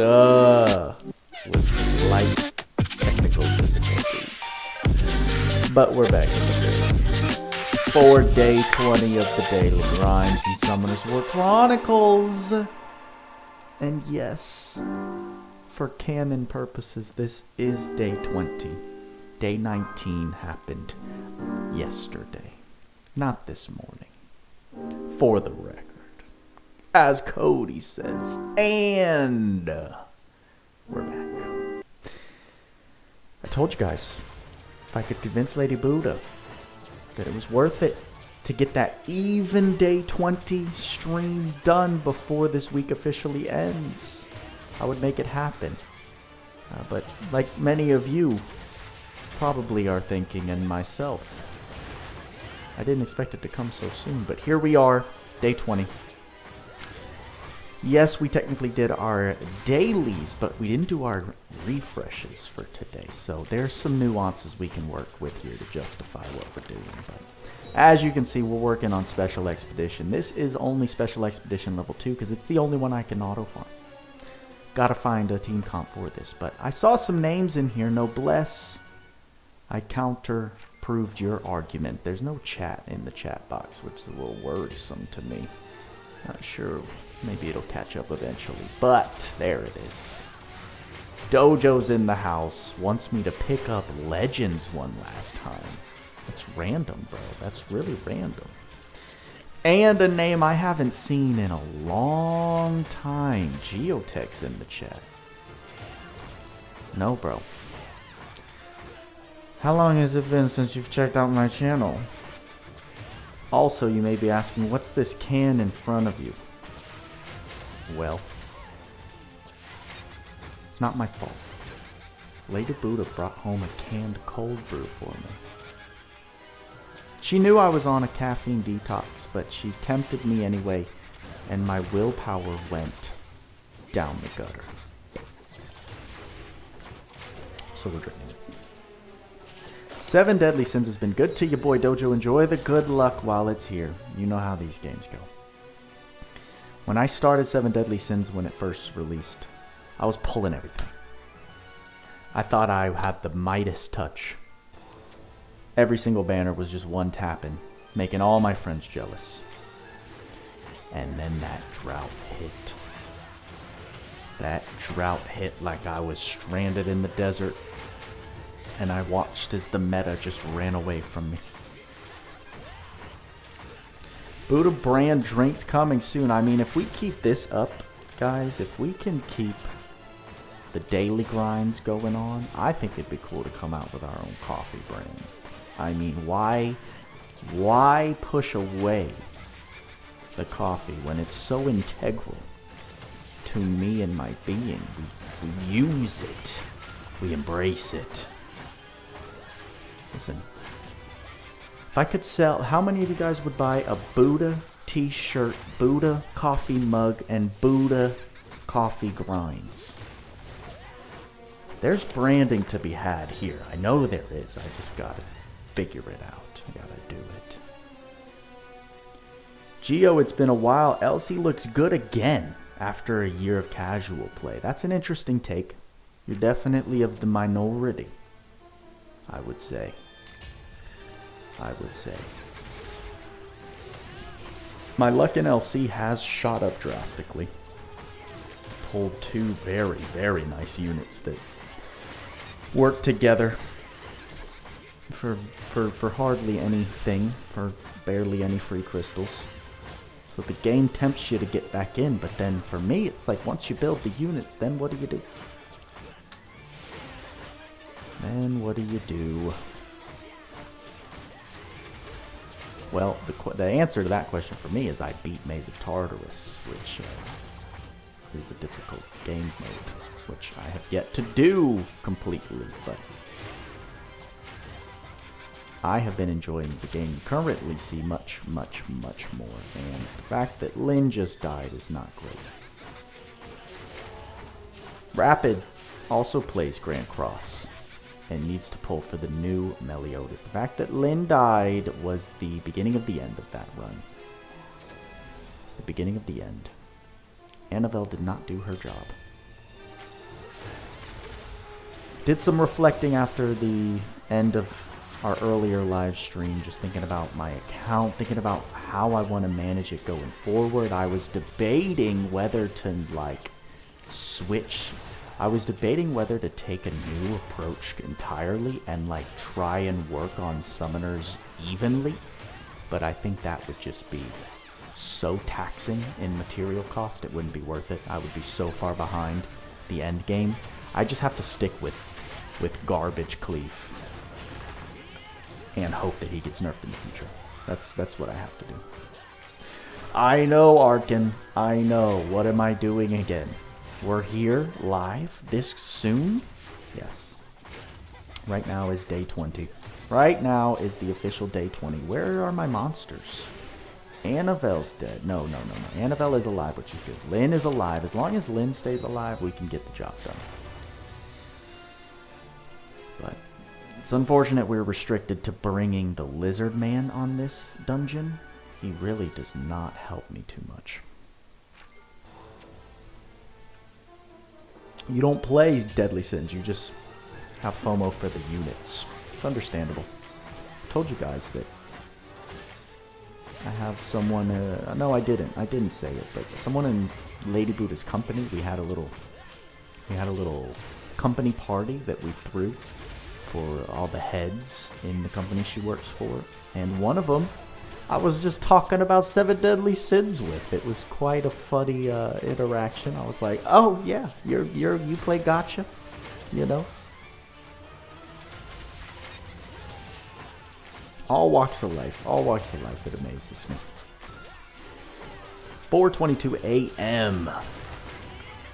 with slight technical difficulties. But we're back in the game. For day 20 of the daily grinds and Summoners War Chronicles. And yes, for canon purposes, this is day 20. Day 19 happened yesterday, not this morning. For the record, as Cody says, and we're back. I told you guys, if I could convince Lady Buddha that it was worth it to get that even day 20 stream done before this week officially ends, I would make it happen. But like many of you probably are thinking, and myself, I didn't expect it to come so soon, but here we are, day 20. Yes, we technically did our dailies, but we didn't do our refreshes for today. So there's some nuances we can work with here to justify what we're doing. But as you can see, we're working on Special Expedition. This is only Special Expedition level 2 because it's the only one I can auto-farm. Gotta find a team comp for this. But I saw some names in here, noblesse. I counter-proved your argument. There's no chat in the chat box, which is a little worrisome to me. Not sure. Maybe it'll catch up eventually. But there it is. Dojo's in the house. Wants me to pick up Legends one last time. That's random, bro. That's really random. And a name I haven't seen in a long time. Geotech's in the chat. No, bro. How long has it been since you've checked out my channel? Also, you may be asking, what's this can in front of you? Well, it's not my fault. Lady Buddha brought home a canned cold brew for me. She knew I was on a caffeine detox, but she tempted me anyway, and my willpower went down the gutter. So we're drinking it. 7 Deadly Sins has been good to you, boy Dojo. Enjoy the good luck while it's here. You know how these games go. When I started 7 Deadly Sins when it first released, I was pulling everything. I thought I had the Midas touch. Every single banner was just one tapping, making all my friends jealous. And then that drought hit. That drought hit like I was stranded in the desert. And I watched as the meta just ran away from me. Buddha brand drinks coming soon. I mean, if we keep this up, guys, if we can keep the daily grinds going on, I think it'd be cool to come out with our own coffee brand. I mean, why push away the coffee when it's so integral to me and my being? We use it. We embrace it. Listen, if I could sell, how many of you guys would buy a Buddha t-shirt, Buddha coffee mug, and Buddha coffee grinds? There's branding to be had here. I know there is. I just gotta figure it out. I gotta do it. Geo, it's been a while. Elsie looks good again after a year of casual play. That's an interesting take. You're definitely of the minority, I would say. My luck in LC has shot up drastically. Pulled 2 very, very nice units that work together for hardly anything, for barely any free crystals. So the game tempts you to get back in, but then for me, it's like once you build the units, then what do you do? Well, the answer to that question for me is I beat Maze of Tartarus, which is a difficult game mode, which I have yet to do completely, but I have been enjoying the game you currently see much, much, much more, and the fact that Lynn just died is not great. Rapid also plays Grand Cross and needs to pull for the new Meliodas. The fact that Lynn died was the beginning of the end of that run. It's the beginning of the end. Annabelle did not do her job. Did some reflecting after the end of our earlier live stream, just thinking about my account, thinking about how I want to manage it going forward. I was debating whether to like switch. I was debating whether to take a new approach entirely and like try and work on summoners evenly, but I think that would just be so taxing in material cost, it wouldn't be worth it. I would be so far behind the end game. I just have to stick with garbage cleave and hope that he gets nerfed in the future. That's what I have to do. I know, Arkin. I know. What am I doing again? We're here live this soon? Yes. Right now is day 20. Right now is the official day 20. Where are my monsters? Annabelle's dead. No. Annabelle is alive, which is good. Lynn is alive. As long as Lynn stays alive, we can get the job done. But it's unfortunate we're restricted to bringing the lizard man on this dungeon. He really does not help me too much. You don't play Deadly Sins, you just have FOMO for the units. It's understandable. I told you guys that I have someone, no I didn't say it, but someone in Lady Buddha's company, we had a little company party that we threw for all the heads in the company she works for, and one of them I was just talking about 7 Deadly Sins with. It was quite a funny interaction. I was like, "Oh yeah, you play gotcha, you know." All walks of life, it amazes me. 4:22 a.m.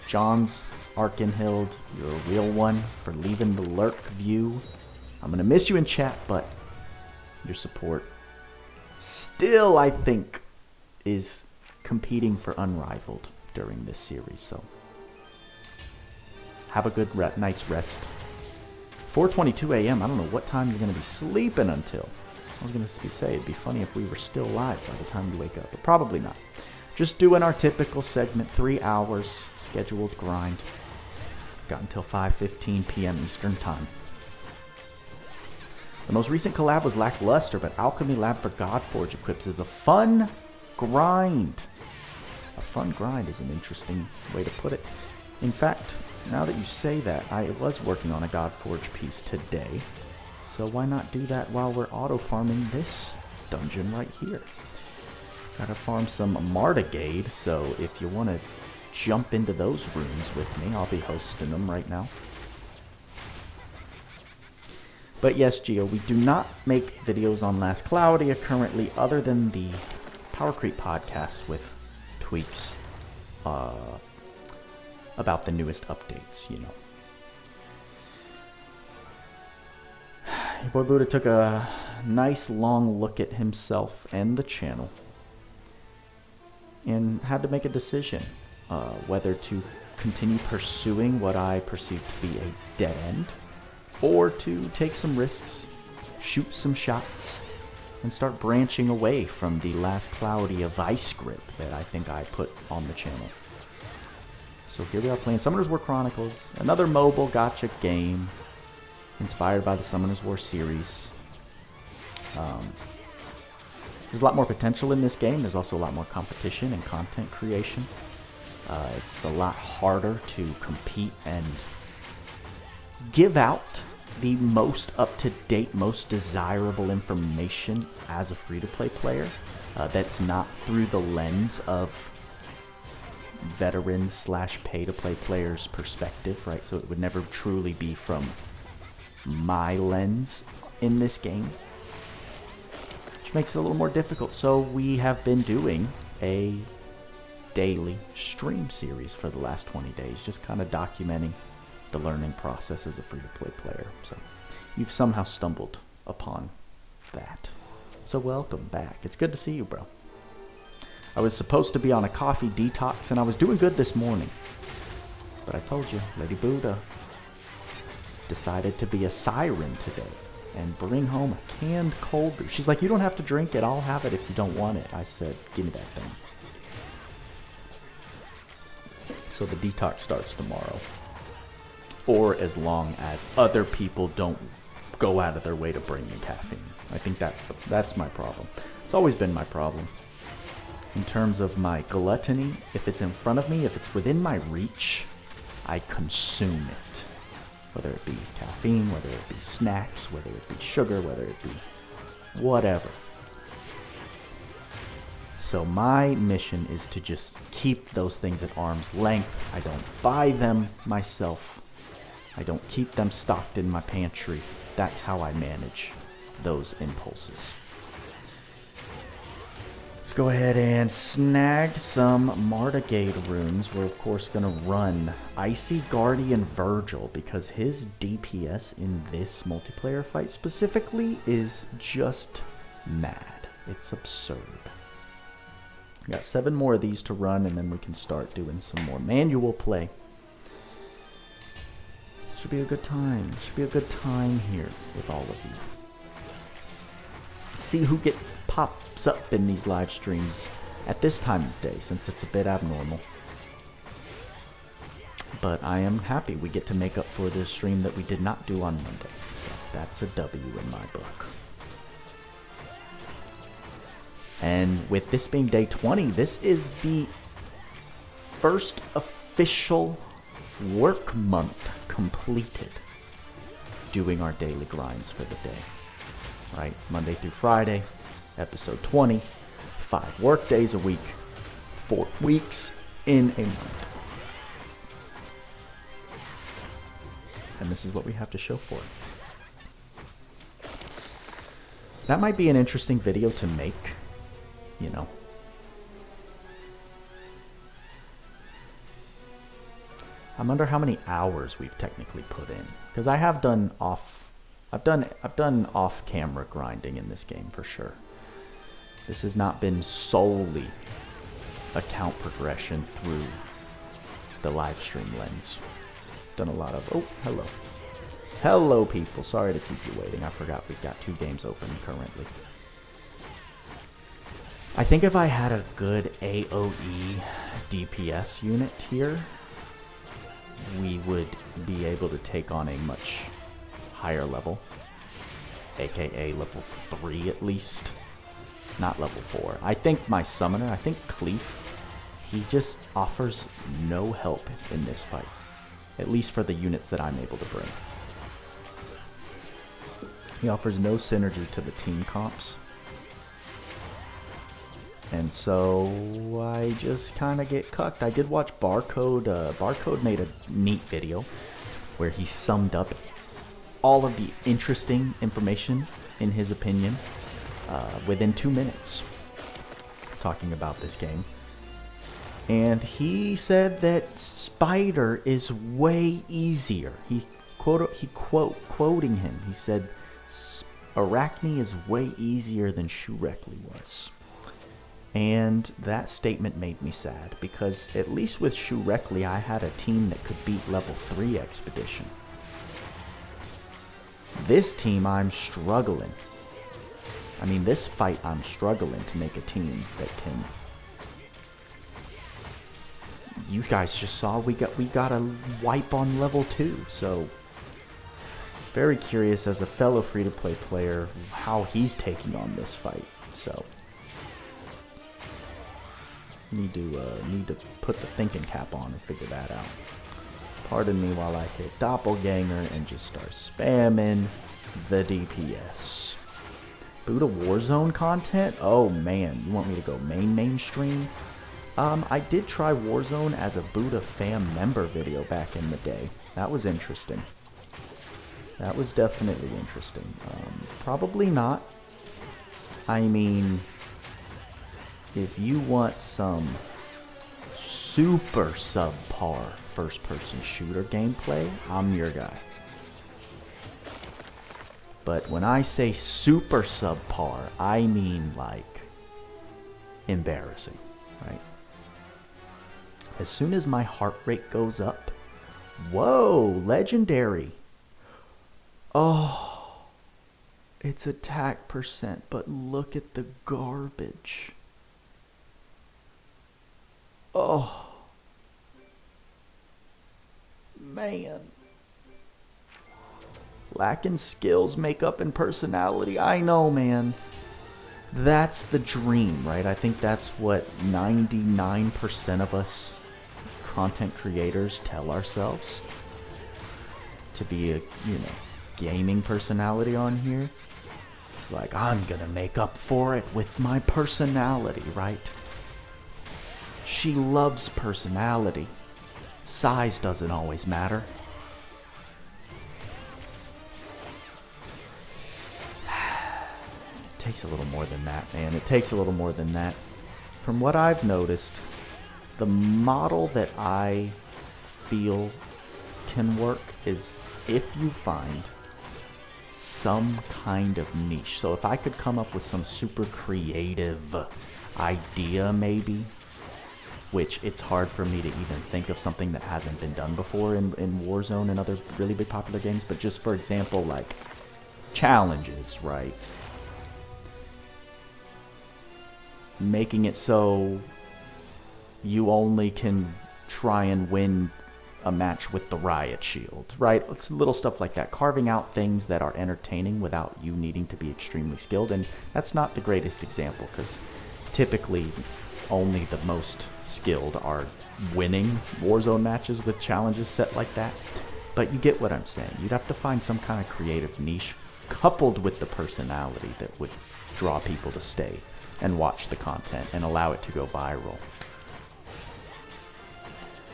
John's Arkenhild, you're a real one for leaving the lurk view. I'm gonna miss you in chat, but your support still, I think, is competing for unrivaled during this series, so have a good night's rest. 4:22 a.m. I don't know what time you're going to be sleeping until. I was going to say, it'd be funny if we were still live by the time you wake up, but probably not. Just doing our typical segment, 3 hours, scheduled grind. Got until 5:15 p.m. Eastern Time. The most recent collab was lackluster, but Alchemy Lab for Godforge equips is a fun grind. A fun grind is an interesting way to put it. In fact, now that you say that, I was working on a Godforge piece today. So why not do that while we're auto-farming this dungeon right here? Gotta farm some Martigade, so if you want to jump into those rooms with me, I'll be hosting them right now. But yes, Gio, we do not make videos on Last Cloudia currently, other than the Power Creep podcast with tweaks about the newest updates, you know. Your boy Buddha took a nice long look at himself and the channel and had to make a decision whether to continue pursuing what I perceive to be a dead end, or to take some risks, shoot some shots, and start branching away from the Last Cloudia vice grip that I think I put on the channel. So here we are playing Summoners War Chronicles, another mobile gacha game inspired by the Summoners War series. There's a lot more potential in this game. There's also a lot more competition and content creation. It's a lot harder to compete and give out the most up-to-date, most desirable information as a free-to-play player that's not through the lens of veterans slash pay-to-play players' perspective, right? So it would never truly be from my lens in this game, which makes it a little more difficult. So we have been doing a daily stream series for the last 20 days, just kind of documenting the learning process as a free-to-play player. So you've somehow stumbled upon that. So welcome back. It's good to see you, bro. I was supposed to be on a coffee detox, and I was doing good this morning. But I told you, Lady Buddha decided to be a siren today and bring home a canned cold brew. She's like, you don't have to drink it. I'll have it if you don't want it. I said, give me that thing. So the detox starts tomorrow. or as long as other people don't go out of their way to bring me caffeine. I think that's my problem. It's always been my problem. In terms of my gluttony, if it's in front of me, if it's within my reach, I consume it. Whether it be caffeine, whether it be snacks, whether it be sugar, whether it be whatever. So my mission is to just keep those things at arm's length. I don't buy them myself. I don't keep them stocked in my pantry. That's how I manage those impulses. Let's go ahead and snag some Martigate runes. We're of course going to run Icy Guardian Virgil because his DPS in this multiplayer fight specifically is just mad. It's absurd. We got 7 more of these to run, and then we can start doing some more manual play. Should be a good time. Should be a good time here with all of you. See who pops up in these live streams at this time of day, since it's a bit abnormal. But I am happy we get to make up for the stream that we did not do on Monday. So that's a W in my book. And with this being day 20, this is the first official work month completed doing our daily grinds for the day. Right? Monday through Friday, episode 20, 5 work days a week, 4 weeks in a month. And this is what we have to show for it. That might be an interesting video to make. You know, I wonder how many hours we've technically put in, because I have done I've done off-camera grinding in this game for sure. This has not been solely account progression through the live stream lens. Done a lot of hello people. Sorry to keep you waiting. I forgot we've got 2 games open currently. I think if I had a good AoE DPS unit here, we would be able to take on a much higher level, aka level 3 at least, not level 4. I think my summoner, I think Cleef, he just offers no help in this fight, at least for the units that I'm able to bring. He offers no synergy to the team comps. And so I just kind of get cucked. I did watch Barcode. Barcode made a neat video where he summed up all of the interesting information, in his opinion, within 2 minutes, talking about this game. And he said that Spider is way easier. Quoting him, he said, Arachne is way easier than Shurekli was. And that statement made me sad, because at least with Shurekli, I had a team that could beat level 3 Expedition. This team, I'm struggling. I mean, this fight, I'm struggling to make a team that can... You guys just saw we got a wipe on level 2, so... Very curious as a fellow free-to-play player how he's taking on this fight, so... Need to put the thinking cap on and figure that out. Pardon me while I hit Doppelganger and just start spamming the DPS. Buddha Warzone content? Oh man, you want me to go mainstream? I did try Warzone as a Buddha fam member video back in the day. That was interesting. That was definitely interesting. Probably not. I mean... If you want some super subpar first-person shooter gameplay, I'm your guy. But when I say super subpar, I mean like embarrassing, right? As soon as my heart rate goes up, whoa, legendary. Oh, it's attack percent, but look at the garbage. Oh, man. Lacking skills, makeup, and personality. I know, man. That's the dream, right? I think that's what 99% of us content creators tell ourselves. To be a, gaming personality on here. Like, I'm gonna make up for it with my personality, right? She loves personality. Size doesn't always matter. It takes a little more than that, man. It takes a little more than that. From what I've noticed, the model that I feel can work is if you find some kind of niche. So if I could come up with some super creative idea, maybe, which it's hard for me to even think of something that hasn't been done before in Warzone and other really big popular games, but just for example, like challenges, right? Making it so you only can try and win a match with the riot shield, right? It's little stuff like that. Carving out things that are entertaining without you needing to be extremely skilled. And that's not the greatest example, because typically only the most skilled are winning Warzone matches with challenges set like that. But you get what I'm saying. You'd have to find some kind of creative niche coupled with the personality that would draw people to stay and watch the content and allow it to go viral.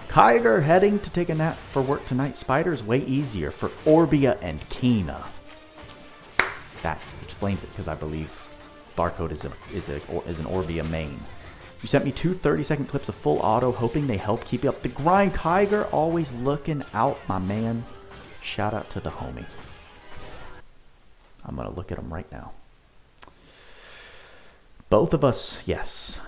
Kyger heading to take a nap for work tonight. Spider's way easier for Orbia and Kina. That explains it, because I believe Barcode is an Orbia main. You sent me 2 30-second clips of full auto, hoping they help keep you up the grind. Kyger, always looking out, my man. Shout out to the homie. I'm going to look at him right now. Both of us, yes.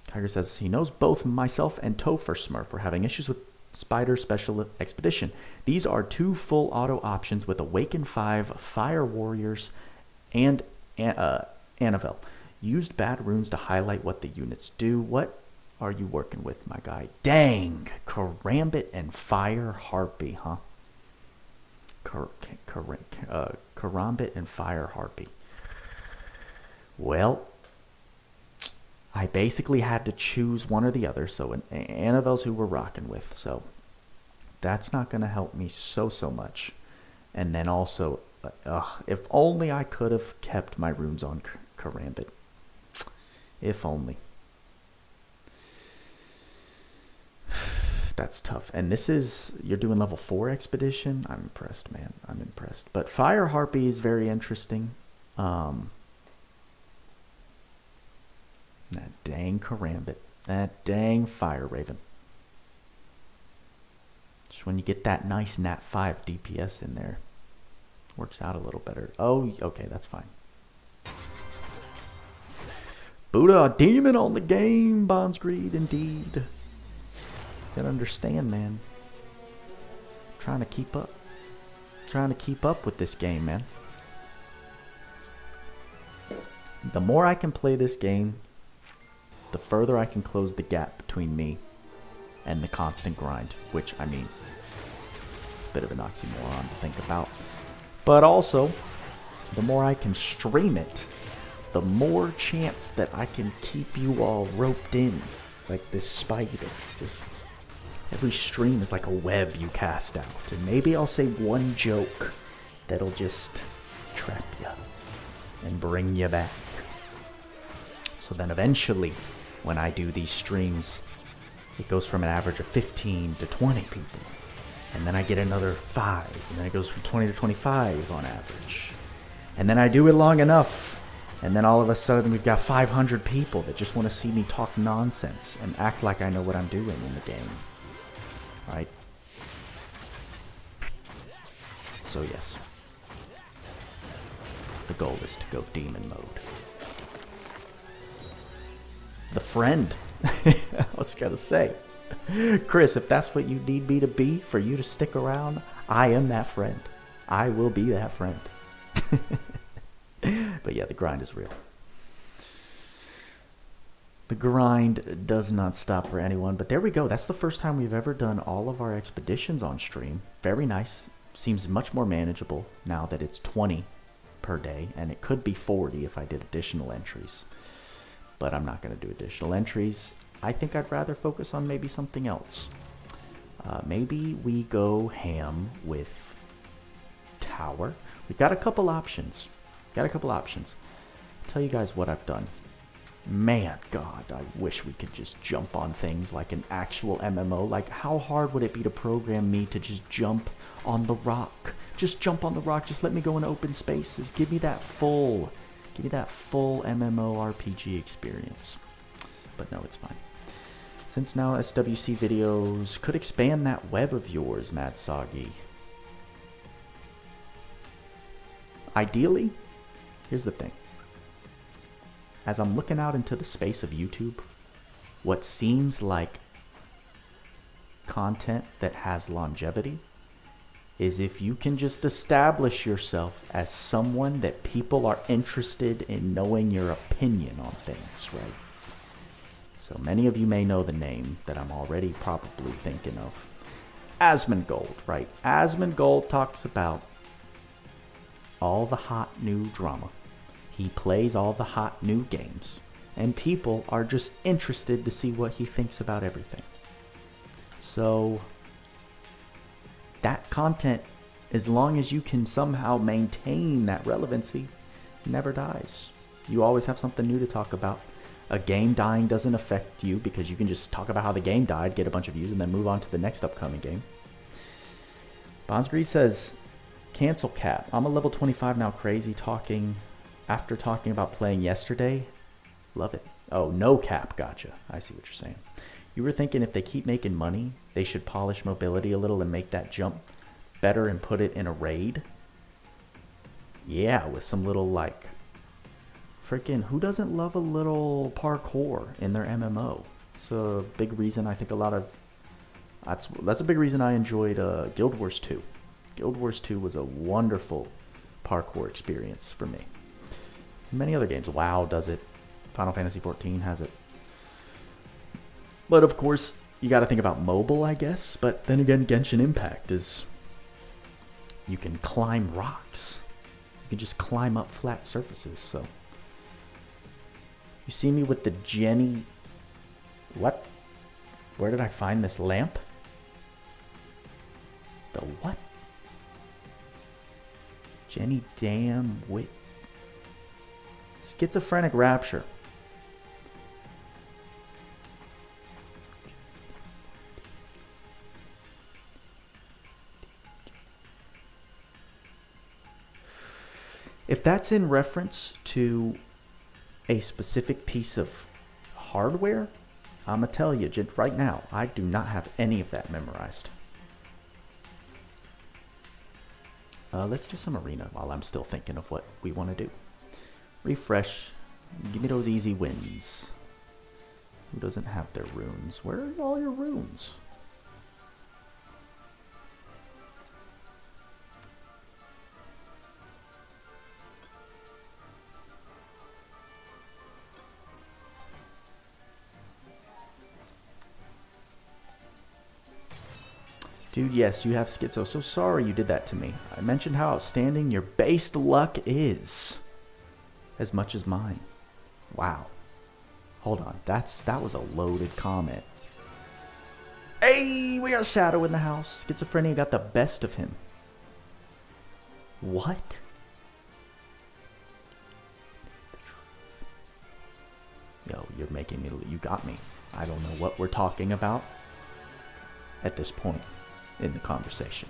Kyger says he knows both myself and Topher Smurf were having issues with Spider Special Expedition. These are 2 full auto options with Awaken 5, Fire Warriors, and Annabelle. Used bad runes to highlight what the units do. What are you working with, my guy? Dang! Karambit and Fire Harpy, huh? Karambit and Fire Harpy. Well, I basically had to choose one or the other, so Annabelle's who we're rocking with, so that's not going to help me so much. And then also, if only I could have kept my runes on Karambit. If only. That's tough. And this is, you're doing level 4 expedition? I'm impressed, man. I'm impressed. But Fire Harpy is very interesting. That dang Karambit. That dang Fire Raven. Just when you get that nice Nat 5 DPS in there, works out a little better. Oh, okay, that's fine. Buddha, a demon on the game. Bonds greed, indeed. Gotta understand, man. Trying to keep up. Trying to keep up with this game, man. The more I can play this game, the further I can close the gap between me and the constant grind, which, I mean, it's a bit of an oxymoron to think about. But also, the more I can stream it, the more chance that I can keep you all roped in like this spider. Just every stream is like a web you cast out, and maybe I'll say one joke that'll just trap you and bring you back. So then eventually, when I do these streams, it goes from an average of 15 to 20 people. And then I get another 5. And then it goes from 20 to 25 on average. And then I do it long enough. And then all of a sudden we've got 500 people that just want to see me talk nonsense and act like I know what I'm doing in the game. Right? So yes. The goal is to go demon mode. The friend. I was gonna say, Chris, if that's what you need me to be for you to stick around, I am that friend. I will be that friend. But yeah, the grind is real. The grind does not stop for anyone. But there we go. That's the first time we've ever done all of our expeditions on stream. Very nice. seems much more manageable now that it's 20 per day, and it could be 40 if I did additional entries. But I'm not going to do additional entries. I think I'd rather focus on maybe something else. Maybe we go ham with tower. We've got a couple options. I'll tell you guys what I've done. Man, God, I wish we could just jump on things like an actual MMO. Like, how hard would it be to program me to just jump on the rock? Just jump on the rock. Just let me go in open spaces. Give me that full MMO RPG experience. But no, it's fine. Since now SWC videos could expand that web of yours, Mad Soggy. Ideally, here's the thing. As I'm looking out into the space of YouTube, what seems like content that has longevity is if you can just establish yourself as someone that people are interested in knowing your opinion on things, right? So many of you may know the name that I'm already probably thinking of. Asmongold, right? Asmongold talks about all the hot new drama. He plays all the hot new games, and people are just interested to see what he thinks about everything. So that content, as long as you can somehow maintain that relevancy, never dies. You always have something new to talk about. A game dying doesn't affect you because you can just talk about how the game died, get a bunch of views, and then move on to the next upcoming game. Bondsgreed says, cancel cap. I'm a level 25 now, crazy talking. After talking about playing yesterday, love it. Oh, no cap, gotcha. I see what you're saying. You were thinking if they keep making money, they should polish mobility a little and make that jump better and put it in a raid? Yeah, with some little, like, freaking, who doesn't love a little parkour in their MMO? It's a big reason I think a lot of, that's a big reason I enjoyed Guild Wars 2. Guild Wars 2 was a wonderful parkour experience for me. Many other games, WoW does it, Final Fantasy XIV has it. But of course, you got to think about mobile, I guess. But then again, Genshin Impact is, you can climb rocks. You can just climb up flat surfaces, so. You see me with the Jenny, what? Where did I find this lamp? The what? Jenny Dam with schizophrenic rapture. If that's in reference to a specific piece of hardware, I'm gonna tell you right now, I do not have any of that memorized. Let's do some arena while I'm still thinking of what we want to do. Refresh. Give me those easy wins. Who doesn't have their runes? Where are all your runes? Dude, yes, you have schizo. So sorry you did that to me. I mentioned how outstanding your based luck is. As much as mine. Wow. Hold on. That was a loaded comment. Hey, we got Shadow in the house. Schizophrenia got the best of him. What? Yo, you're making me... You got me. I don't know what we're talking about at this point in the conversation.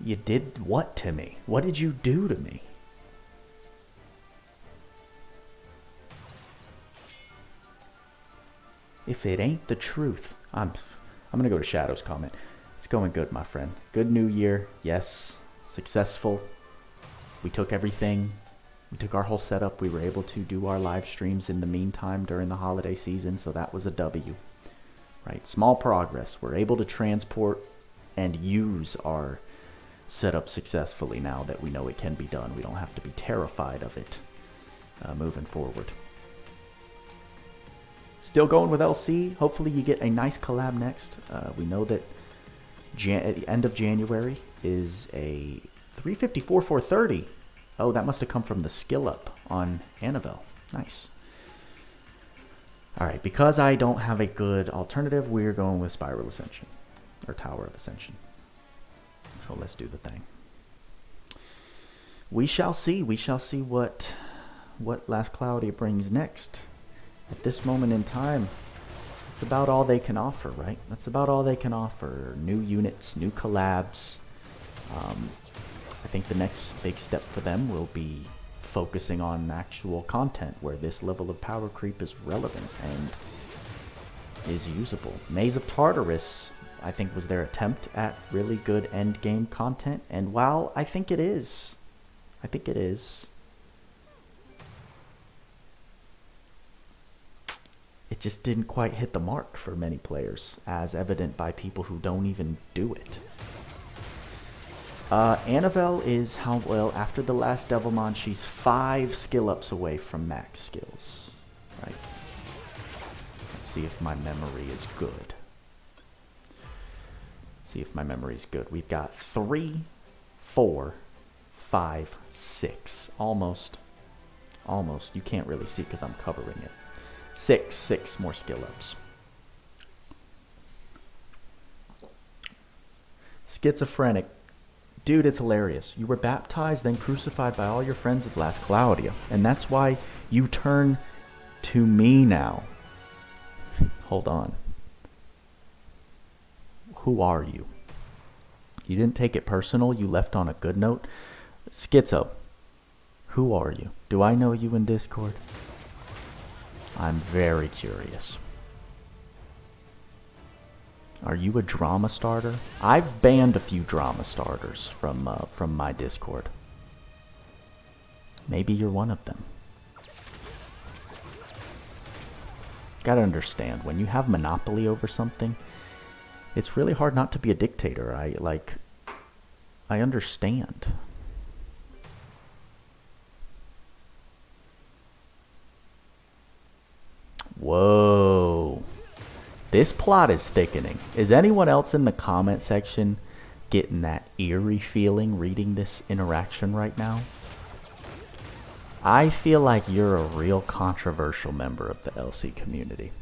You did what to me? What did you do to me? If it ain't the truth, I'm gonna go to Shadow's comment. It's going good, my friend. Good new year. Yes. Successful. We took everything. We took our whole setup. We were able to do our live streams in the meantime during the holiday season, so that was a W. Right? Small progress. We're able to transport and use our setup successfully now that we know it can be done. We don't have to be terrified of it moving forward. Still going with LC. Hopefully you get a nice collab next. We know that at the end of January is a 354, 430. Oh, that must have come from the skill up on Annabelle. Nice. Alright, because I don't have a good alternative, we're going with Spiral Ascension. Or Tower of Ascension. So let's do the thing. We shall see. We shall see what Last Cloudia brings next. At this moment in time, it's about all they can offer, right? That's about all they can offer. New units, new collabs. I think the next big step for them will be focusing on actual content where this level of power creep is relevant and is usable. Maze of Tartarus, I think, was their attempt at really good end game content, and while I think it is, it just didn't quite hit the mark for many players, as evident by people who don't even do it. Annabelle is, how well, after the last Devilmon, she's 5 skill ups away from max skills. Right? Let's see if my memory is good. Let's see if my memory is good. We've got 3, 4, 5, 6. Almost. Almost. You can't really see because I'm covering it. 6 more skill ups. Schizophrenic. Dude, it's hilarious. You were baptized, then crucified by all your friends of Last Cloudia. And that's why you turn to me now. Hold on. Who are you? You didn't take it personal. You left on a good note. Schizo. Who are you? Do I know you in Discord? I'm very curious. Are you a drama starter? I've banned a few drama starters from my Discord. Maybe you're one of them. Gotta understand, when you have monopoly over something, it's really hard not to be a dictator. I understand. Whoa. This plot is thickening. Is anyone else in the comment section getting that eerie feeling reading this interaction right now? I feel like you're a real controversial member of the LC community.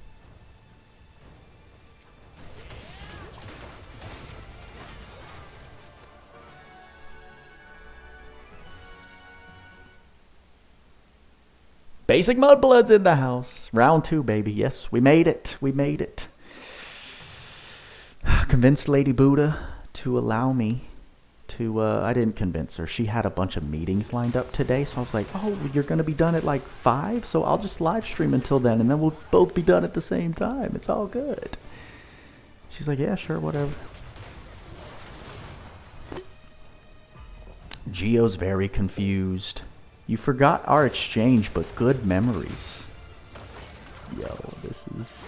Basic Mudblood's in the house. Round 2, baby. Yes, we made it. We made it. Convinced Lady Buddha to allow me to, I didn't convince her. She had a bunch of meetings lined up today, so I was like, oh, you're going to be done at like 5? So I'll just live stream until then, and then we'll both be done at the same time. It's all good. She's like, yeah, sure, whatever. Gio's very confused. You forgot our exchange, but good memories. Yo, this is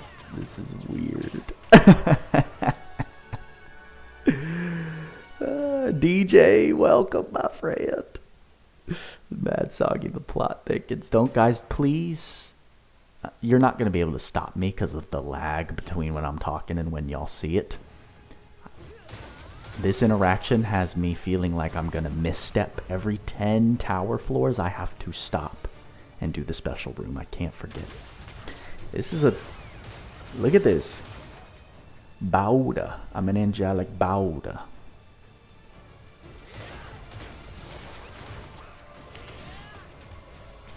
weird. DJ, welcome, my friend. Mad Soggy, the plot thickens. Don't, guys, please. You're not going to be able to stop me because of the lag between when I'm talking and when y'all see it. This interaction has me feeling like I'm going to misstep. Every 10 tower floors, I have to stop and do the special room. I can't forget. This is a... Look at this. Bauda. I'm an angelic Bauda.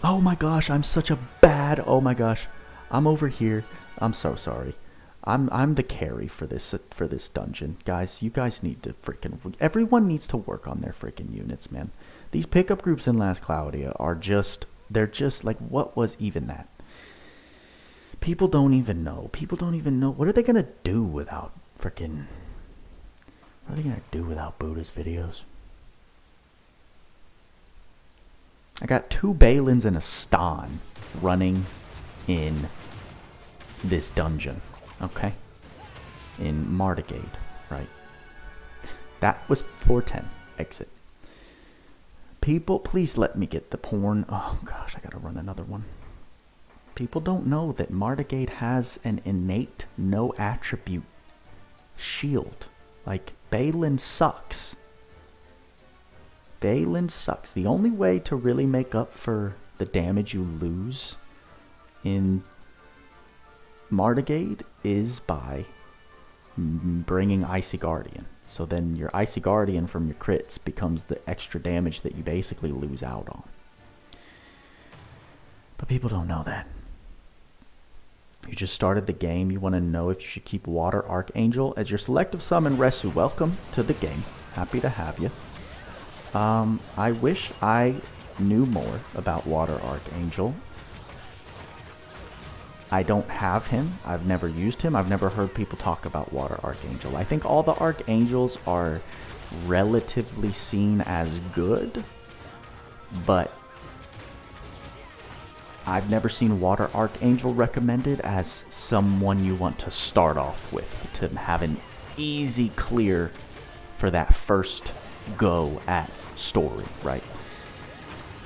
Oh my gosh, I'm such a bad... Oh my gosh. I'm over here. I'm so sorry. I'm the carry for this dungeon. Guys, you guys need to freaking... Everyone needs to work on their freaking units, man. These pickup groups in Last Cloudia are just... They're just like, what was even that? People don't even know. People don't even know. What are they going to do without freaking... What are they going to do without Buddha's videos? I got 2 Balins and a Ston running in this dungeon. Okay, in Martigade, right? That was 410. Exit. People, please let me get the porn. Oh gosh, I gotta run another one. People don't know that Martigade has an innate no attribute shield Like, Balin sucks. Balin sucks. The only way to really make up for the damage you lose in Martigade is by bringing Icy Guardian. So then your Icy Guardian from your crits becomes the extra damage that you basically lose out on. But people don't know that. You just started the game. You want to know if you should keep Water Archangel as your selective summon. Resu, welcome to the game. Happy to have you. I wish I knew more about Water Archangel. I don't have him. I've never used him. I've never heard people talk about Water Archangel. I think all the Archangels are relatively seen as good, but I've never seen Water Archangel recommended as someone you want to start off with, to have an easy clear for that first go at story, right?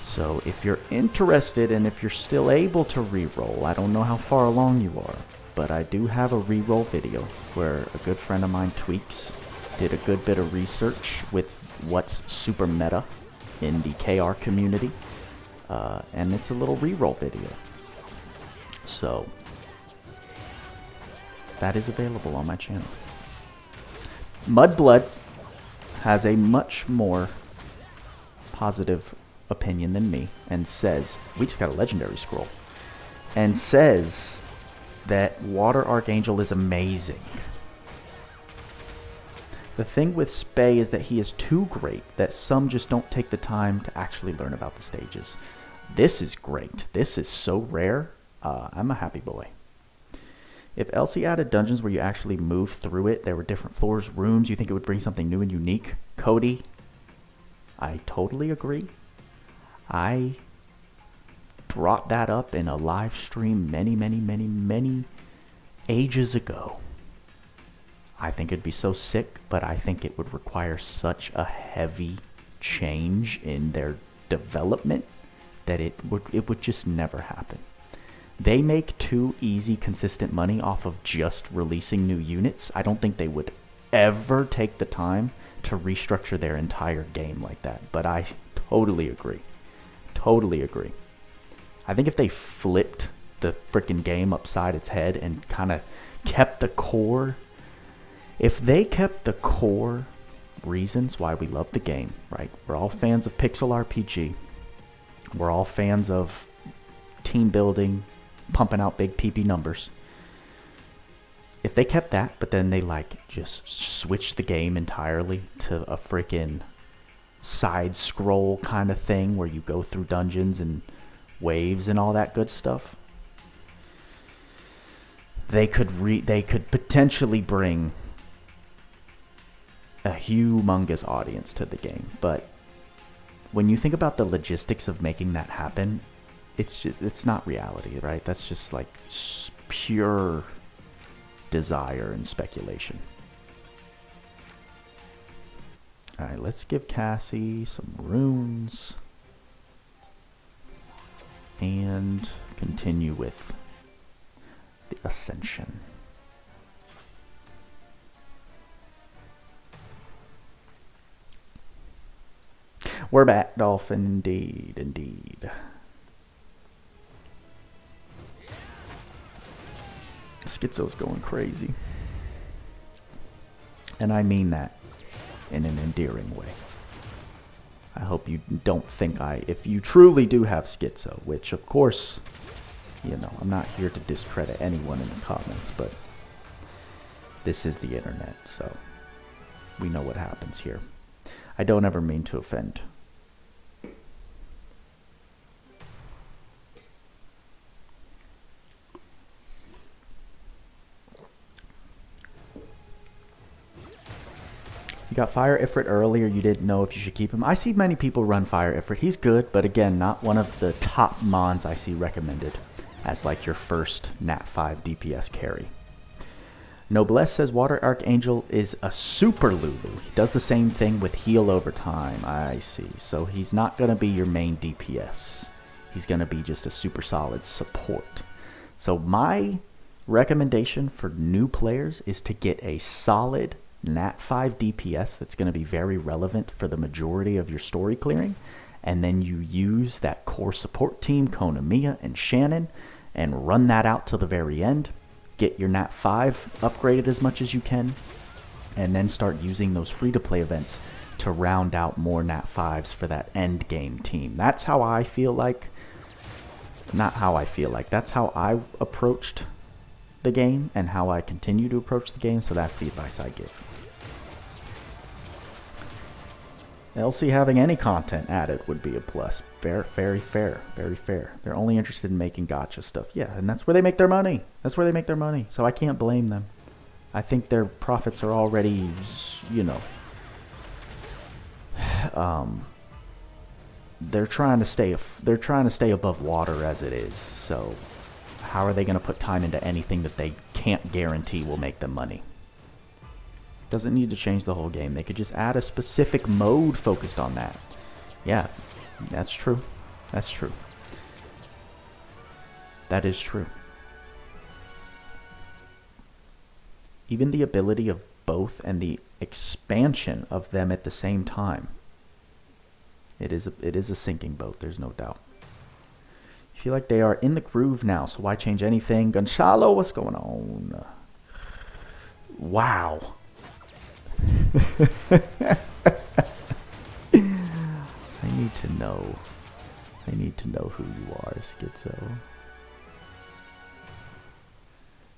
So if you're interested and if you're still able to reroll, I don't know how far along you are, but I do have a reroll video where a good friend of mine, Tweaks, did a good bit of research with what's super meta in the KR community, and it's a little reroll video. So that is available on my channel. Mudblood has a much more positive opinion than me, and says, we just got a legendary scroll, and says that Water Archangel is amazing. The thing with Spay is that he is too great that some just don't take the time to actually learn about the stages. This is great. This is so rare. I'm a happy boy. If LC added dungeons where you actually move through it, there were different floors, rooms, you think it would bring something new and unique? Cody, I totally agree. I brought that up in a live stream many ages ago. I think it'd be so sick, but I think it would require such a heavy change in their development that it would just never happen. They make too easy, consistent money off of just releasing new units. I don't think they would ever take the time to restructure their entire game like that, but I totally agree. Totally agree. I think if they flipped the freaking game upside its head and kind of kept the core, if they kept the core reasons why we love the game, right? We're all fans of pixel RPG. We're all fans of team building, pumping out big PP numbers. If they kept that, but then they like just switched the game entirely to a freaking side scroll kind of thing where you go through dungeons and waves and all that good stuff, they could potentially bring a humongous audience to the game. But when you think about the logistics of making that happen, it's not reality, right? That's just like pure desire and speculation. Alright, let's give Cassie some runes and continue with the Ascension. We're back, Dolphin, indeed. Schizo's going crazy. And I mean that in an endearing way. I hope you don't think if you truly do have schizo, which of course, you know, I'm not here to discredit anyone in the comments, but this is the internet, so we know what happens here. I don't ever mean to offend. You got Fire Ifrit earlier, you didn't know if you should keep him. I see many people run Fire Ifrit. He's good, but again, not one of the top mons I see recommended as like your first Nat 5 DPS carry. Noblesse says Water Archangel is a super Lulu. He does the same thing with heal over time. I see. So he's not going to be your main DPS. He's going to be just a super solid support. So my recommendation for new players is to get a solid Nat 5 DPS that's going to be very relevant for the majority of your story clearing, and then you use that core support team, Konamiya and Shannon, and run that out till the very end. Get your Nat 5 upgraded as much as you can, and then start using those free-to-play events to round out more Nat 5s for that end game team. That's how I feel like, not how I feel like, that's how I approached the game and how I continue to approach the game, so that's the advice I give. LC having any content added would be a plus. Very fair. They're only interested in making gacha stuff. Yeah, and that's where they make their money. That's where they make their money. So I can't blame them. I think their profits are already, you know, they're trying to stay above water as it is. So how are they going to put time into anything that they can't guarantee will make them money? Doesn't need to change the whole game. They could just add a specific mode focused on that. Yeah, that's true. That's true. That is true. Even the ability of both and the expansion of them at the same time. It is a sinking boat, there's no doubt. I feel like they are in the groove now, so why change anything? Gonzalo, what's going on? Wow. I need to know. I need to know who you are, Schizo.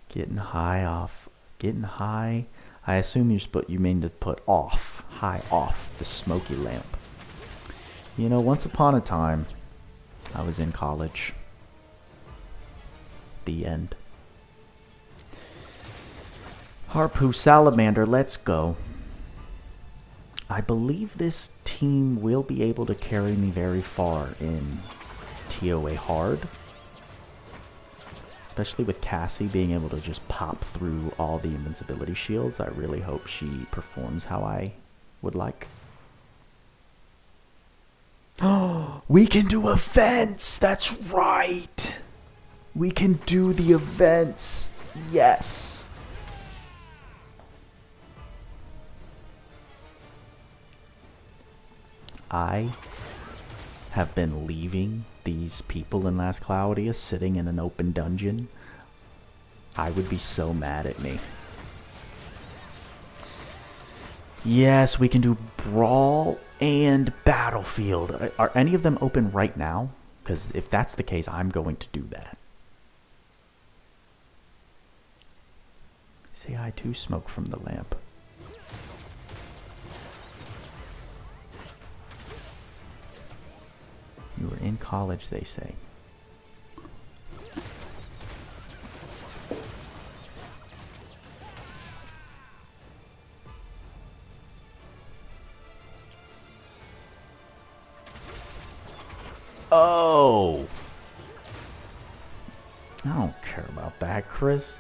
Getting high off. Getting high. I assume you mean to put off. High off the smoky lamp. You know, once upon a time, I was in college. The end. Harpoo Salamander, let's go. I believe this team will be able to carry me very far in TOA hard. Especially with Cassie being able to just pop through all the invincibility shields. I really hope she performs how I would like. Oh, we can do events! That's right! We can do the events! Yes! I have been leaving these people in Last Claudia sitting in an open dungeon. I would be so mad at me. Yes, we can do Brawl and Battlefield. Are any of them open right now? Because if that's the case, I'm going to do that. Say I too smoke from the lamp. You were in college, they say. Oh! I don't care about that, Chris.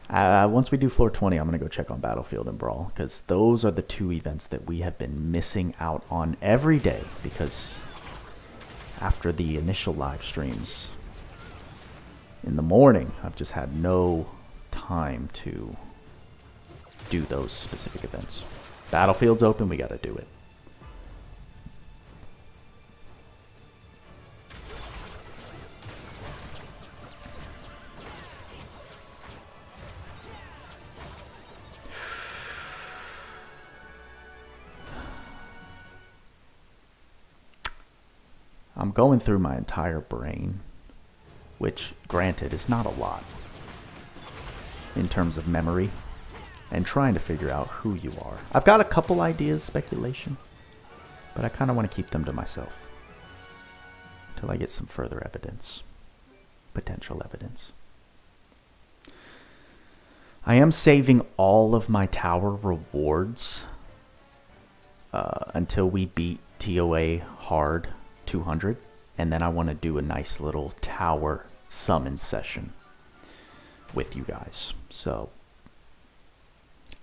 Once we do floor 20, I'm going to go check on Battlefield and Brawl, because those are the two events that we have been missing out on every day, because after the initial live streams in the morning, I've just had no time to do those specific events. Battlefield's open, we got to do it. I'm going through my entire brain, which, granted, is not a lot in terms of memory, and trying to figure out who you are. I've got a couple ideas, speculation, but I kind of want to keep them to myself until I get some further evidence, potential evidence. I am saving all of my tower rewards until we beat TOA hard 200, and then I want to do a nice little tower summon session with you guys. So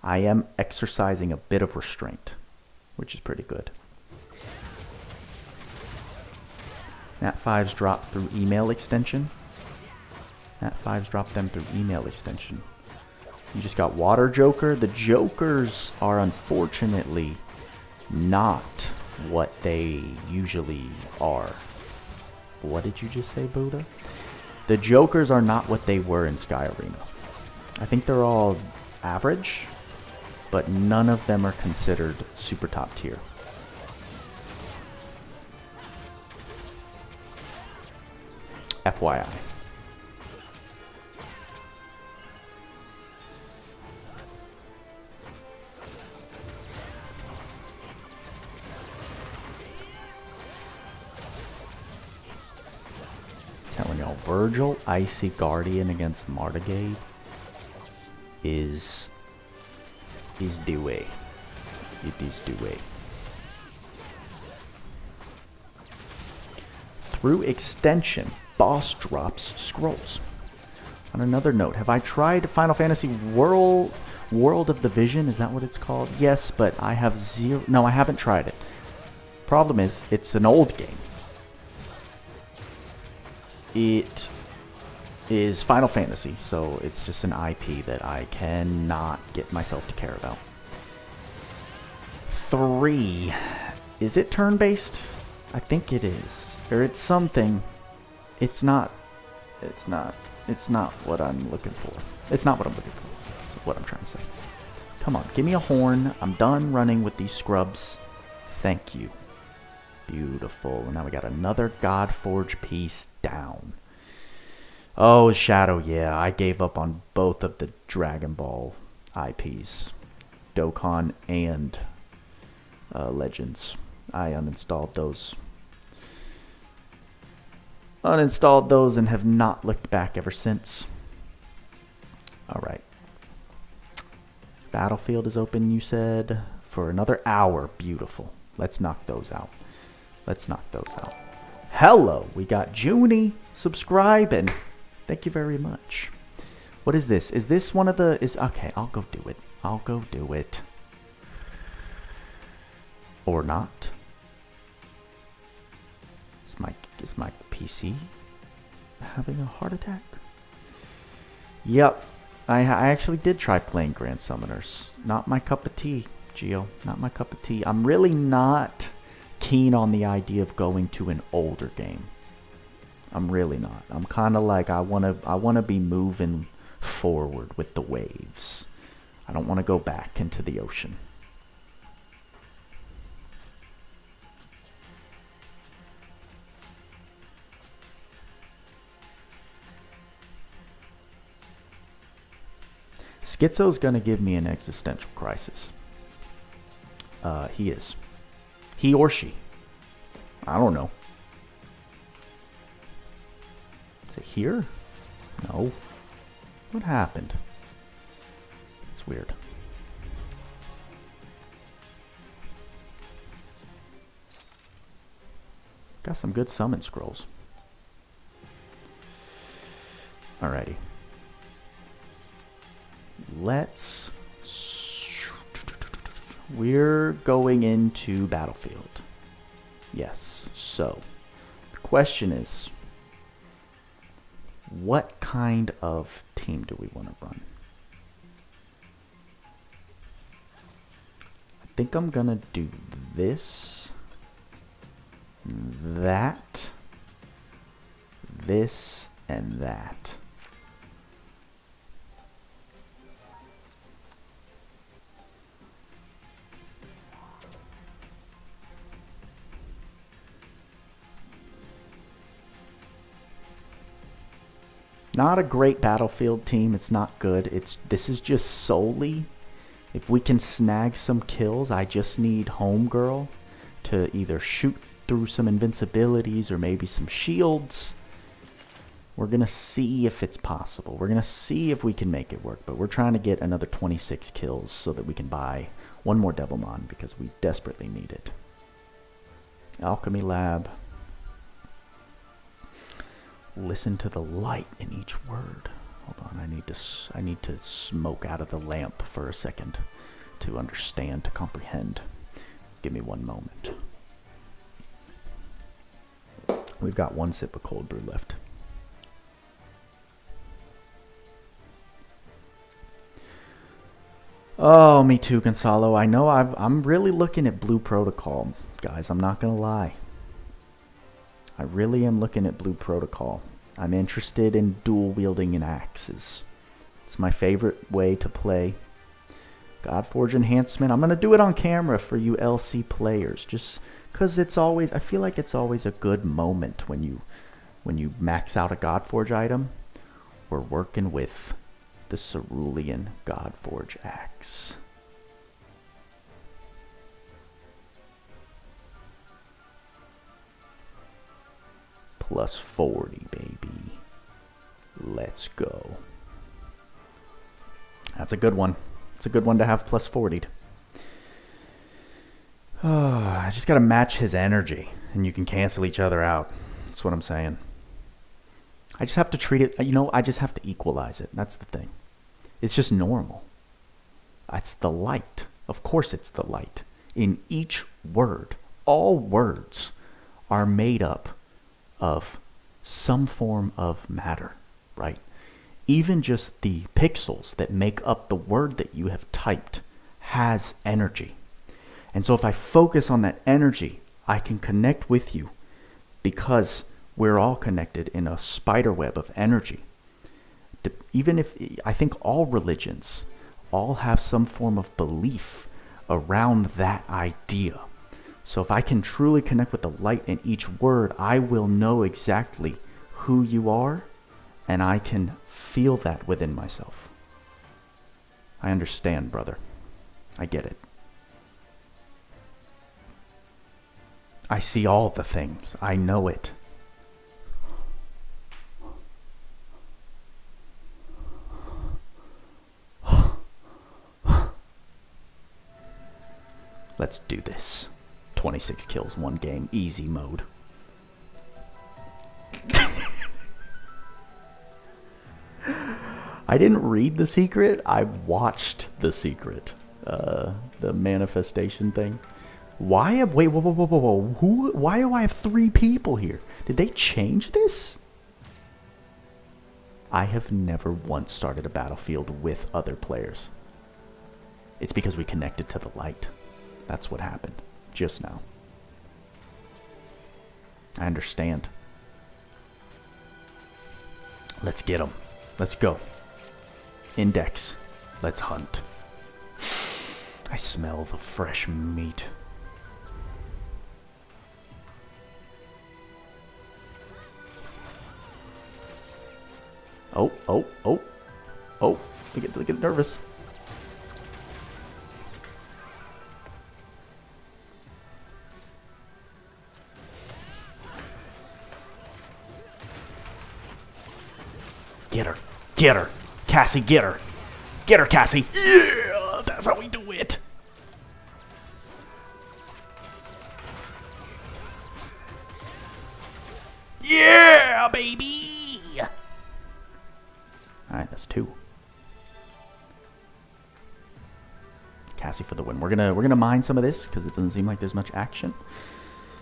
I am exercising a bit of restraint, which is pretty good. Nat 5s drop through email extension. Nat 5s drop them through email extension. You just got Water Joker. The Jokers are unfortunately not what they usually are. What did you just say, Buddha? The Jokers are not what they were in Sky Arena. I think they're all average, but none of them are considered super top tier. FYI. Telling y'all, Virgil Icy Guardian against Martigade is the way. It is the way. Through extension, boss drops scrolls. On another note, have I tried Final Fantasy World of the Vision? Is that what it's called? Yes, but I have zero. No, I haven't tried it. Problem is, it's an old game. It is Final Fantasy, so it's just an IP that I cannot get myself to care about. 3. Is it turn-based? I think it is. Or it's something. It's not what I'm looking for. It's not what I'm looking for. That's what I'm trying to say. Come on, give me a horn. I'm done running with these scrubs. Thank you. Beautiful. And now we got another Godforge piece down. Oh, Shadow, yeah. I gave up on both of the Dragon Ball IPs. Dokkan and Legends. I uninstalled those. Uninstalled those and have not looked back ever since. Alright. Battlefield is open, you said, for another hour. Beautiful. Let's knock those out. Let's knock those out. Hello, we got Junie subscribing. Thank you very much. What is this? Is this one of the... Okay, I'll go do it. I'll go do it. Or not. Is my PC having a heart attack? Yep. I actually did try playing Grand Summoners. Not my cup of tea, Geo. Not my cup of tea. I'm really not keen on the idea of going to an older game. I'm really not. I'm kind of like I want to be moving forward with the waves. I don't want to go back into the ocean. Schizo's gonna give me an existential crisis. He is. He or she. I don't know. Is it here? No. What happened? It's weird. Got some good summon scrolls. Alrighty. We're going into Battlefield. Yes. So, the question is, what kind of team do we want to run? I think I'm gonna do this, that, this, and that. Not a great Battlefield team. It's not good. This is just solely, if we can snag some kills, I just need Homegirl to either shoot through some invincibilities or maybe some shields. We're going to see if it's possible. We're going to see if we can make it work. But we're trying to get another 26 kills so that we can buy one more Devilmon because we desperately need it. Alchemy Lab. Listen to the light in each word. Hold on, I need to smoke out of the lamp for a second to understand, to comprehend. Give me one moment. We've got one sip of cold brew left. Oh, me too, Gonzalo. I know I'm really looking at Blue Protocol, guys. I'm not going to lie. I really am looking at Blue Protocol. I'm interested in dual wielding an axes. It's my favorite way to play Godforge Enhancement. I'm going to do it on camera for you LC players, just because it's always, I feel like it's always a good moment when you max out a Godforge item. We're working with the Cerulean Godforge axe. Plus 40, baby. Let's go. That's a good one. It's a good one to have plus 40'd. I just got to match his energy, and you can cancel each other out. That's what I'm saying. I just have to treat it, I just have to equalize it. That's the thing. It's just normal. It's the light. Of course it's the light. In each word, all words are made up of some form of matter, right? Even just the pixels that make up the word that you have typed has energy. And so if I focus on that energy, I can connect with you because we're all connected in a spider web of energy. Even if, I think all religions all have some form of belief around that idea. So if I can truly connect with the light in each word, I will know exactly who you are, and I can feel that within myself. I understand, brother. I get it. I see all the things. I know it. Let's do this. 26 kills, 1 game, easy mode. I didn't read The Secret. I watched The Secret. The manifestation thing. Wait, whoa. Why do I have 3 people here? Did they change this? I have never once started a battlefield with other players. It's because we connected to the light. That's what happened just now. I understand. Let's get them. Let's go. Index. Let's hunt. I smell the fresh meat. Oh. Look at nervous. Get her. Cassie, get her. Get her, Cassie. Yeah, that's how we do it. Yeah, baby. All right, that's 2. Cassie for the win. We're gonna mine some of this because it doesn't seem like there's much action.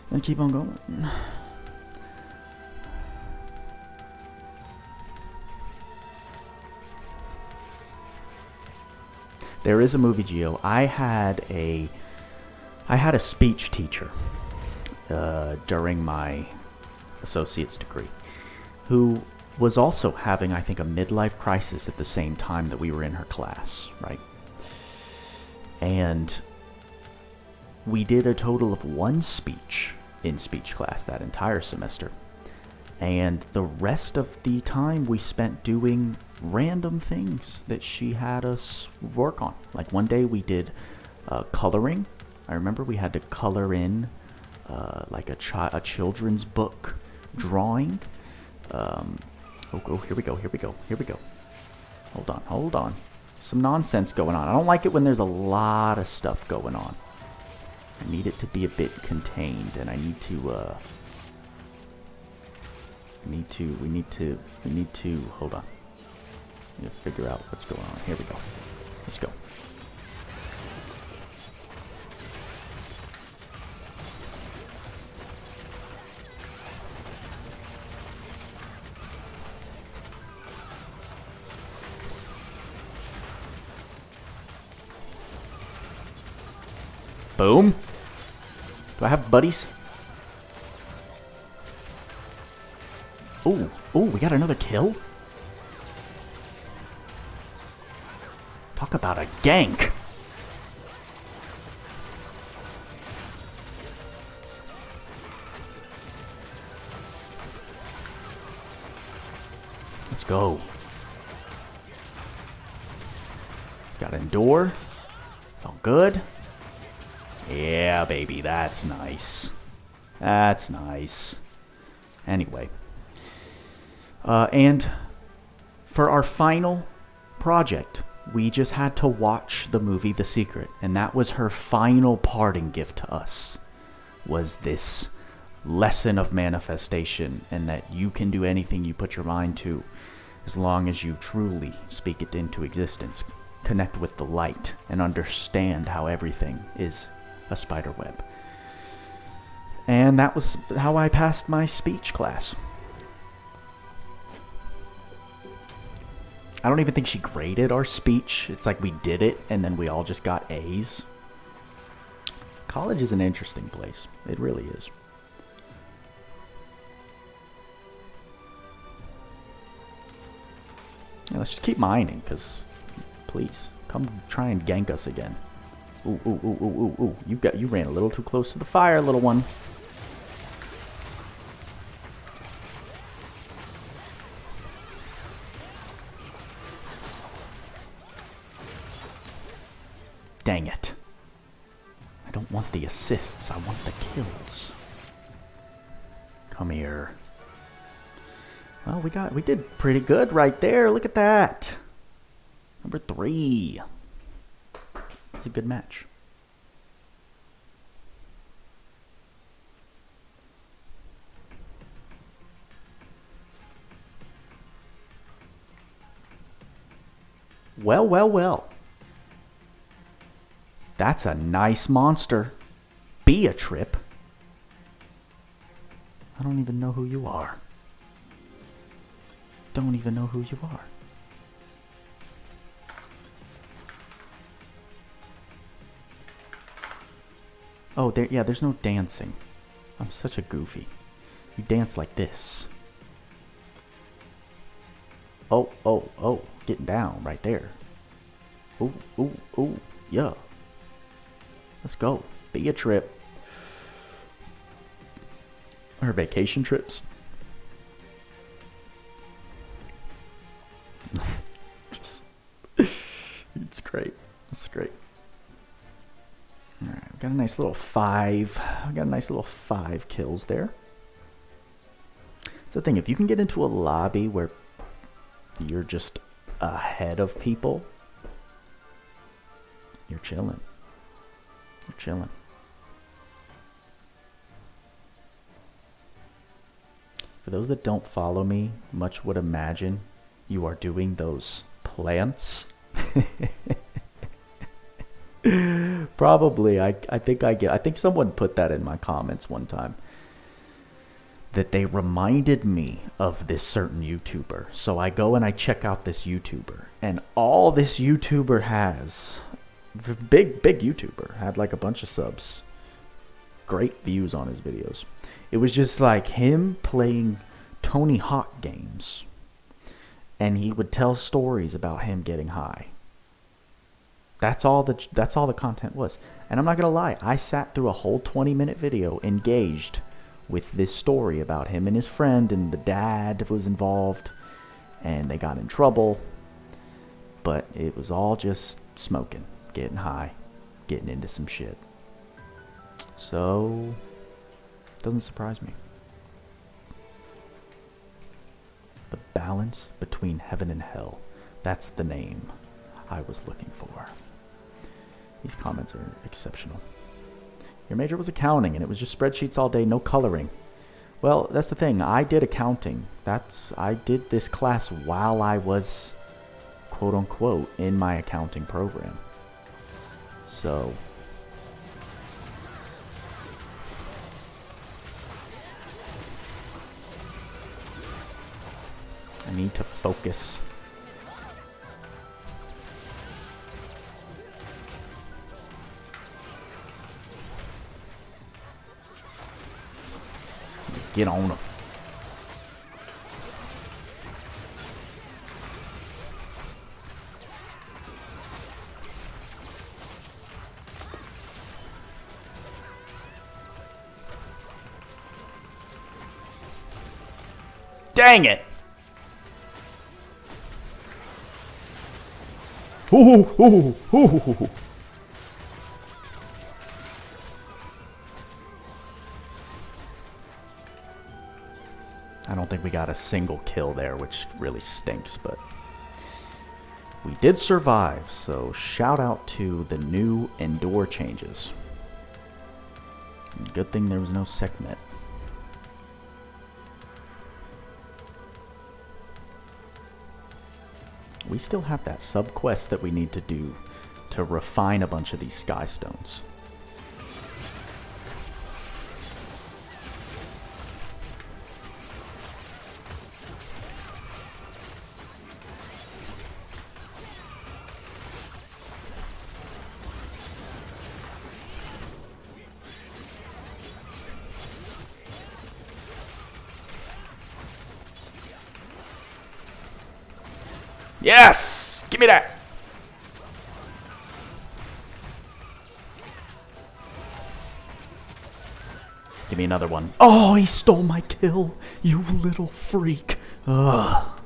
And keep on going. There is a movie, Geo. I had a speech teacher during my associate's degree who was also having, I think, a midlife crisis at the same time that we were in her class, right? And we did a total of 1 speech in speech class that entire semester. And the rest of the time we spent doing random things that she had us work on. Like one day we did coloring. I remember we had to color in like a children's book drawing. Here we go. Hold on. Some nonsense going on. I don't like it when there's a lot of stuff going on. I need it to be a bit contained, and we need to, hold on. We need to figure out what's going on. Here we go. Let's go. Boom. Do I have buddies? Ooh, ooh, we got another kill? Talk about a gank. Let's go. It's got endure. It's all good. Yeah, baby, that's nice. That's nice. Anyway. And for our final project, we just had to watch the movie The Secret. And that was her final parting gift to us. Was this lesson of manifestation, and that you can do anything you put your mind to as long as you truly speak it into existence, connect with the light, and understand how everything is a spider web. And that was how I passed my speech class. I don't even think she graded our speech. It's like we did it and then we all just got A's. College is an interesting place. It really is. Yeah, let's just keep mining, because please come try and gank us again. Ooh, ooh, ooh, ooh, ooh, ooh. You ran a little too close to the fire, little one. Dang it. I don't want the assists, I want the kills. Come here. Well, we did pretty good right there. Look at that. Number 3. It's a good match. Well, well, well. That's a nice monster. Be a trip. I don't even know who you are. Don't even know who you are. Oh, there's no dancing. I'm such a goofy. You dance like this. Oh, oh, oh. Getting down right there. Ooh, ooh, ooh. Yeah. Let's go. Be a trip. Her vacation trips. It's great. It's great. Alright, we got a nice little 5. We got a nice little 5 kills there. It's the thing, if you can get into a lobby where you're just ahead of people, you're chilling. You're chilling. For those that don't follow me, much would imagine you are doing those plants. Probably. I think someone put that in my comments one time, that they reminded me of this certain YouTuber. So I go and I check out this YouTuber, and all this YouTuber has, big YouTuber, had like a bunch of subs, great views on his videos. It was just like him playing Tony Hawk games, and he would tell stories about him getting high. That's all the content was. And I'm not gonna lie, I sat through a whole 20-minute video engaged with this story about him and his friend, and the dad was involved, and they got in trouble. But it was all just smoking, getting high, getting into some shit. So, doesn't surprise me. The balance between heaven and hell. That's the name I was looking for. These comments are exceptional. Your major was accounting, and it was just spreadsheets all day, no coloring. Well, that's the thing. I did accounting. I did this class while I was, quote unquote, in my accounting program. So, I need to focus. Get on them. Dang it! Ooh, ooh, ooh. I don't think we got a single kill there, which really stinks, but we did survive, so shout out to the new Endure changes. Good thing there was no Sekhmet. We still have that sub-quest that we need to do to refine a bunch of these sky stones. Yes! Give me that! Give me another one. Oh, he stole my kill! You little freak! Ugh.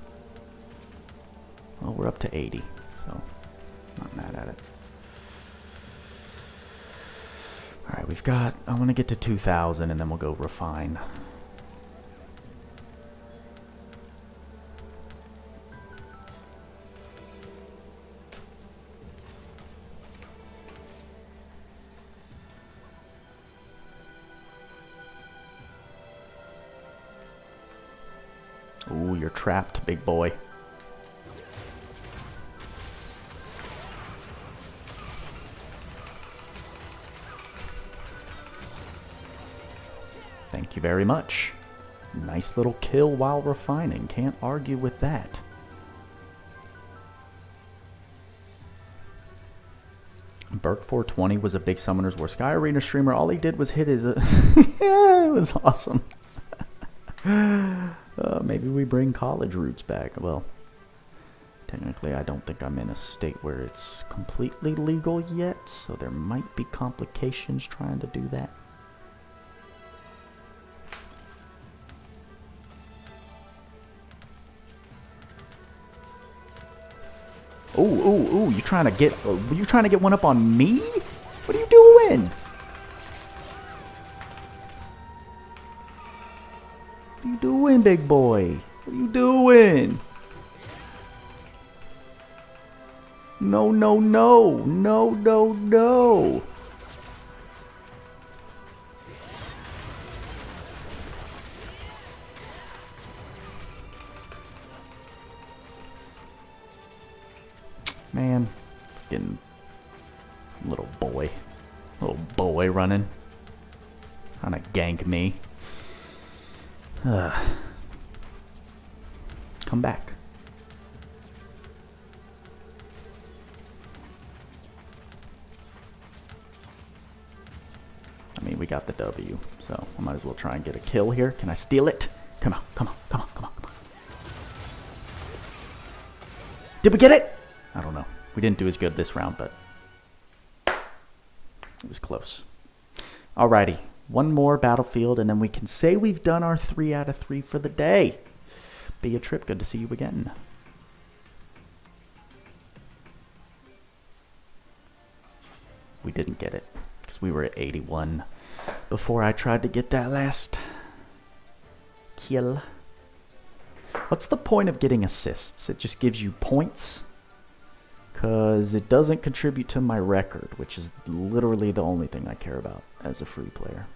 Well, we're up to 80, so not mad at it. Alright, we've got... I want to get to 2,000 and then we'll go refine. Ooh, you're trapped, big boy. Thank you very much. Nice little kill while refining. Can't argue with that. Burk420 was a big Summoners War Sky Arena streamer. All he did was hit his... yeah, it was awesome. Maybe we bring college roots back. Well, technically I don't think I'm in a state where it's completely legal yet, so there might be complications trying to do that. Ooh, ooh, ooh, you trying to get one up on me? What are you doing? What are you doing, big boy? What are you doing? No, no, no. No, no, no. Man, fucking little boy running, trying to gank me. Come back. I mean, we got the W, so I might as well try and get a kill here. Can I steal it? Come on, come on, come on, come on, come on. Did we get it? I don't know. We didn't do as good this round, but it was close. Alrighty. One more battlefield, and then we can say we've done our 3 out of 3 for the day. Be a trip. Good to see you again. We didn't get it, because we were at 81 before I tried to get that last kill. What's the point of getting assists? It just gives you points? Because it doesn't contribute to my record, which is literally the only thing I care about as a free player.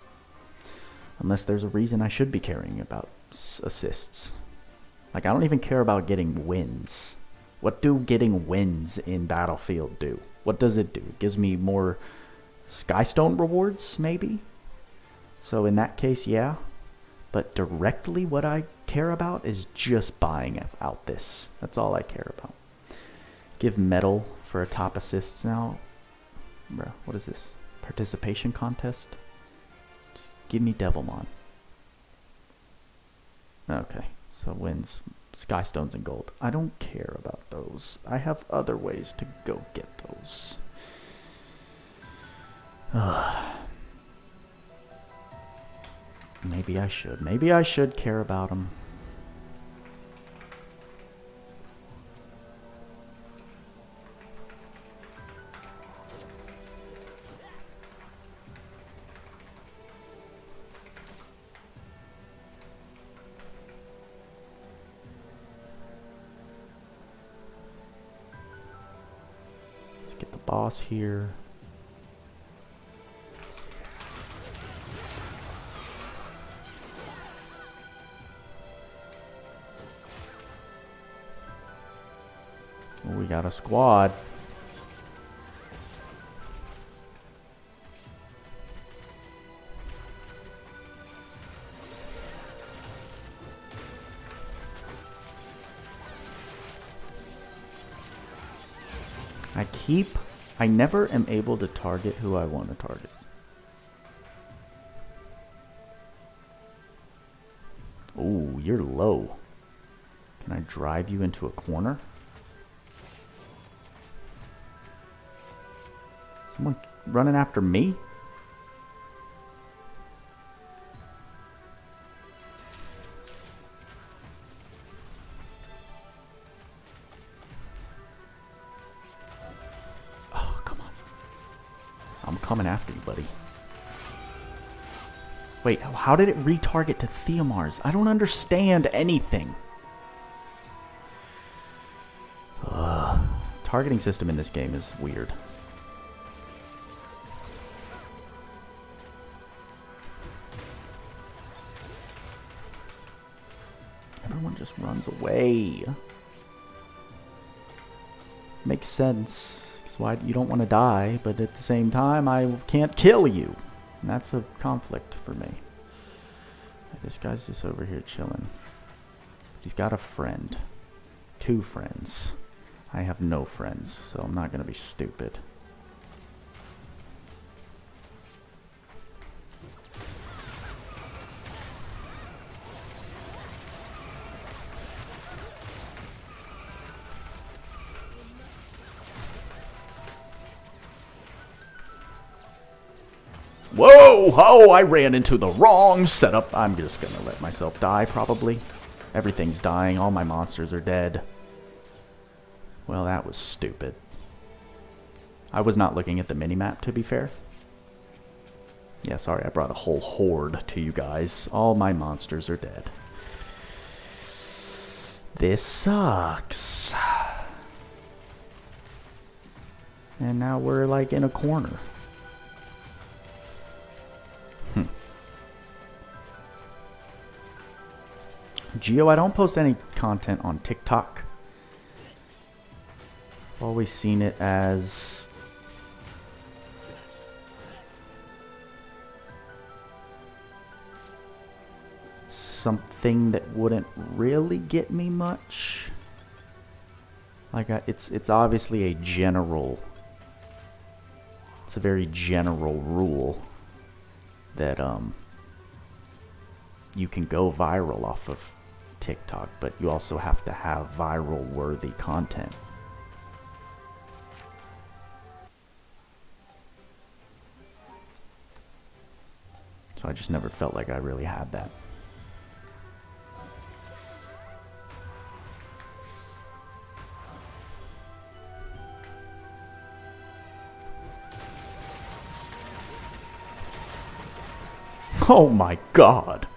Unless there's a reason I should be caring about assists. Like, I don't even care about getting wins. What do getting wins in Battlefield do? What does it do? It gives me more Skystone rewards, maybe? So in that case, yeah. But directly what I care about is just buying out this. That's all I care about. Give medal for a top assists now. Bro, what is this? Participation contest? Just give me Devilmon. Okay, so wins sky stones and gold. I don't care about those. I have other ways to go get those. Maybe I should. Maybe I should care about them. Let's get the boss here. We got a squad. I never am able to target who I want to target. Ooh, you're low. Can I drive you into a corner? Someone running after me? Oh, come on. I'm coming after you, buddy. Wait, how did it retarget to Theomars? I don't understand anything. Targeting system in this game is weird. Everyone just runs away. Makes sense. It's why you don't want to die, but at the same time, I can't kill you. And that's a conflict for me. This guy's just over here chilling. He's got a friend. 2 friends. I have no friends, so I'm not going to be stupid. Whoa! Oh, I ran into the wrong setup. I'm just going to let myself die, probably. Everything's dying. All my monsters are dead. Well, that was stupid. I was not looking at the minimap, to be fair. Yeah, sorry, I brought a whole horde to you guys. All my monsters are dead. This sucks. And now we're like in a corner. Geo, I don't post any content on TikTok. I've always seen it as something that wouldn't really get me much. Like it's obviously a general. It's a very general rule that you can go viral off of TikTok, but you also have to have viral worthy content. So I just never felt like I really had that. Oh my god!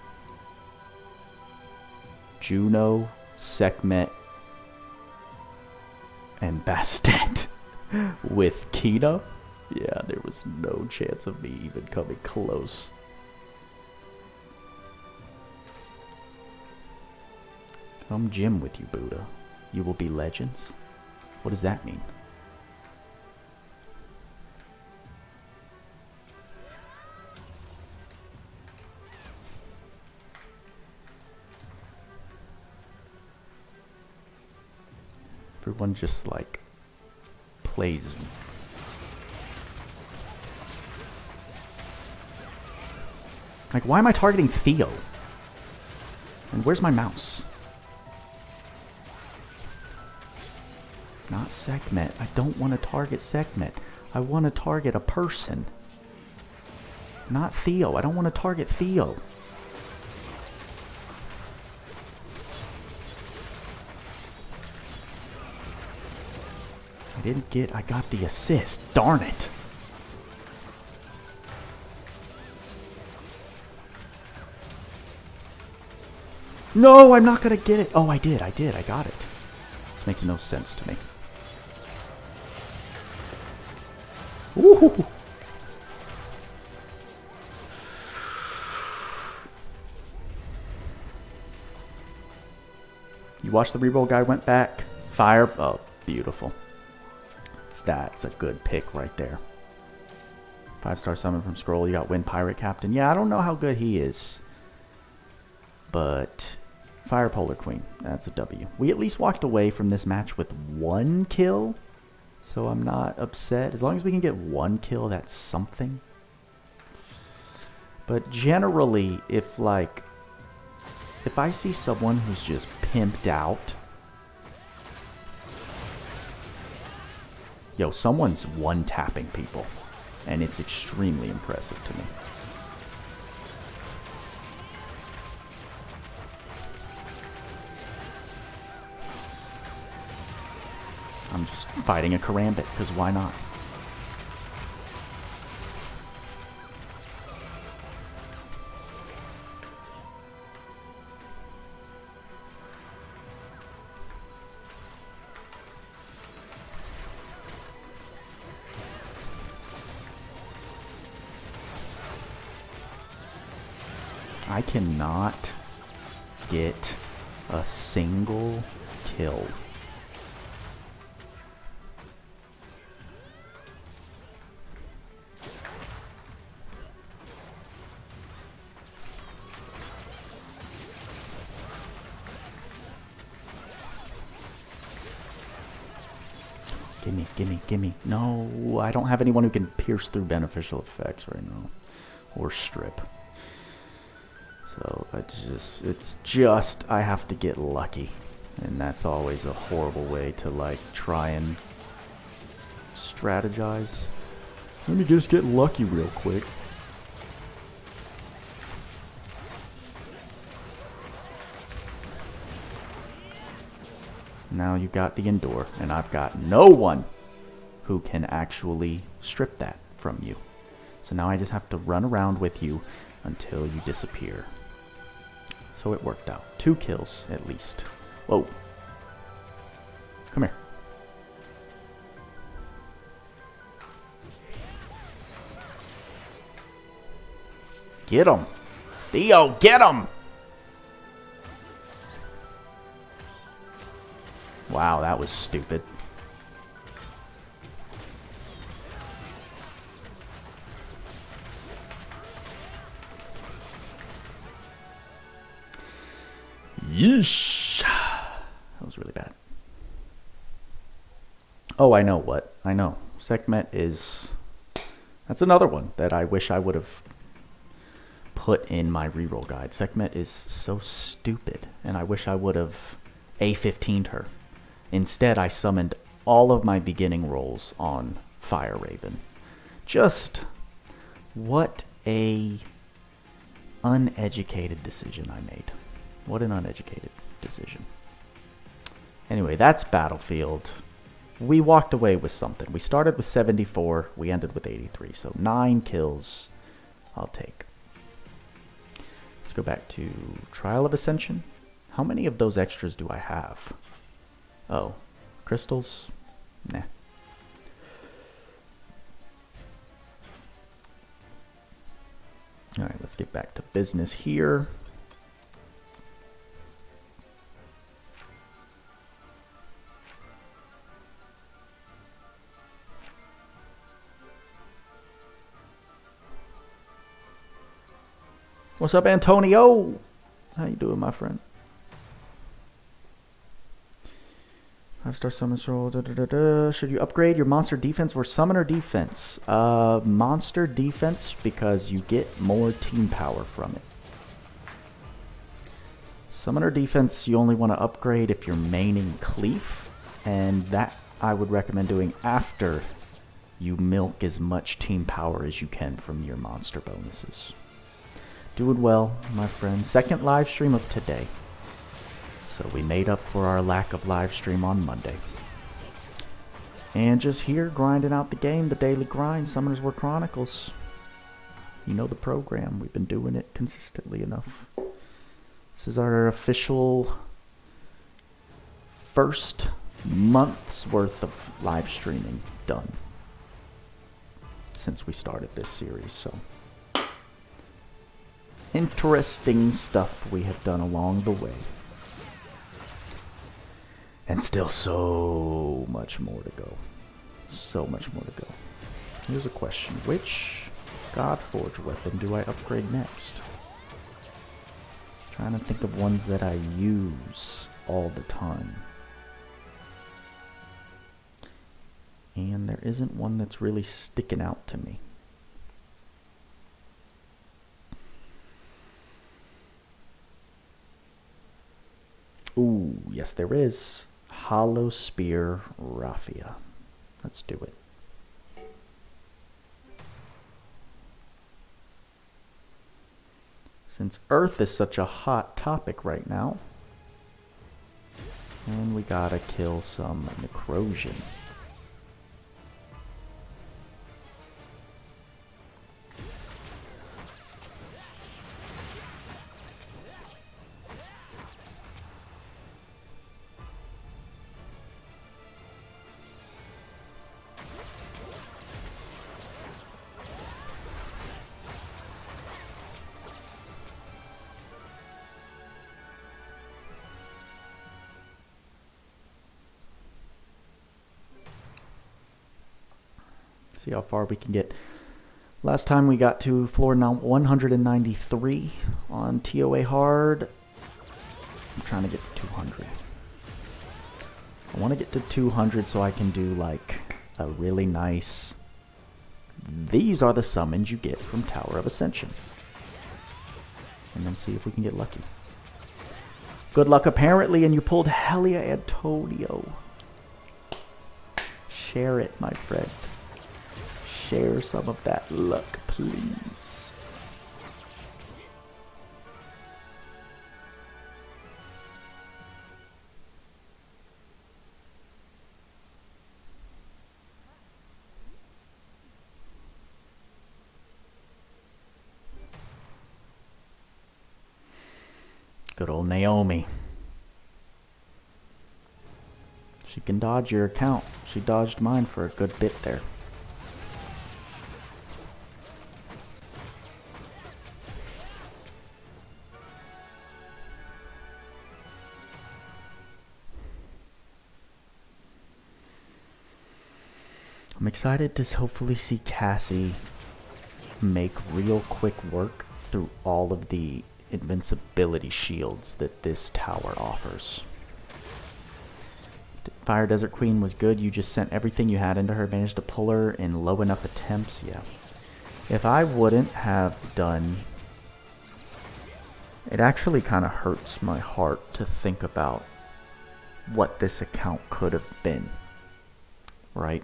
Juno, Sekhmet, and Bastet with Kina? Yeah, there was no chance of me even coming close. Come gym with you, Buddha. You will be legends? What does that mean? Everyone just like plays. Like, why am I targeting Theo? And where's my mouse? Not Sekhmet. I don't want to target Sekhmet. I want to target a person. Not Theo. I don't want to target Theo. I got the assist. Darn it. No, I'm not going to get it. Oh, I did. I got it. This makes no sense to me. Woohoo! You watched the reroll guy went back. Fire. Oh, beautiful. That's a good pick right there. 5-star summon from Scroll. You got Wind Pirate Captain. Yeah, I don't know how good he is. But Fire Polar Queen. That's a W. We at least walked away from this match with 1 kill. So I'm not upset. As long as we can get 1 kill, that's something. But generally, if I see someone who's just pimped out. Yo, someone's one-tapping people. And it's extremely impressive to me. I'm just fighting a Karambit, because why not? I cannot get a single kill. Gimme. No, I don't have anyone who can pierce through beneficial effects right now. Or strip. So it's just I have to get lucky. And that's always a horrible way to try and strategize. Let me just get lucky real quick. Now you got the Endure, and I've got no one who can actually strip that from you. So now I just have to run around with you until you disappear. So it worked out. 2 kills, at least. Whoa. Come here. Get him! Theo, get him! Wow, that was stupid. Yeesh. That was really bad. Oh, I know what. I know. Sekhmet is... That's another one that I wish I would have put in my reroll guide. Sekhmet is so stupid, and I wish I would have A15'd her. Instead, I summoned all of my beginning rolls on Fire Raven. Just what a uneducated decision I made. What an uneducated decision. Anyway, that's Battlefield. We walked away with something. We started with 74. We ended with 83. So 9 kills I'll take. Let's go back to Trial of Ascension. How many of those extras do I have? Oh, crystals? Nah. Alright, let's get back to business here. What's up, Antonio? How you doing, my friend? 5-star summon roll. Should you upgrade your monster defense or summoner defense? Monster defense, because you get more team power from it. Summoner defense you only want to upgrade if you're maining Cleef, and that I would recommend doing after you milk as much team power as you can from your monster bonuses. Doing well, my friend. Second live stream of today. So we made up for our lack of live stream on Monday. And just here, grinding out the game, the daily grind, Summoners War Chronicles. You know the program. We've been doing it consistently enough. This is our official first month's worth of live streaming done since we started this series. So interesting stuff we have done along the way. And still so much more to go. So much more to go. Here's a question. Which Godforge weapon do I upgrade next? Trying to think of ones that I use all the time. And there isn't one that's really sticking out to me. Ooh, yes there is. Hollow Spear Raffia. Let's do it. Since Earth is such a hot topic right now, and we gotta kill some Necrosion. See how far we can get. Last time we got to floor 193 on TOA hard. I'm trying to get to 200. I want to get to 200 so I can do like a really nice... These are the summons you get from Tower of Ascension. And then see if we can get lucky. Good luck apparently, and you pulled Helia Antonio. Share it, my friend. Share some of that luck, please. Good old Naomi. She can dodge your account. She dodged mine for a good bit there. I'm excited to hopefully see Cassie make real quick work through all of the invincibility shields that this tower offers. Fire Desert Queen was good. You just sent everything you had into her, managed to pull her in low enough attempts. Yeah. If I wouldn't have done... It actually kind of hurts my heart to think about what this account could have been. Right?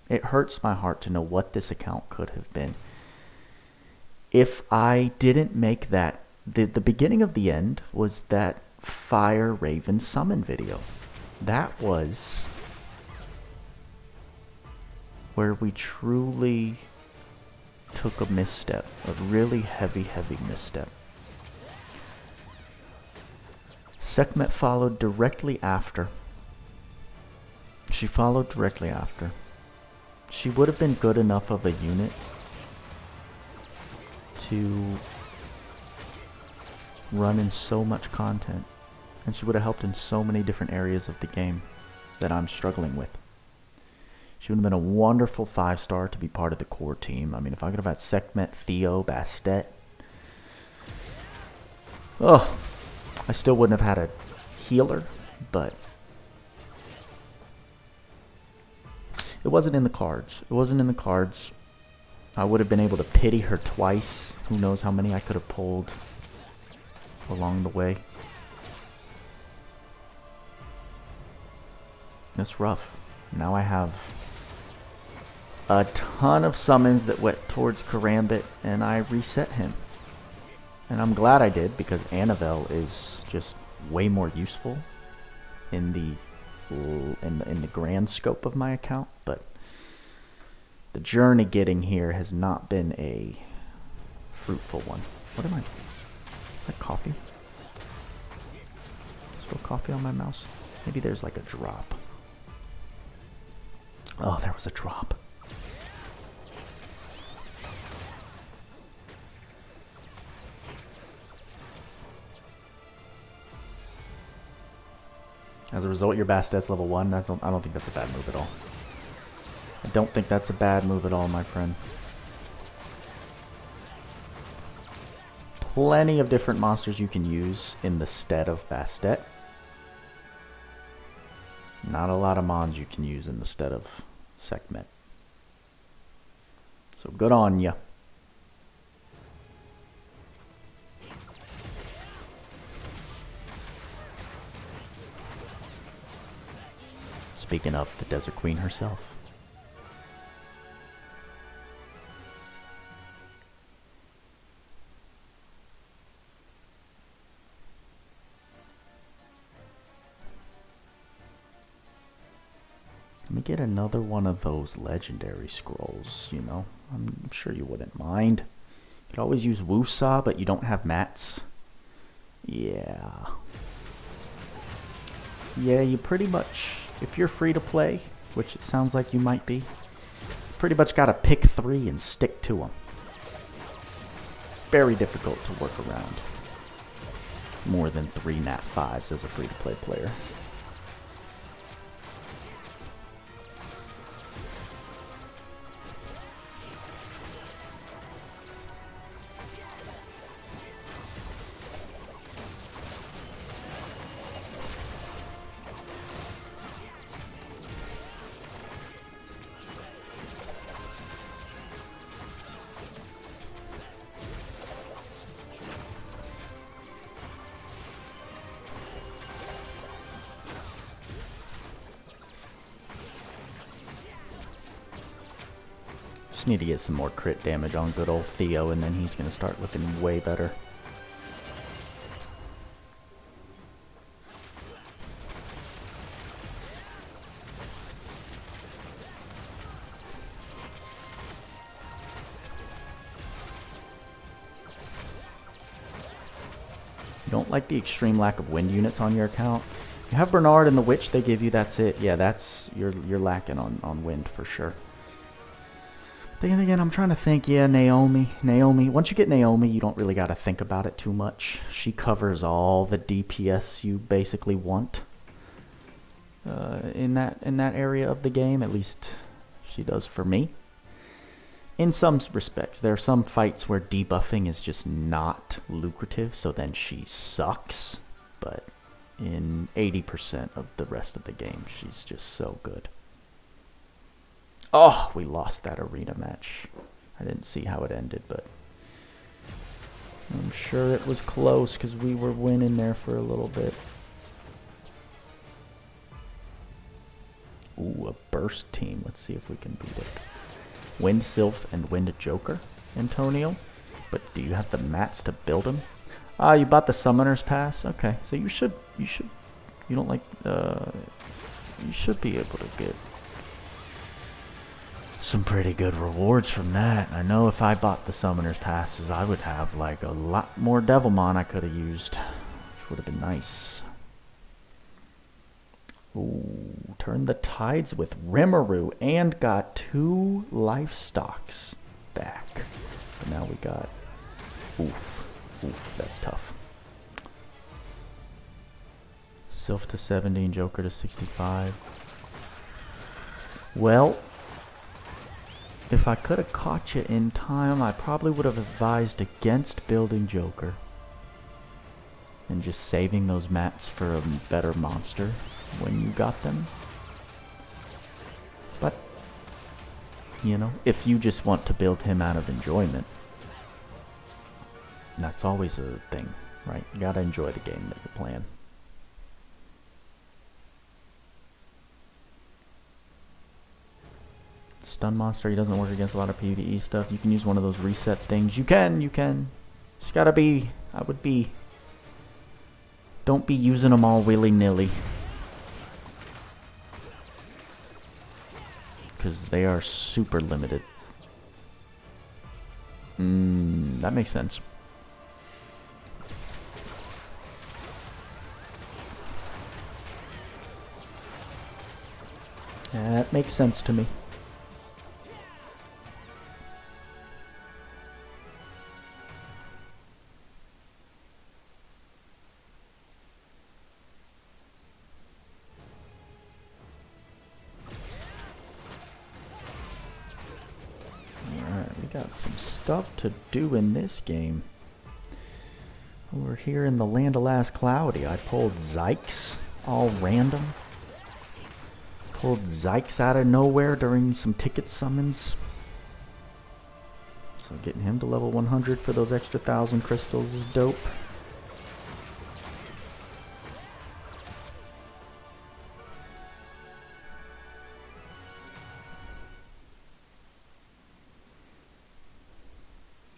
It hurts my heart to know what this account could have been. If I didn't make that, the beginning of the end was that Fire Raven summon video. That was where we truly took a misstep, a really heavy misstep. Sekhmet followed directly after. She followed directly after. She would have been good enough of a unit to run in so much content, and she would have helped in so many different areas of the game that I'm struggling with. She would have been a wonderful 5-star to be part of the core team. I mean, if I could have had Sekhmet, Theo, Bastet. Oh, I still wouldn't have had a healer, but it wasn't in the cards. It wasn't in the cards. I would have been able to pity her twice. Who knows how many I could have pulled. along the way. That's rough. Now I have a ton of summons that went towards Karambit, and I reset him. And I'm glad I did, because Annabelle is just way more useful in the grand scope of my account, but the journey getting here has not been a fruitful one. What am I? Is that coffee? Still coffee on my mouse? Maybe there's like a drop. Oh, there was a drop. As a result, your Bastet's level 1. I don't think that's a bad move at all. I don't think that's a bad move at all, my friend. Plenty of different monsters you can use in the stead of Bastet. Not a lot of mons you can use in the stead of Sekhmet. So good on ya. Speaking of the Desert Queen herself. Let me get another one of those legendary scrolls, you know. I'm sure you wouldn't mind. You could always use Wusa, but you don't have mats. Yeah. Yeah, you pretty much, if you're free to play, which it sounds like you might be, pretty much gotta pick 3 and stick to them. Very difficult to work around more than 3 nat 5s as a free to play player. Just need to get some more crit damage on good old Theo, and then he's going to start looking way better. You don't like the extreme lack of wind units on your account? You have Bernard and the Witch they give you, that's it. Yeah, that's you're lacking on wind for sure. Then again, I'm trying to think, yeah, Naomi. Once you get Naomi, you don't really got to think about it too much. She covers all the DPS you basically want in that area of the game. At least she does for me. In some respects, there are some fights where debuffing is just not lucrative, so then she sucks. But in 80% of the rest of the game, she's just so good. Oh, we lost that arena match. I didn't see how it ended, but I'm sure it was close because we were winning there for a little bit. Ooh, a burst team. Let's see if we can beat it. Wind Sylph and Wind Joker, Antonio. But do you have the mats to build them? Ah, you bought the Summoner's Pass? Okay, so you should, you don't like, you should be able to get some pretty good rewards from that. I know if I bought the Summoner's Passes, I would have like a lot more Devilmon I could have used, which would have been nice. Ooh, turn the tides with Rimuru and got 2 life stocks back. But now we got, oof, that's tough. Sylph to 70 and Joker to 65. Well, if I could have caught you in time, I probably would have advised against building Joker and just saving those mats for a better monster when you got them. But, you know, if you just want to build him out of enjoyment, that's always a thing. right? You gotta enjoy the game that you're playing. Stun monster, he doesn't work against a lot of PvE stuff. You can use one of those reset things. You can. Just gotta be, don't be using them all willy-nilly. Because they are super limited. That makes sense. That makes sense to me. Got some stuff to do in this game. We're here in the land of Last Cloudy. I pulled Zykes, all random. Pulled Zykes out of nowhere during some ticket summons. So getting him to level 100 for those extra 1,000 crystals is dope.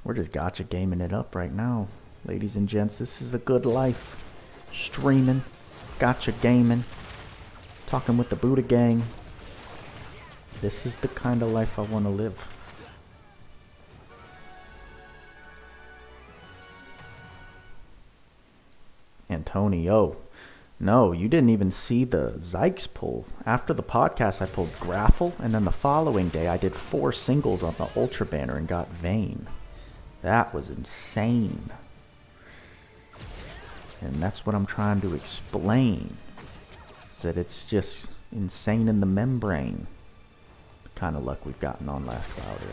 We're just gotcha gaming it up right now, ladies and gents. This is a good life. Streaming, gotcha gaming, talking with the Buddha gang. This is the kind of life I want to live. Antonio. No, you didn't even see the Zykes pull. After the podcast, I pulled Graffle, and then the following day, I did 4 singles on the Ultra Banner and got Vayne. That was insane. And that's what I'm trying to explain. Is that it's just insane in the membrane. The kind of luck we've gotten on Last Cloudy.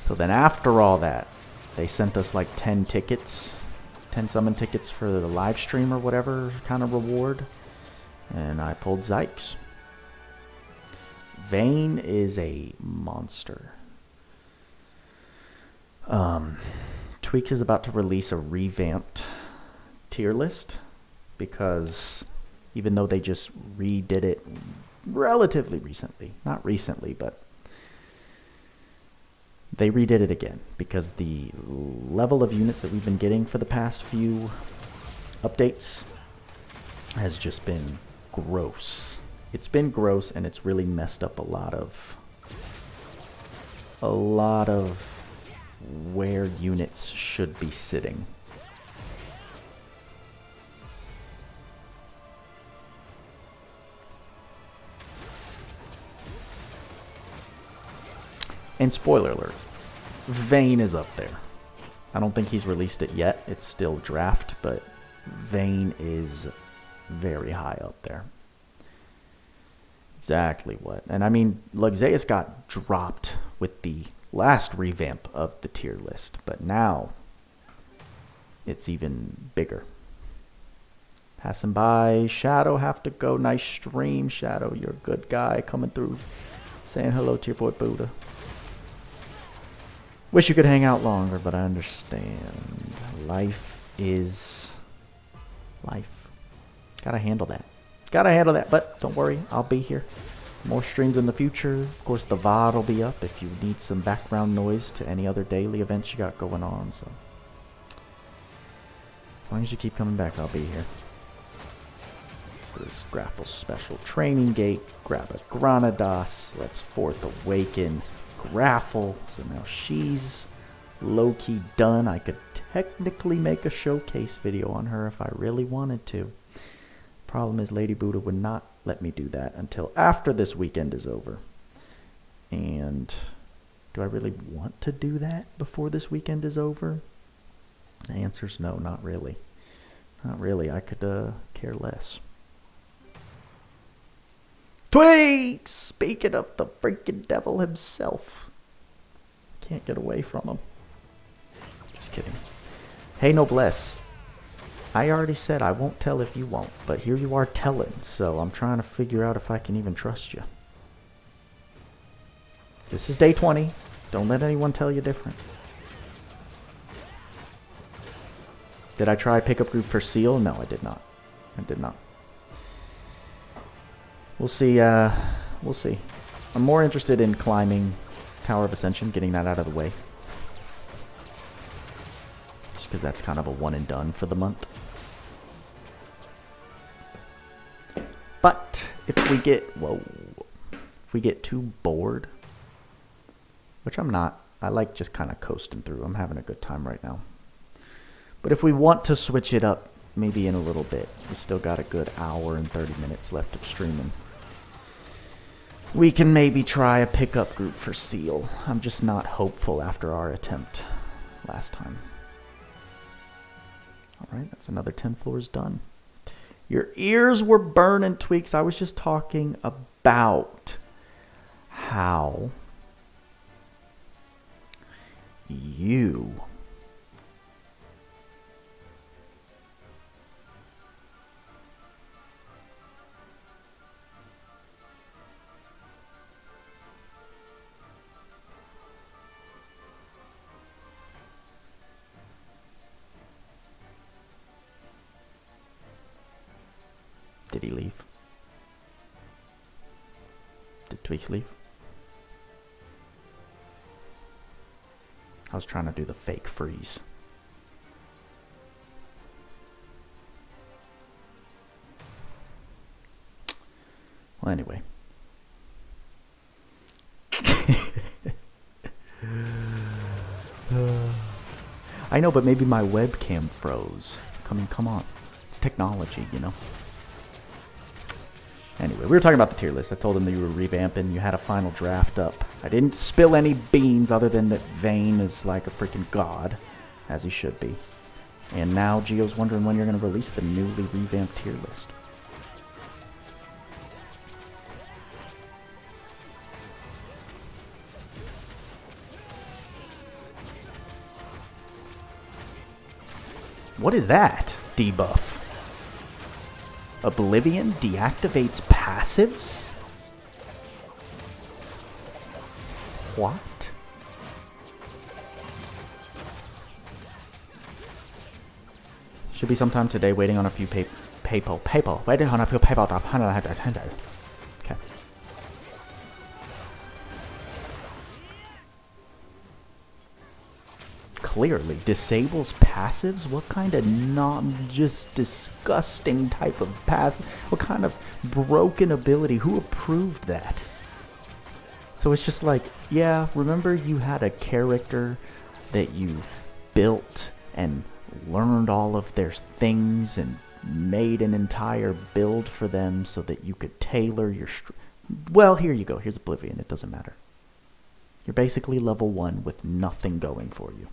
So then after all that, they sent us like 10 tickets. 10 summon tickets for the live stream or whatever kind of reward. And I pulled Zykes. Vayne is a monster. Tweaks is about to release a revamped tier list because even though they just redid it relatively recently, not recently, but they redid it again because the level of units that we've been getting for the past few updates has just been gross. It's been gross and it's really messed up a lot of where units should be sitting. And spoiler alert, Vayne is up there. I don't think he's released it yet. It's still draft, but Vayne is very high up there. Exactly what. And I mean, Luxeus got dropped with the last revamp of the tier list, but now it's even bigger. Passing by, Shadow, have to go. Nice stream, Shadow. You're a good guy coming through, saying hello to your boy Buddha. Wish you could hang out longer, but I understand. Life is life. Gotta handle that. Gotta handle that, but don't worry, I'll be here. More streams in the future. Of course, the VOD will be up if you need some background noise to any other daily events you got going on. So, as long as you keep coming back, I'll be here. For this Graffle special training gate, grab a Granados. Let's Fourth Awaken Graffle. So now she's low-key done. I could technically make a showcase video on her if I really wanted to. Problem is, Lady Buddha would not let me do that until after this weekend is over. And do I really want to do that before this weekend is over? The answer's no, not really. Not really. I could care less. Tweaks! Speaking of the freaking devil himself. Can't get away from him. Just kidding. Hey, Noblesse. I already said I won't tell if you won't, but here you are telling, so I'm trying to figure out if I can even trust you. This is day 20. Don't let anyone tell you different. Did I try pickup group for Seal? No, I did not. I did not. We'll see. We'll see. I'm more interested in climbing Tower of Ascension, getting that out of the way. Just because that's kind of a one and done for the month. But if we get, if we get too bored, which I'm not, I like just kind of coasting through. I'm having a good time right now. But if we want to switch it up, maybe in a little bit, we still got a good hour and 30 minutes left of streaming. We can maybe try a pickup group for Seal. I'm just not hopeful after our attempt last time. Alright, that's another 10 floors done. Your ears were burning, Tweaks. I was just talking about how you Did he leave? Did Tweaks leave? I was trying to do the fake freeze. Well, anyway. I know, but maybe my webcam froze. I mean, come on. It's technology, you know? Anyway, we were talking about the tier list. I told him that you were revamping. You had a final draft up. I didn't spill any beans other than that Vayne is like a freaking god, as he should be. And now Gio's wondering when you're going to release the newly revamped tier list. What is that? Debuff. Oblivion deactivates passives? What? Should be sometime today, waiting on a few waiting on a few PayPal. Okay. Clearly disables passives? What kind of just disgusting type of passive? What kind of broken ability? Who approved that? So it's just like, yeah, remember you had a character that you built and learned all of their things and made an entire build for them so that you could tailor your... Well, here you go. Here's Oblivion. It doesn't matter. You're basically level 1 with nothing going for you.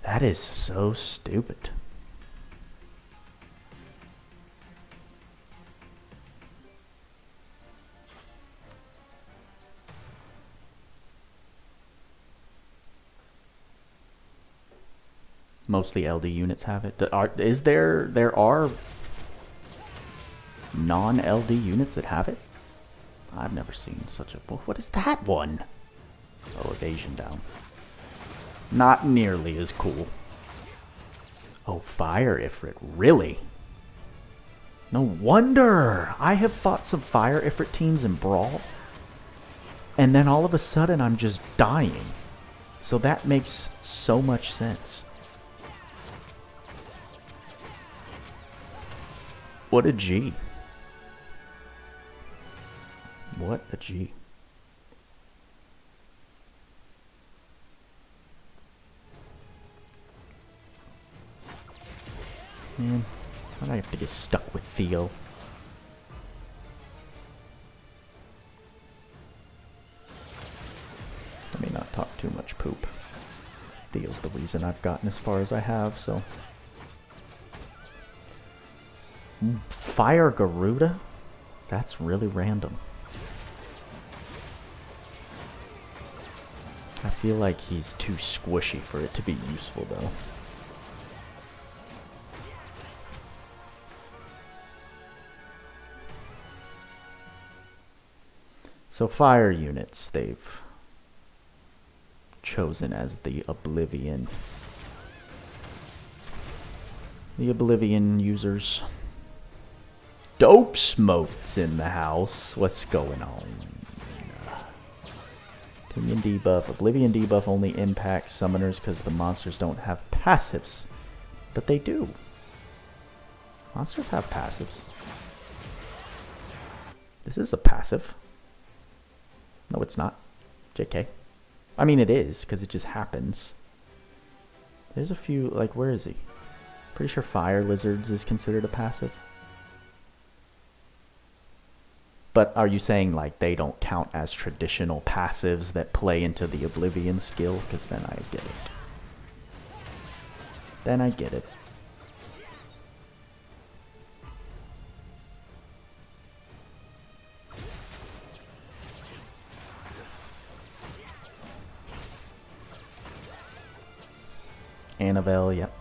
That is so stupid. Mostly LD units have it. There are non-LD units that have it? I've never seen such a... What is that one? Oh, evasion down. Not nearly as cool. Oh, Fire Ifrit. Really? No wonder! I have fought some Fire Ifrit teams in Brawl, and then all of a sudden I'm just dying. So that makes so much sense. What a G. What a G. Man, why'd I have to get stuck with Theo? Let me not talk too much poop. Theo's the reason I've gotten as far as I have, so... Fire Garuda? That's really random. I feel like he's too squishy for it to be useful, though. So fire units, they've chosen as the Oblivion The Oblivion users. Dope Smokes in the house. What's going on? Opinion debuff. Oblivion debuff only impacts summoners because the monsters don't have passives. But they do. Monsters have passives. This is a passive. No, it's not. JK. I mean, it is, because it just happens. There's a few, like, where is he? Pretty sure Fire Lizards is considered a passive. But are you saying, like, they don't count as traditional passives that play into the Oblivion skill? Because then I get it. Then I get it. Annabelle, yep.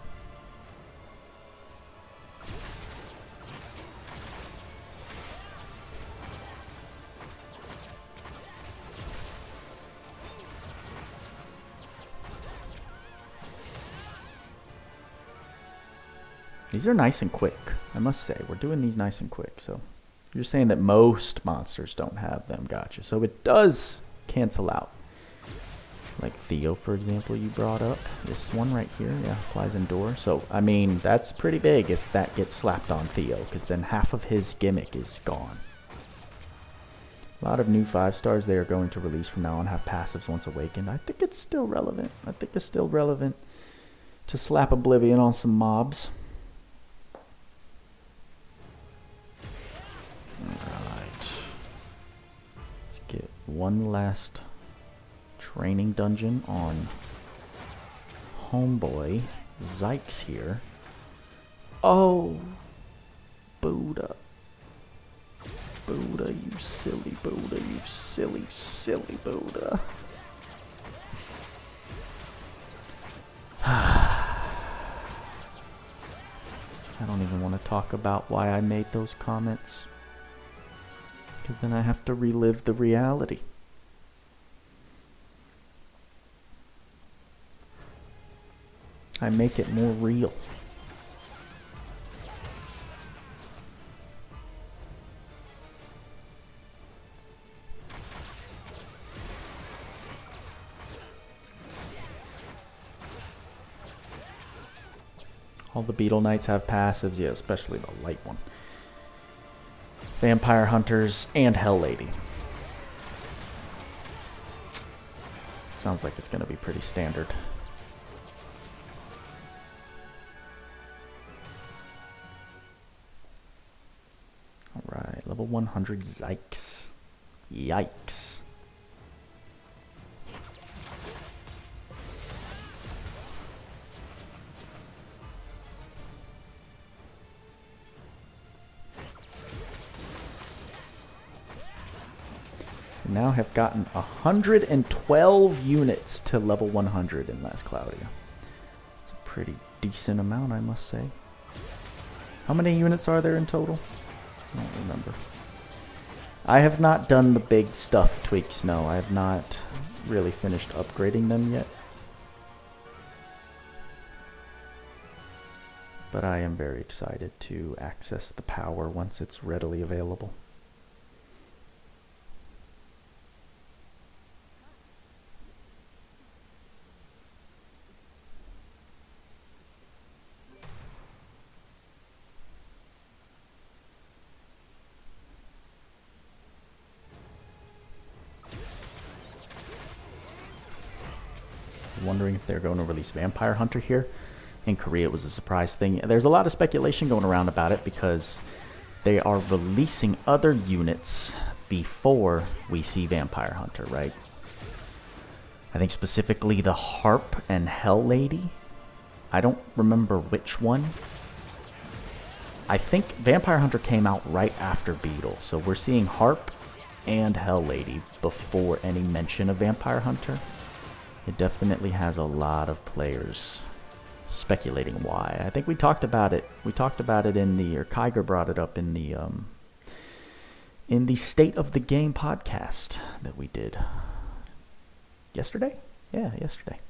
These are nice and quick, I must say. We're doing these nice and quick, so you're saying that most monsters don't have them, gotcha. So it does cancel out. Like Theo, for example, you brought up. This one right here, yeah, applies Endure. So, I mean, that's pretty big if that gets slapped on Theo, because then half of his gimmick is gone. A lot of new 5-stars they are going to release from now on have passives once awakened. I think it's still relevant. I think it's still relevant to slap Oblivion on some mobs. Alright. Let's get one last training dungeon on homeboy Zykes here. Oh, Buddha. Buddha, you silly Buddha, you silly, silly Buddha. I don't even want to talk about why I made those comments, because then I have to relive the reality. I make it more real. All the Beetle Knights have passives, yeah, especially the light one. Vampire Hunters and Hell Lady. Sounds like it's going to be pretty standard. Alright, level 100 Zykes. Yikes. We now have gotten 112 units to level 100 in Last Claudia. It's a pretty decent amount, I must say. How many units are there in total? I don't remember. I have not done the big stuff tweaks, no. I have not really finished upgrading them yet. But I am very excited to access the power once it's readily available. Wondering if they're going to release Vampire Hunter here. In Korea, it was a surprise thing. There's a lot of speculation going around about it because they are releasing other units before we see Vampire Hunter, right? I think specifically the Harp and Hell Lady. I don't remember which one. I think Vampire Hunter came out right after Beetle, so we're seeing Harp and Hell Lady before any mention of Vampire Hunter. It definitely has a lot of players speculating why. I think we talked about it. We talked about it in the, or Kyger brought it up in the State of the Game podcast that we did yesterday. Yeah, yesterday.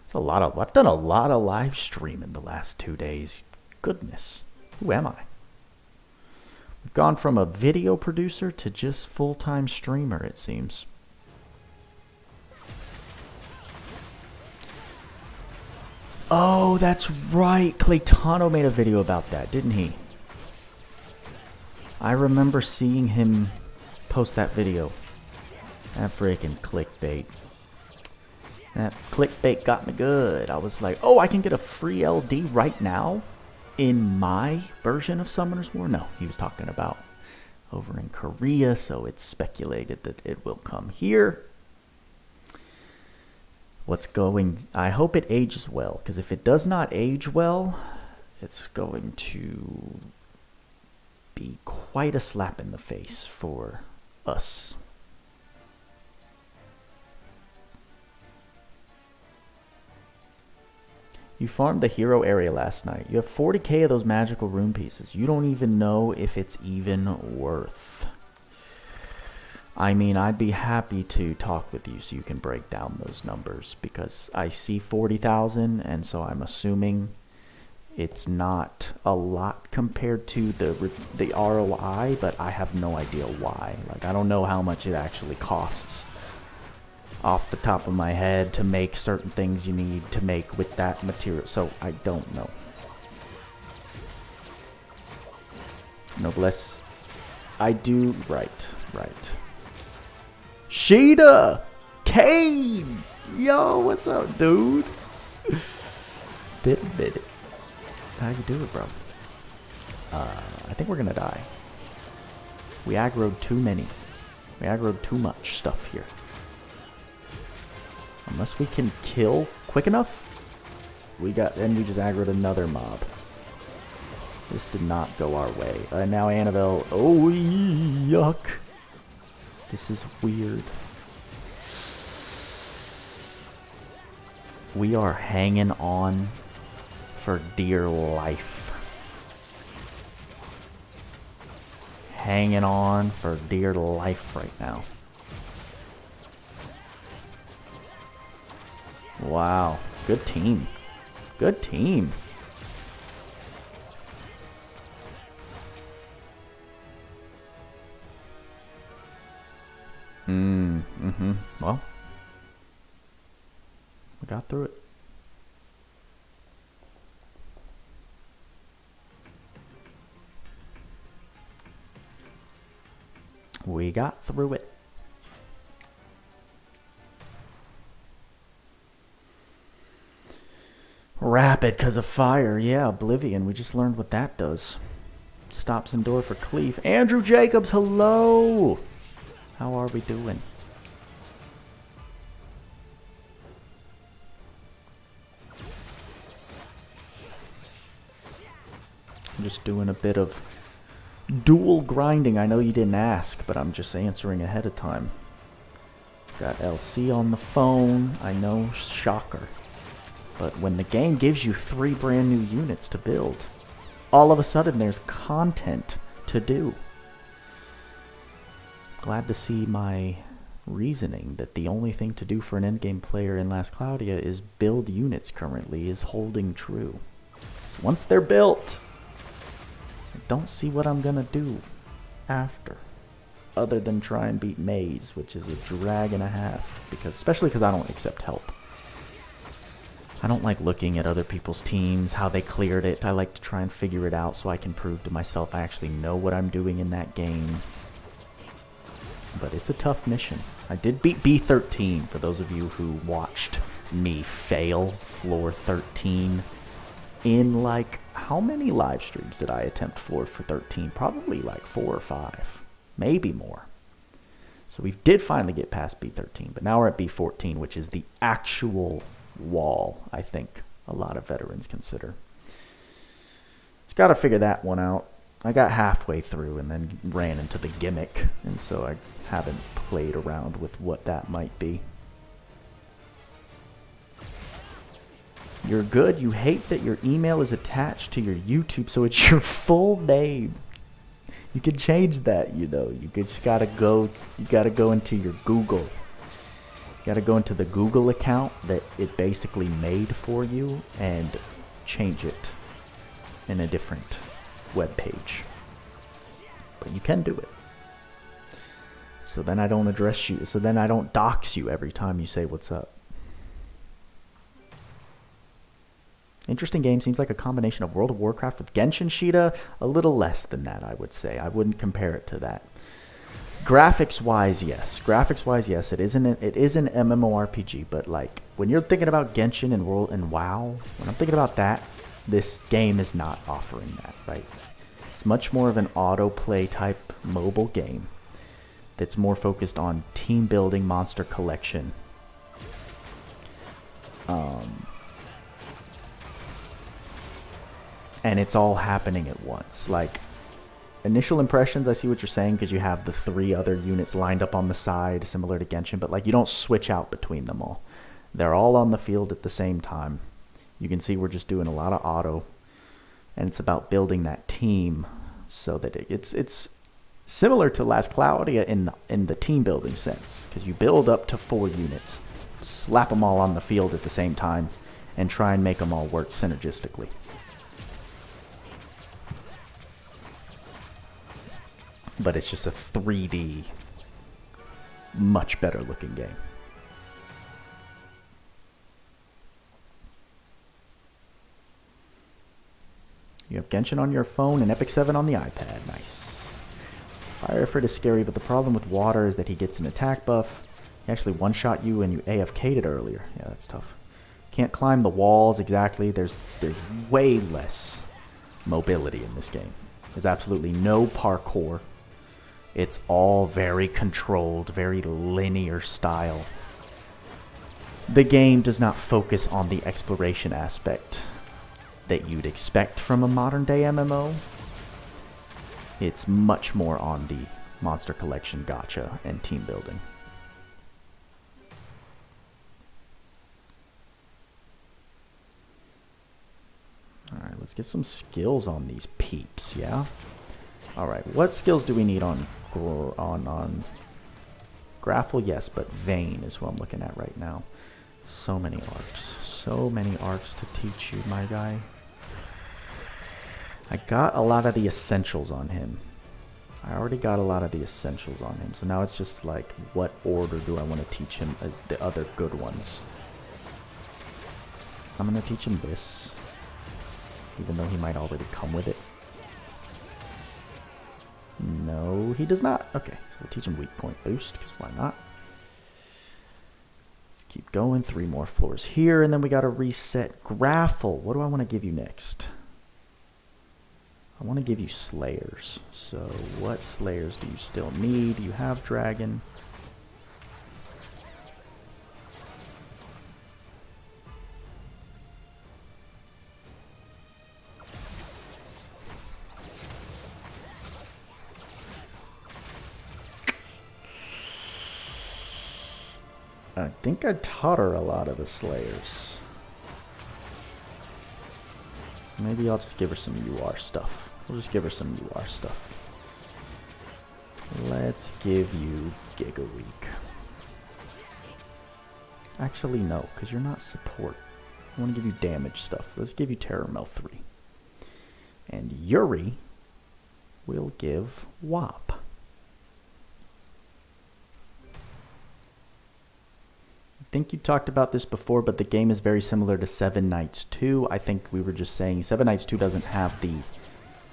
It's a lot of. I've done a lot of live streaming the last 2 days. goodness. Who am I? We've gone from a video producer to just full-time streamer, it seems. Oh, that's right. Claytano made a video about that, didn't he? I remember seeing him post that video. That freaking clickbait. That clickbait got me good. I was like, oh, I can get a free LD right now in my version of Summoner's War? No, he was talking about over in Korea, so it's speculated that it will come here. I hope it ages well, because if it does not age well, it's going to be quite a slap in the face for us. You farmed the hero area last night. You have 40k of those magical rune pieces. You don't even know if it's even worth. I mean, I'd be happy to talk with you so you can break down those numbers, because I see 40,000, and so I'm assuming it's not a lot compared to the ROI, but I have no idea why. Like, I don't know how much it actually costs off the top of my head to make certain things you need to make with that material, so I don't know. Noblesse. I do. Right. Sheeta! Kane! Yo, what's up, dude? Bit. How you doing, bro? I think we're gonna die. We aggroed too many. We aggroed too much stuff here. Unless we can kill quick enough, we just aggroed another mob. This did not go our way. Now Annabelle, oh yuck. This is weird. We are hanging on for dear life. Hanging on for dear life right now. Wow, good team. Good team. Well, we got through it. We got through it. Rapid because of fire. Yeah, Oblivion. We just learned what that does. Stops and door for Cleave. Andrew Jacobs, hello! How are we doing? I'm just doing a bit of dual grinding. I know you didn't ask, but I'm just answering ahead of time. Got LC on the phone. I know, shocker. But when the game gives you 3 brand new units to build, all of a sudden there's content to do. Glad to see my reasoning that the only thing to do for an endgame player in Last Claudia is build units currently is holding true. So once they're built, I don't see what I'm gonna do after, other than try and beat Maze, which is a drag and a half, especially because I don't accept help. I don't like looking at other people's teams, how they cleared it. I like to try and figure it out so I can prove to myself I actually know what I'm doing in that game. But it's a tough mission. I did beat B13, for those of you who watched me fail floor 13 in, like, how many live streams did I attempt floor for 13? Probably like 4 or 5, maybe more. So we did finally get past B13, but now we're at B14, which is the actual wall, I think a lot of veterans consider. Just got to figure that one out. I got halfway through and then ran into the gimmick, and so I haven't played around with what that might be. You're good. You hate that your email is attached to your YouTube, so it's your full name. You can change that, you know. You just gotta go. You gotta go into your Google. You gotta go into the Google account that it basically made for you and change it. in a different web page. But you can do it. So then I don't address you. So then I don't dox you every time you say what's up. Interesting game. Seems like a combination of World of Warcraft with Genshin Shida. A little less than that, I would say. I wouldn't compare it to that. Graphics-wise, yes. Graphics-wise, yes. It is an MMORPG, but like when you're thinking about Genshin and WoW, when I'm thinking about that, this game is not offering that, right? It's much more of an autoplay type mobile game that's more focused on team building, monster collection. And it's all happening at once. Like, initial impressions, I see what you're saying, because you have the 3 other units lined up on the side, similar to Genshin, but like you don't switch out between them all. They're all on the field at the same time. You can see we're just doing a lot of auto, and it's about building that team so that it's similar to Last Cloudia in the team building sense, because you build up to 4 units, slap them all on the field at the same time, and try and make them all work synergistically. But it's just a 3D, much better looking game. You have Genshin on your phone and Epic 7 on the iPad. Nice. Fire Effort is scary, but the problem with water is that he gets an attack buff. He actually one-shot you and you AFK'd it earlier. Yeah, that's tough. Can't climb the walls exactly. There's way less mobility in this game. There's absolutely no parkour. It's all very controlled, very linear style. The game does not focus on the exploration aspect that you'd expect from a modern day MMO. It's much more on the monster collection, gacha, and team building. Alright, let's get some skills on these peeps, yeah? Alright, what skills do we need on Grapple? Yes, but Vayne is what I'm looking at right now. So many arcs. So many arcs to teach you, my guy. I got a lot of the essentials on him. I already got a lot of the essentials on him. So now it's just like, what order do I want to teach him the other good ones? I'm going to teach him this, even though he might already come with it. No, he does not. Okay, so we'll teach him weak point boost, because why not? Let's keep going. 3 more floors here, and then we got to reset Grapple. What do I want to give you next? I want to give you Slayers. So what Slayers do you still need? You have Dragon. I think I taught her a lot of the Slayers. So maybe I'll just give her some UR stuff. We'll just give her some UR stuff. Let's give you Giga Week. Actually, no, because you're not support. I want to give you damage stuff. Let's give you Terror Mel 3. And Yuri will give WAP. I think you talked about this before, but the game is very similar to Seven Knights 2. I think we were just saying Seven Knights 2 doesn't have the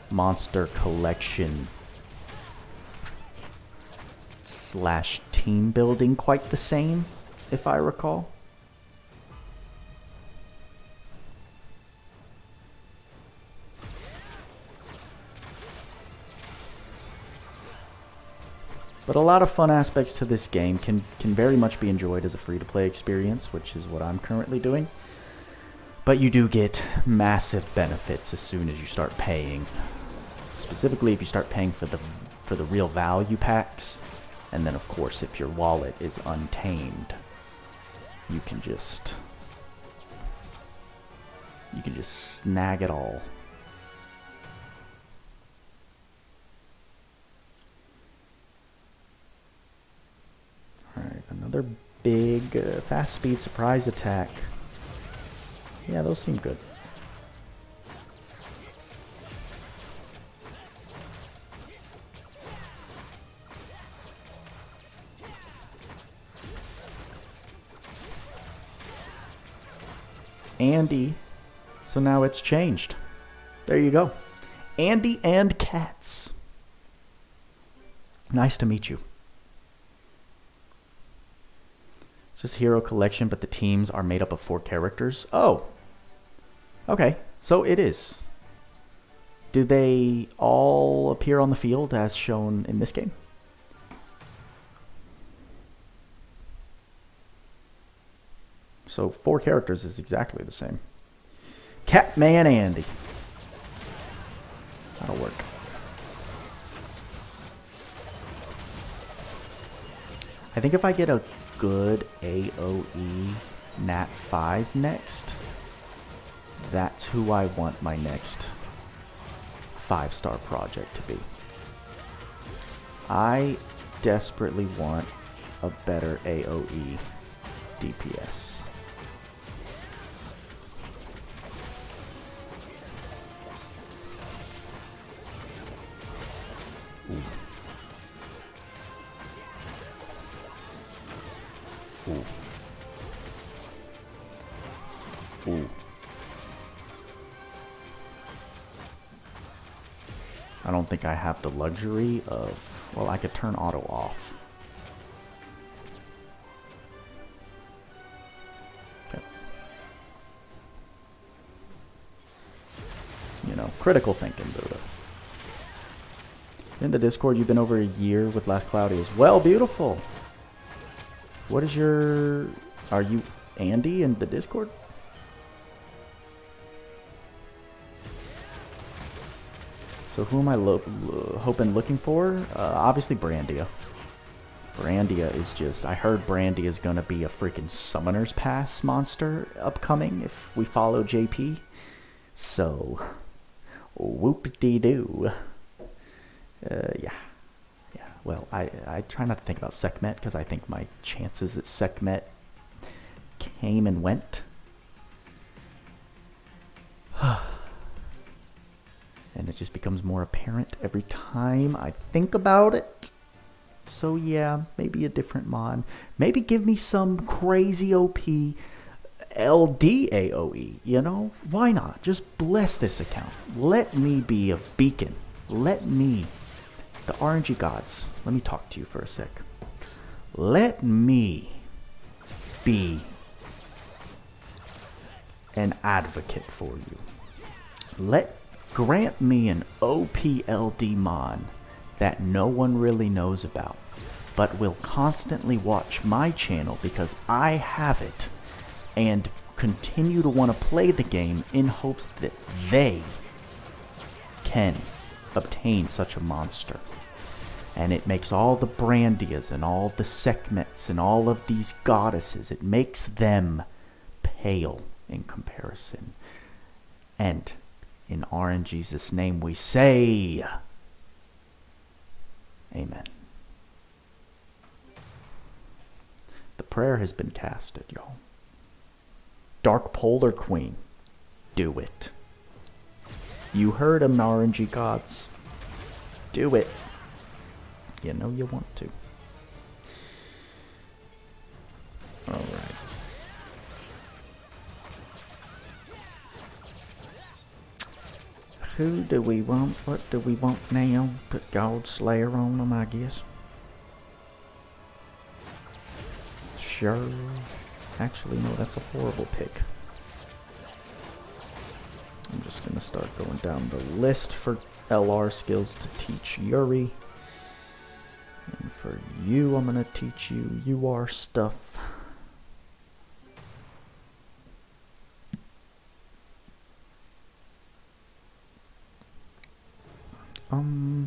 monster collection / team building quite the same, if I recall. But a lot of fun aspects to this game can very much be enjoyed as a free-to-play experience, which is what I'm currently doing. But you do get massive benefits as soon as you start paying. Specifically, if you start paying for the real value packs, and then of course, if your wallet is untamed, you can just snag it all. Alright, another big fast speed surprise attack. Yeah, those seem good. Andy. So now it's changed. There you go. Andy and Cats. Nice to meet you. It's just Hero Collection, but the teams are made up of 4 characters. Oh. Okay, so it is. Do they all appear on the field as shown in this game? So 4 characters is exactly the same. Catman Andy. That'll work. I think if I get a good AoE Nat 5 next, that's who I want my next 5-star project to be. I desperately want a better AoE DPS. Ooh. Ooh. Ooh. I don't think I have the luxury of... Well, I could turn auto off. Okay. You know, critical thinking, Buddha. In the Discord, you've been over a year with Last Cloudy as well. Beautiful. What is your... Are you Andy in the Discord? So who am I looking for? Obviously Brandia. Brandia is just... I heard Brandia is going to be a freaking Summoner's Pass monster upcoming if we follow JP. So, whoop-de-doo. Yeah. Well, I try not to think about Sekhmet because I think my chances at Sekhmet came and went. And it just becomes more apparent every time I think about it. So yeah, maybe a different mon. Maybe give me some crazy OP LD AoE, you know? Why not? Just bless this account. Let me be a beacon. Let me... The RNG gods, let me talk to you for a sec. Let me be an advocate for you. Grant me an OPLD mon that no one really knows about, but will constantly watch my channel because I have it and continue to want to play the game in hopes that they can obtain such a monster. And it makes all the Brandias and all the Sekhmets and all of these goddesses, it makes them pale in comparison. And in RNG's name we say, Amen. The prayer has been casted, y'all. Dark Polar Queen, do it. You heard him, RNG gods. Do it. You know you want to. Alright. Who do we want? What do we want now? Put God Slayer on them, I guess. Sure. Actually, no, that's a horrible pick. I'm just going to start going down the list for LR skills to teach Yuri. And for you, I'm going to teach you UR stuff.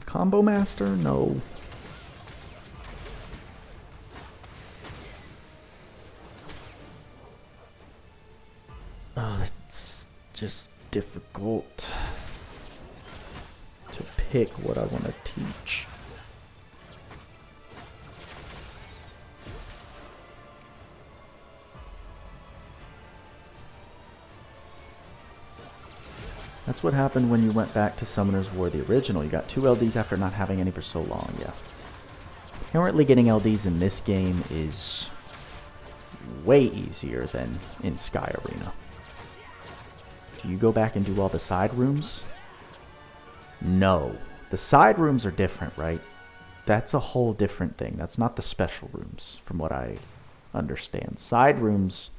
Combo Master? No. It's just difficult to pick what I want to teach. That's what happened when you went back to Summoner's War, the original. You got 2 LDs after not having any for so long, yeah. Apparently getting LDs in this game is way easier than in Sky Arena. Do you go back and do all the side rooms? No. The side rooms are different, right? That's a whole different thing. That's not the special rooms, from what I understand. Side rooms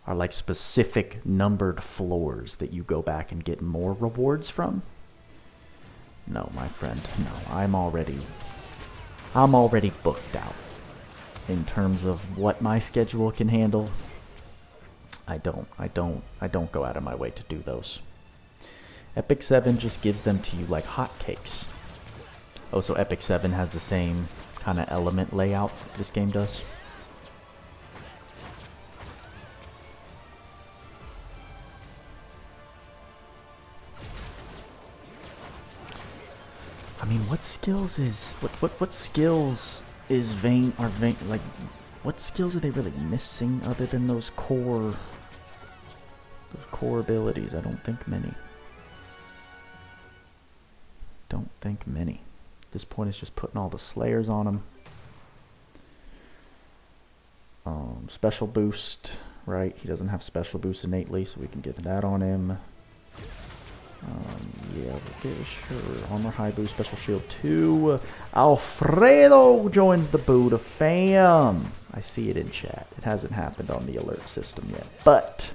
are like specific numbered floors that you go back and get more rewards from. No, my friend, no. I'm already booked out. In terms of what my schedule can handle, I don't go out of my way to do those. Epic 7 just gives them to you like hotcakes. Oh, so Epic 7 has the same kind of element layout this game does? I mean, what skills is what skills is Vayne like? What skills are they really missing other than those core abilities? I don't think many. Don't think many. At this point, it's just putting all the slayers on him. Special boost, right? He doesn't have special boost innately, so we can get that on him. Yeah, sure. Armor high boost, special shield 2. Alfredo joins the Buddha fam. I see it in chat. It hasn't happened on the alert system yet, but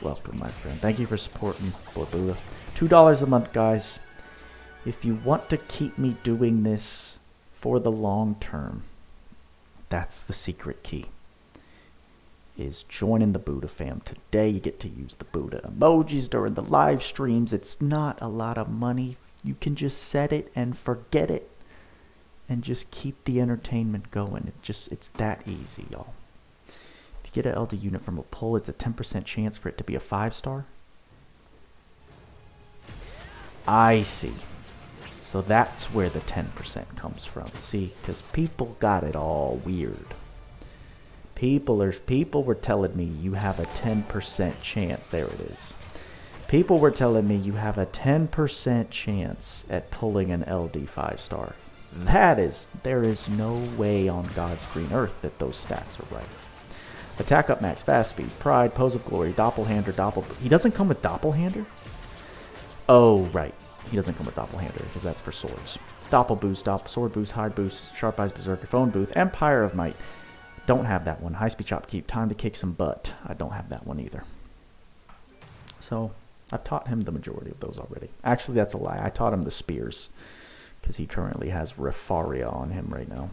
welcome, my friend. Thank you for supporting Buddha. $2 a month, guys. If you want to keep me doing this for the long term, that's the secret key. Is joining the Buddha fam. Today you get to use the Buddha emojis during the live streams. It's not a lot of money. You can just set it and forget it and just keep the entertainment going. It's that easy, y'all. If you get an LD unit from a pull, it's a 10% chance for it to be a 5-star. I see. So that's where the 10% comes from. See, because people got it all weird. People were telling me you have a 10% chance. There it is. People were telling me you have a 10% chance at pulling an LD 5-star. There is no way on God's green earth that those stats are right. Attack up max, fast speed, pride, pose of glory, doppelhander, he doesn't come with doppelhander? Oh, right. He doesn't come with doppelhander because that's for swords. Doppel boost, sword boost, hide boost, sharp eyes, berserker, phone booth, empire of might. Don't have that one. High speed chop keep, time to kick some butt. I don't have that one either. So I've taught him the majority of those already. Actually, that's a lie. I taught him the spears because he currently has Refaria on him right now.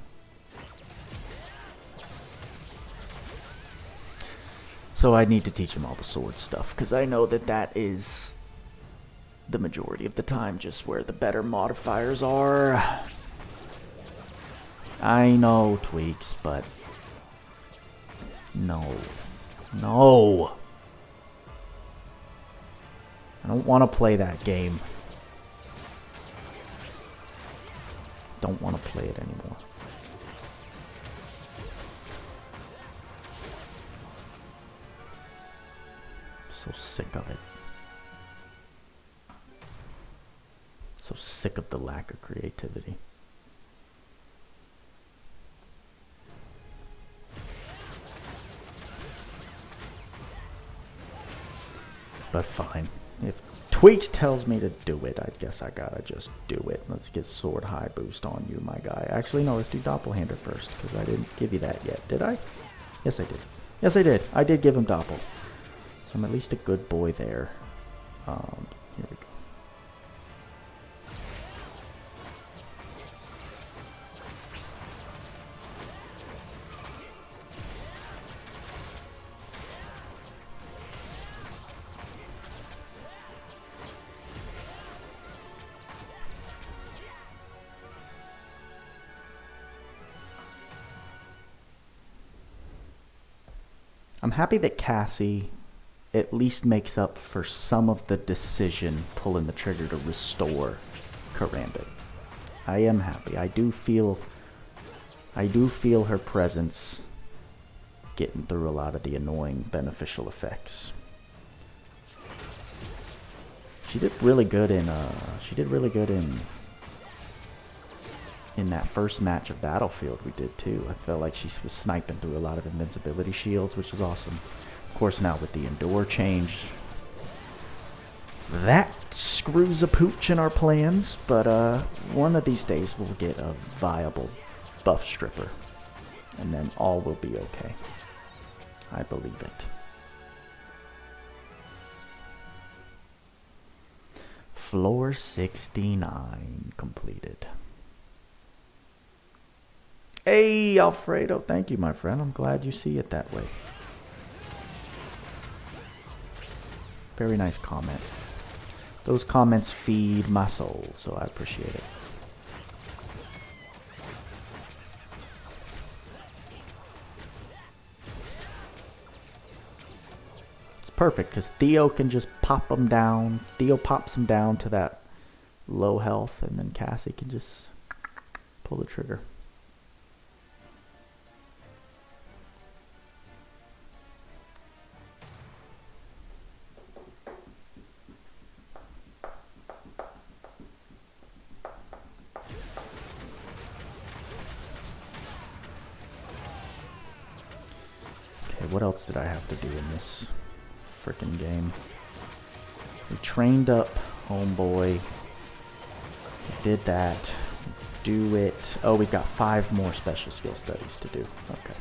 So I need to teach him all the sword stuff because I know that is the majority of the time just where the better modifiers are. I know, Tweaks, but no. I don't want to play that game. Don't want to play it anymore. So sick of it. So sick of the lack of creativity. But fine. If Tweaks tells me to do it, I guess I gotta just do it. Let's get sword high boost on you, my guy. Actually, no, let's do doppelhander first, because I didn't give you that yet, did I? Yes, I did. Yes, I did. I did give him doppel. So I'm at least a good boy there. Here we go. I'm happy that Cassie at least makes up for some of the decision pulling the trigger to restore Karambit. I am happy. I do feel her presence getting through a lot of the annoying beneficial effects. She did really good in that first match of Battlefield we did too. I felt like she was sniping through a lot of invincibility shields, which is awesome. Of course, now with the Endure change, That screws a pooch in our plans, but one of these days we'll get a viable buff stripper, and then all will be okay. I believe it. Floor 69 completed. Hey, Alfredo, thank you, my friend. I'm glad you see it that way. Very nice comment. Those comments feed my soul, so I appreciate it. It's perfect, because Theo can just pop them down. Theo pops them down to that low health, and then Cassie can just pull the trigger. What else did I have to do in this frickin' game? We trained up homeboy. Did that. Do it. Oh, we've got 5 more special skill studies to do. Okay.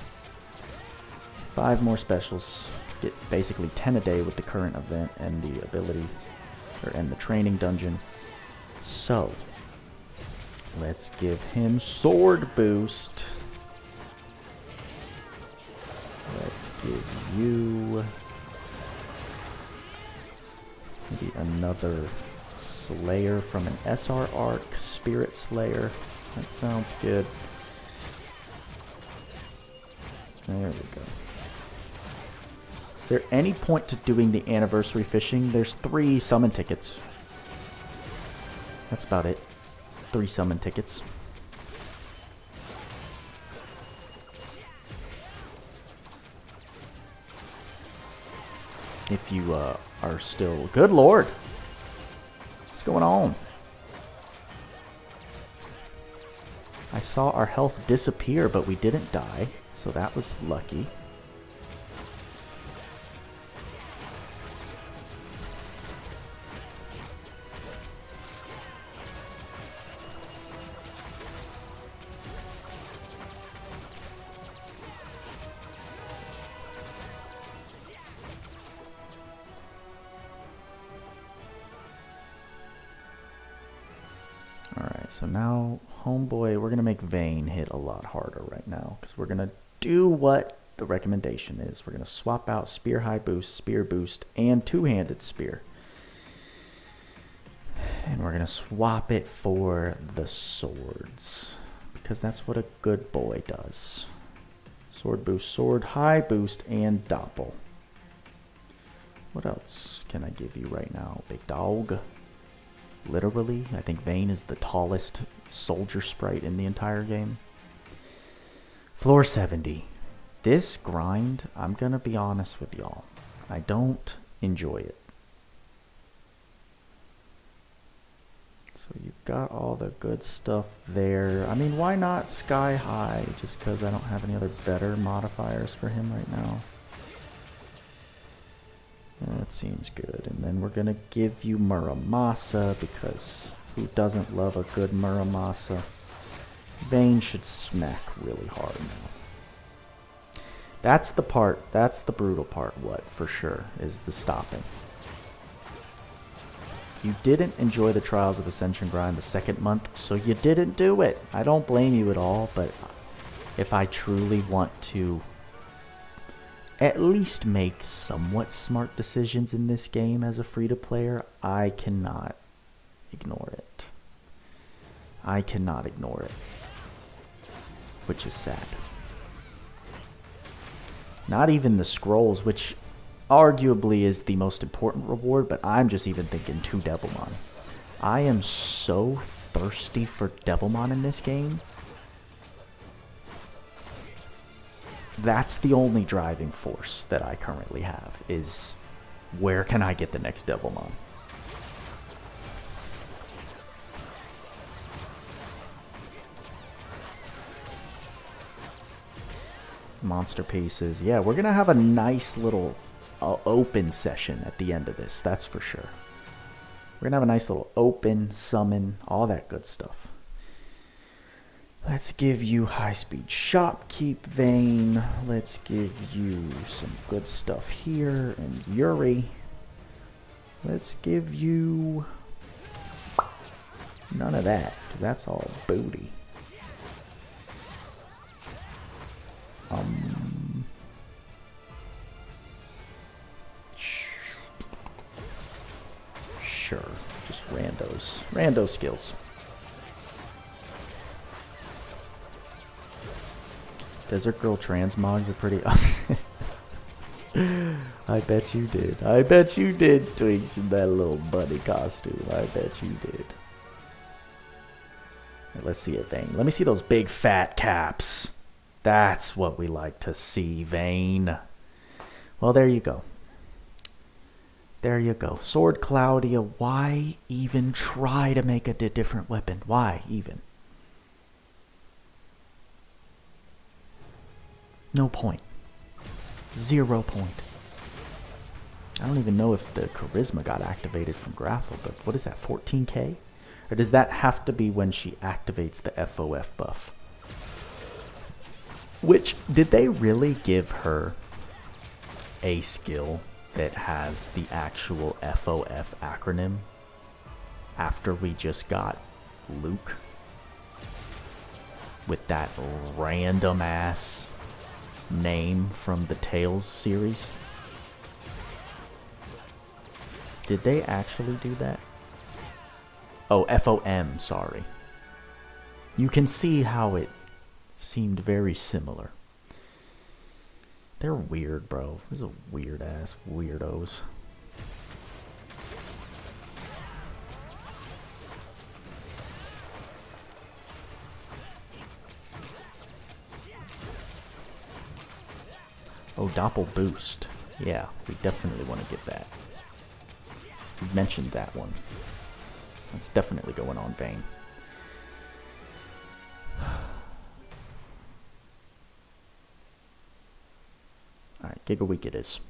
5 more specials. Get basically 10 a day with the current event and the ability, and the training dungeon. So, let's give him sword boost. Let's give you maybe another Slayer from an SR arc, Spirit Slayer. That sounds good. There we go. Is there any point to doing the anniversary fishing? There's 3 summon tickets. That's about it. 3 summon tickets. If you are still... Good lord! What's going on? I saw our health disappear, but we didn't die, so that was lucky. So now, homeboy, we're going to make Vayne hit a lot harder right now, because we're going to do what the recommendation is. We're going to swap out Spear High Boost, Spear Boost, and Two-Handed Spear. And we're going to swap it for the swords, because that's what a good boy does. Sword Boost, Sword, High Boost, and Doppel. What else can I give you right now, big dog? Literally, I think Vayne is the tallest soldier sprite in the entire game. Floor 70. This grind, I'm gonna be honest with y'all, I don't enjoy it. So you've got all the good stuff there. I mean, why not Sky High? Just because I don't have any other better modifiers for him right now. That seems good. And then we're going to give you Muramasa, because who doesn't love a good Muramasa? Vayne should smack really hard now. That's the part, that's the brutal part, what, for sure, is the stopping. You didn't enjoy the Trials of Ascension grind the 2nd month, so you didn't do it. I don't blame you at all, but if I truly want to at least make somewhat smart decisions in this game as a free-to-player, I cannot ignore it. I cannot ignore it. Which is sad. Not even the scrolls, which arguably is the most important reward, but I'm just even thinking 2 Devilmon. I am so thirsty for Devilmon in this game. That's the only driving force that I currently have, is where can I get the next Devilmon? Monster pieces. Yeah, we're going to have a nice little open session at the end of this, that's for sure. We're gonna have a nice little open, summon, all that good stuff. Let's give you high-speed shopkeep vein. Let's give you some good stuff here and Yuri. Let's give you none of that, 'cause that's all booty. Sure, just rando skills. Desert Girl transmogs are pretty. I bet you did. I bet you did, Twinks, in that little bunny costume. I bet you did. Right, let's see it, Vayne. Let me see those big fat caps. That's what we like to see, Vayne. Well, there you go. There you go. Sword Claudia, why even try to make a different weapon? Why even? No point. 0 point. I don't even know if the charisma got activated from Grapple, but what is that, 14k? Or does that have to be when she activates the FOF buff? Which, did they really give her a skill that has the actual FOF acronym after we just got Luke with that random ass name from the Tales series? Did they actually do that? Oh, FOM, sorry. You can see how it seemed very similar. They're weird, bro. These are weird ass weirdos. Oh, Doppel Boost. Yeah, we definitely want to get that. We mentioned that one. That's definitely going on, Vayne. Alright, Giga Week it is.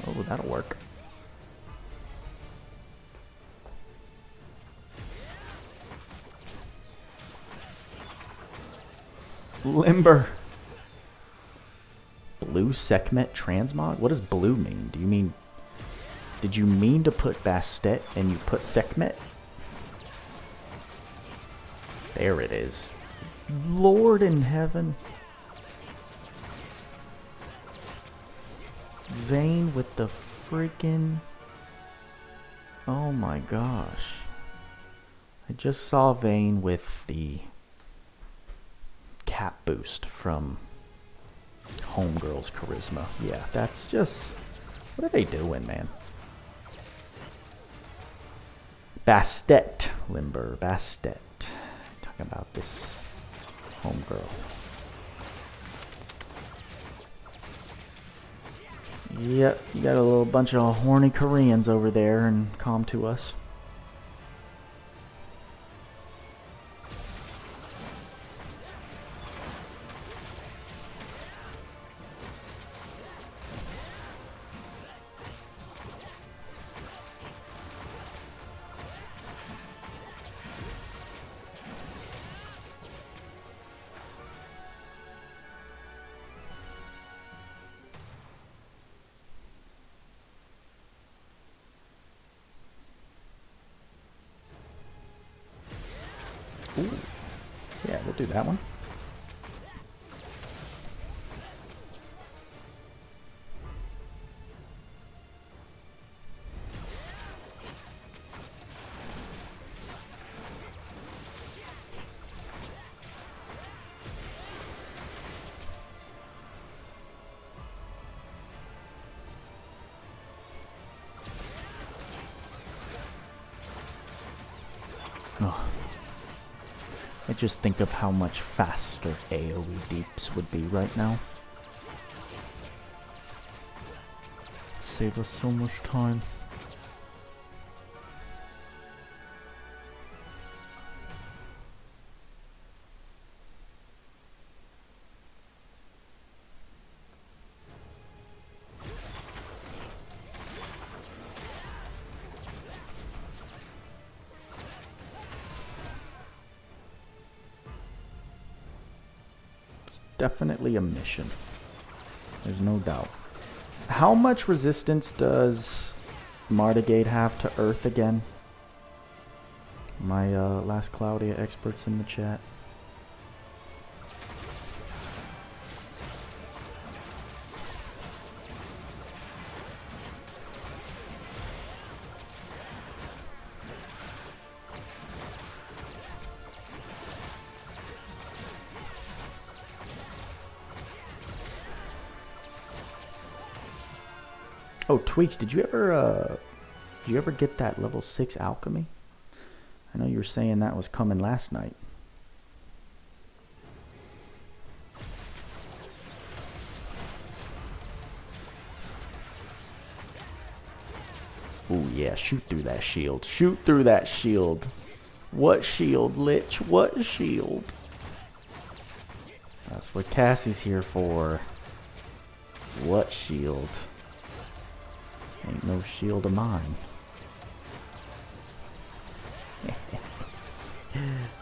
Oh, that'll work. Limber. Blue Sekhmet transmog? What does blue mean? Do you mean... Did you mean to put Bastet and you put Sekhmet? There it is. Lord in heaven. Vayne with the freaking... Oh my gosh. I just saw Vayne with the cap boost from Homegirl's charisma. Yeah, that's just... What are they doing, man? Bastet, Limber, Bastet. Talking about this Homegirl. Yep, you got a little bunch of horny Koreans over there and come to us. Ooh. Yeah, we'll do that one. Oh. I just think of how much faster AoE deeps would be right now. Save us so much time. definitely a mission. There's no doubt. How much resistance does Martigate have to Earth again? My last Claudia experts in the chat. Oh, Tweaks, did you ever get that level 6 alchemy? I know you were saying that was coming last night. Oh yeah, shoot through that shield. Shoot through that shield. What shield, Lich? What shield? That's what Cassie's here for. What shield? Ain't no shield of mine.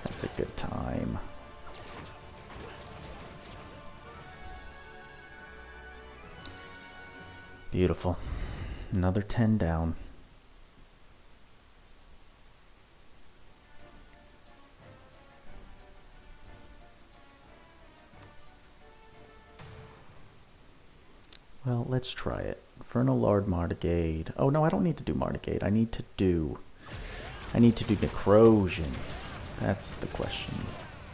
That's a good time. Beautiful. Another 10 down. Well, let's try it. Infernal Lord Martigade. Oh no, I don't need to do Martigade. I need to do Necrosion. That's the question.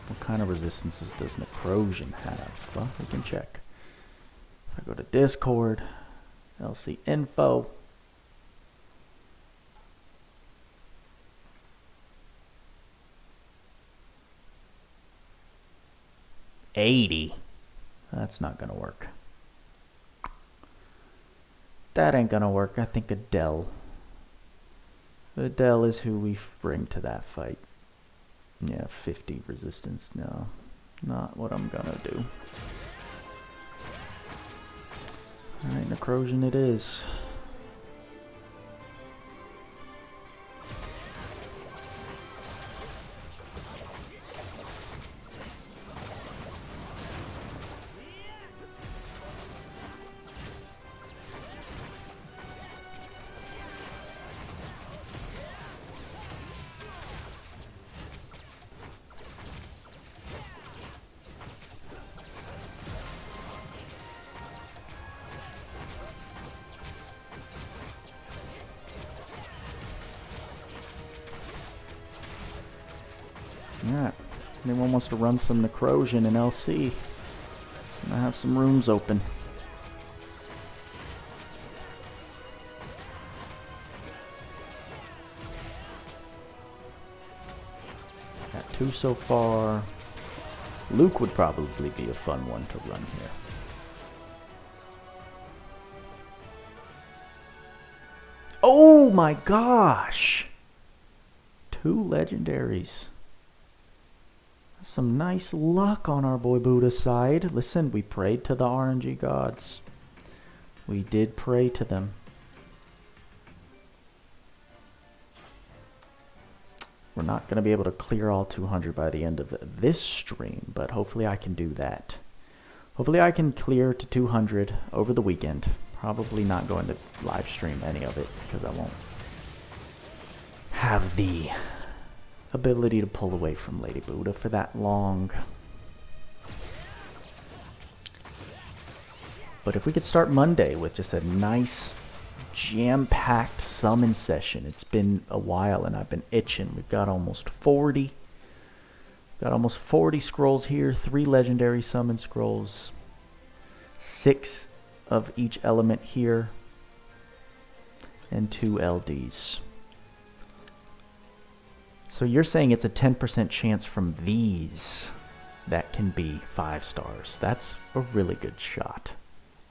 What kind of resistances does Necrosion have? Well, we can check. If I go to Discord, LC info. $80. That's not gonna work. That ain't gonna work. I think Adele. Adele is who we bring to that fight. Yeah, 50 resistance. No, not what I'm gonna do. Alright, Necrosion it is. Alright, anyone wants to run some Necrosion in LC? I have some rooms open. Got 2 so far. Luke would probably be a fun one to run here. Oh my gosh! 2 legendaries. Some nice luck on our boy Buddha's side. Listen, we prayed to the RNG gods. We did pray to them. We're not going to be able to clear all 200 by the end of this stream, but hopefully I can do that. Hopefully I can clear to 200 over the weekend. Probably not going to live stream any of it because I won't have the ability to pull away from Lady Buddha for that long. But if we could start Monday with just a nice jam-packed summon session. It's been a while and I've been itching. We've got almost 40. Got almost 40 scrolls here, 3 legendary summon scrolls, 6 of each element here, and 2 LDs. So you're saying it's a 10% chance from these that can be 5 stars. That's a really good shot.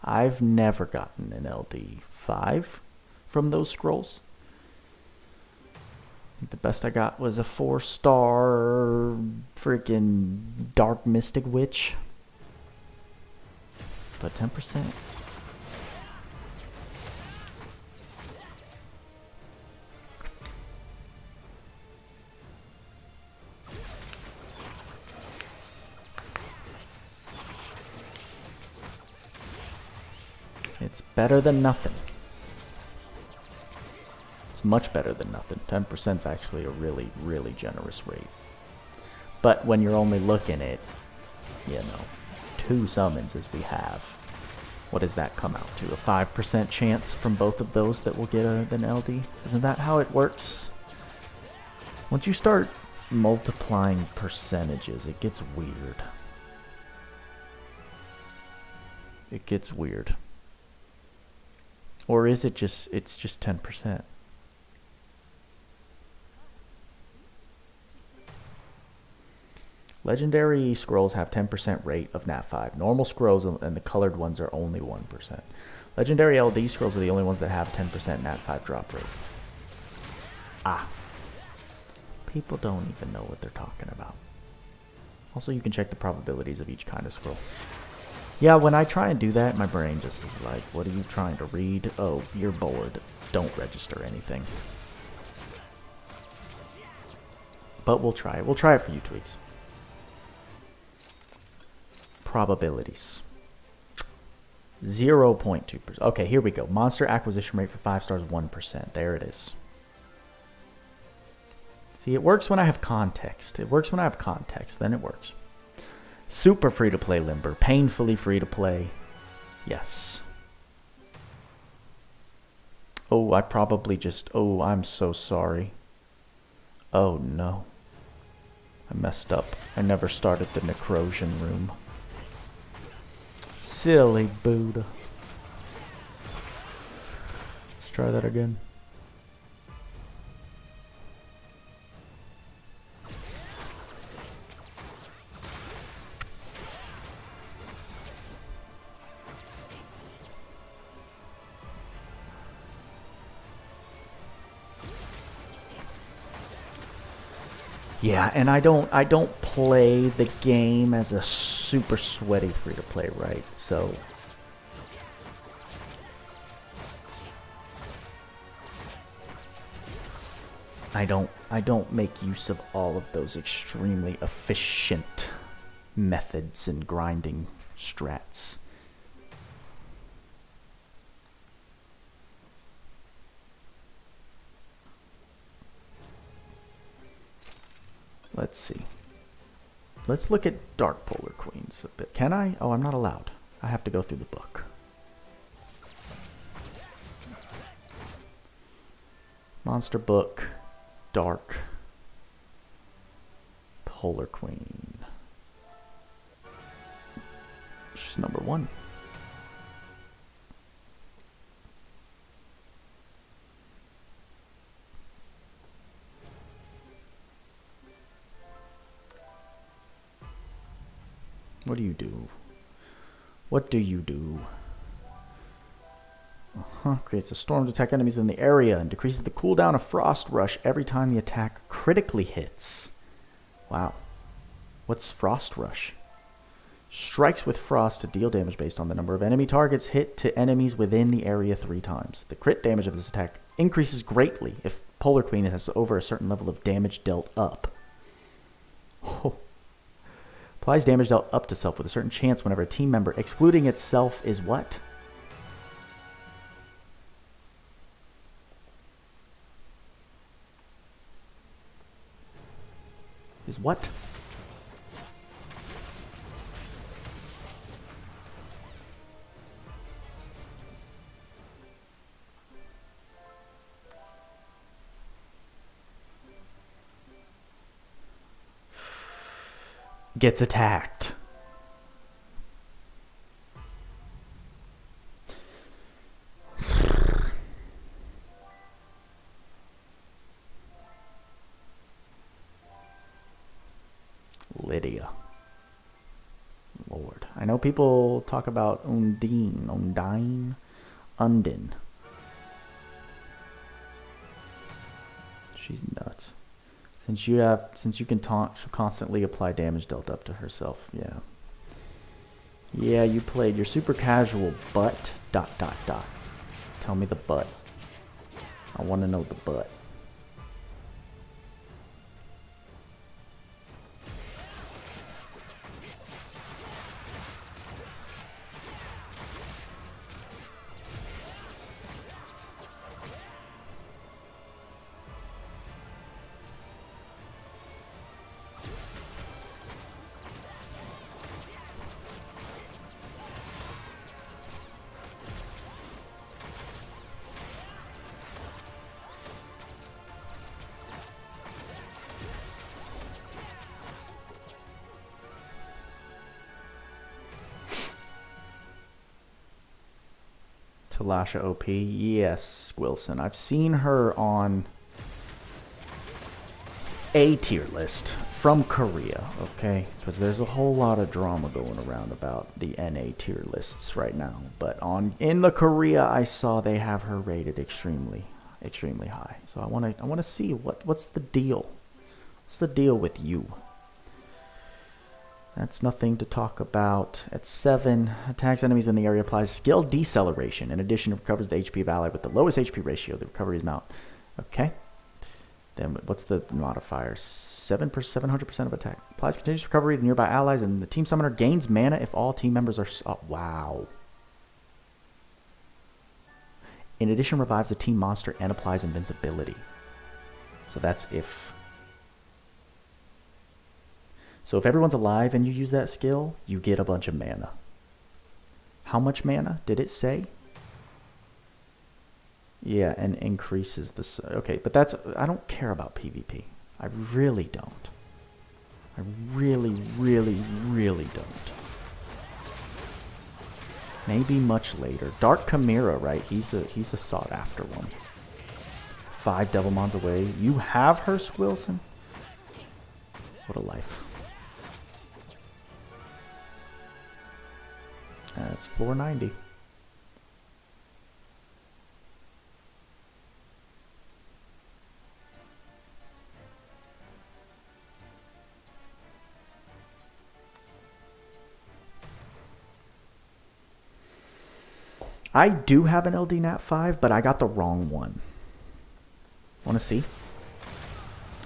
I've never gotten an LD 5 from those scrolls. I think the best I got was a 4-star freaking Dark Mystic Witch. But 10%. It's better than nothing. It's much better than nothing. 10% is actually a really, really generous rate. But when you're only looking at, you know, 2 summons as we have, what does that come out to? A 5% chance from both of those that will get an LD? Isn't that how it works? Once you start multiplying percentages, it gets weird. It gets weird. Or is it just, it's just 10%? Legendary scrolls have 10% rate of nat 5. Normal scrolls and the colored ones are only 1%. Legendary LD scrolls are the only ones that have 10% nat 5 drop rate. Ah. People don't even know what they're talking about. Also, you can check the probabilities of each kind of scroll. Yeah, when I try and do that, my brain just is like, what are you trying to read? Oh, you're bored. Don't register anything. But we'll try it. We'll try it for you, Tweaks. Probabilities. 0.2%. Okay, here we go. Monster acquisition rate for 5 stars, 1%. There it is. See, it works when I have context. It works when I have context. Then it works. Super free-to-play Limber. Painfully free-to-play. Yes. Oh, I probably just... Oh, I'm so sorry. Oh, no. I messed up. I never started the Necrosian room. Silly Buddha. Let's try that again. Yeah, and I don't play the game as a super sweaty free-to-play, right? So I don't make use of all of those extremely efficient methods and grinding strats. Let's see. Let's look at Dark Polar Queens a bit. Can I? Oh, I'm not allowed. I have to go through the book. Monster book. Dark Polar Queen. She's number 1. What do you do? What do you do? Creates a storm to attack enemies in the area and decreases the cooldown of Frost Rush every time the attack critically hits. Wow. What's Frost Rush? Strikes with frost to deal damage based on the number of enemy targets hit to enemies within the area 3 times. The crit damage of this attack increases greatly if Polar Queen has over a certain level of damage dealt up. Oh. Applies damage dealt up to self with a certain chance whenever a team member, excluding itself, is what? Is what? Gets attacked. Lydia. Lord. I know people talk about Undine. She's nuts. Since you can taunt, she'll constantly apply damage dealt up to herself. Yeah. Yeah, you played your super casual butt. ... Tell me the butt. I want to know the butt. Talasha OP. Yes, Wilson. I've seen her on a tier list from Korea, okay? Because there's a whole lot of drama going around about the NA tier lists right now. But in the Korea I saw, they have her rated extremely high. So I want to see what's the deal. What's the deal with you? That's nothing to talk about. At 7, attacks enemies when the area applies skill deceleration. In addition, it recovers the HP of ally with the lowest HP ratio. The recovery is mount. Okay. Then what's the modifier? 700% of attack. Applies continuous recovery to nearby allies, and the team summoner gains mana if all team members are... Oh, wow. In addition, revives a team monster and applies invincibility. So that's if... So if everyone's alive and you use that skill, you get a bunch of mana. How much mana did it say? Yeah, and increases the... Okay, but that's... I don't care about PvP. I really don't. I really don't. Maybe much later. Dark Chimera, right? He's a sought after one. 5 Devilmons away. You have her, Wilson? What a life. That's floor 90. I do have an LD Nat 5, but I got the wrong one. Want to see?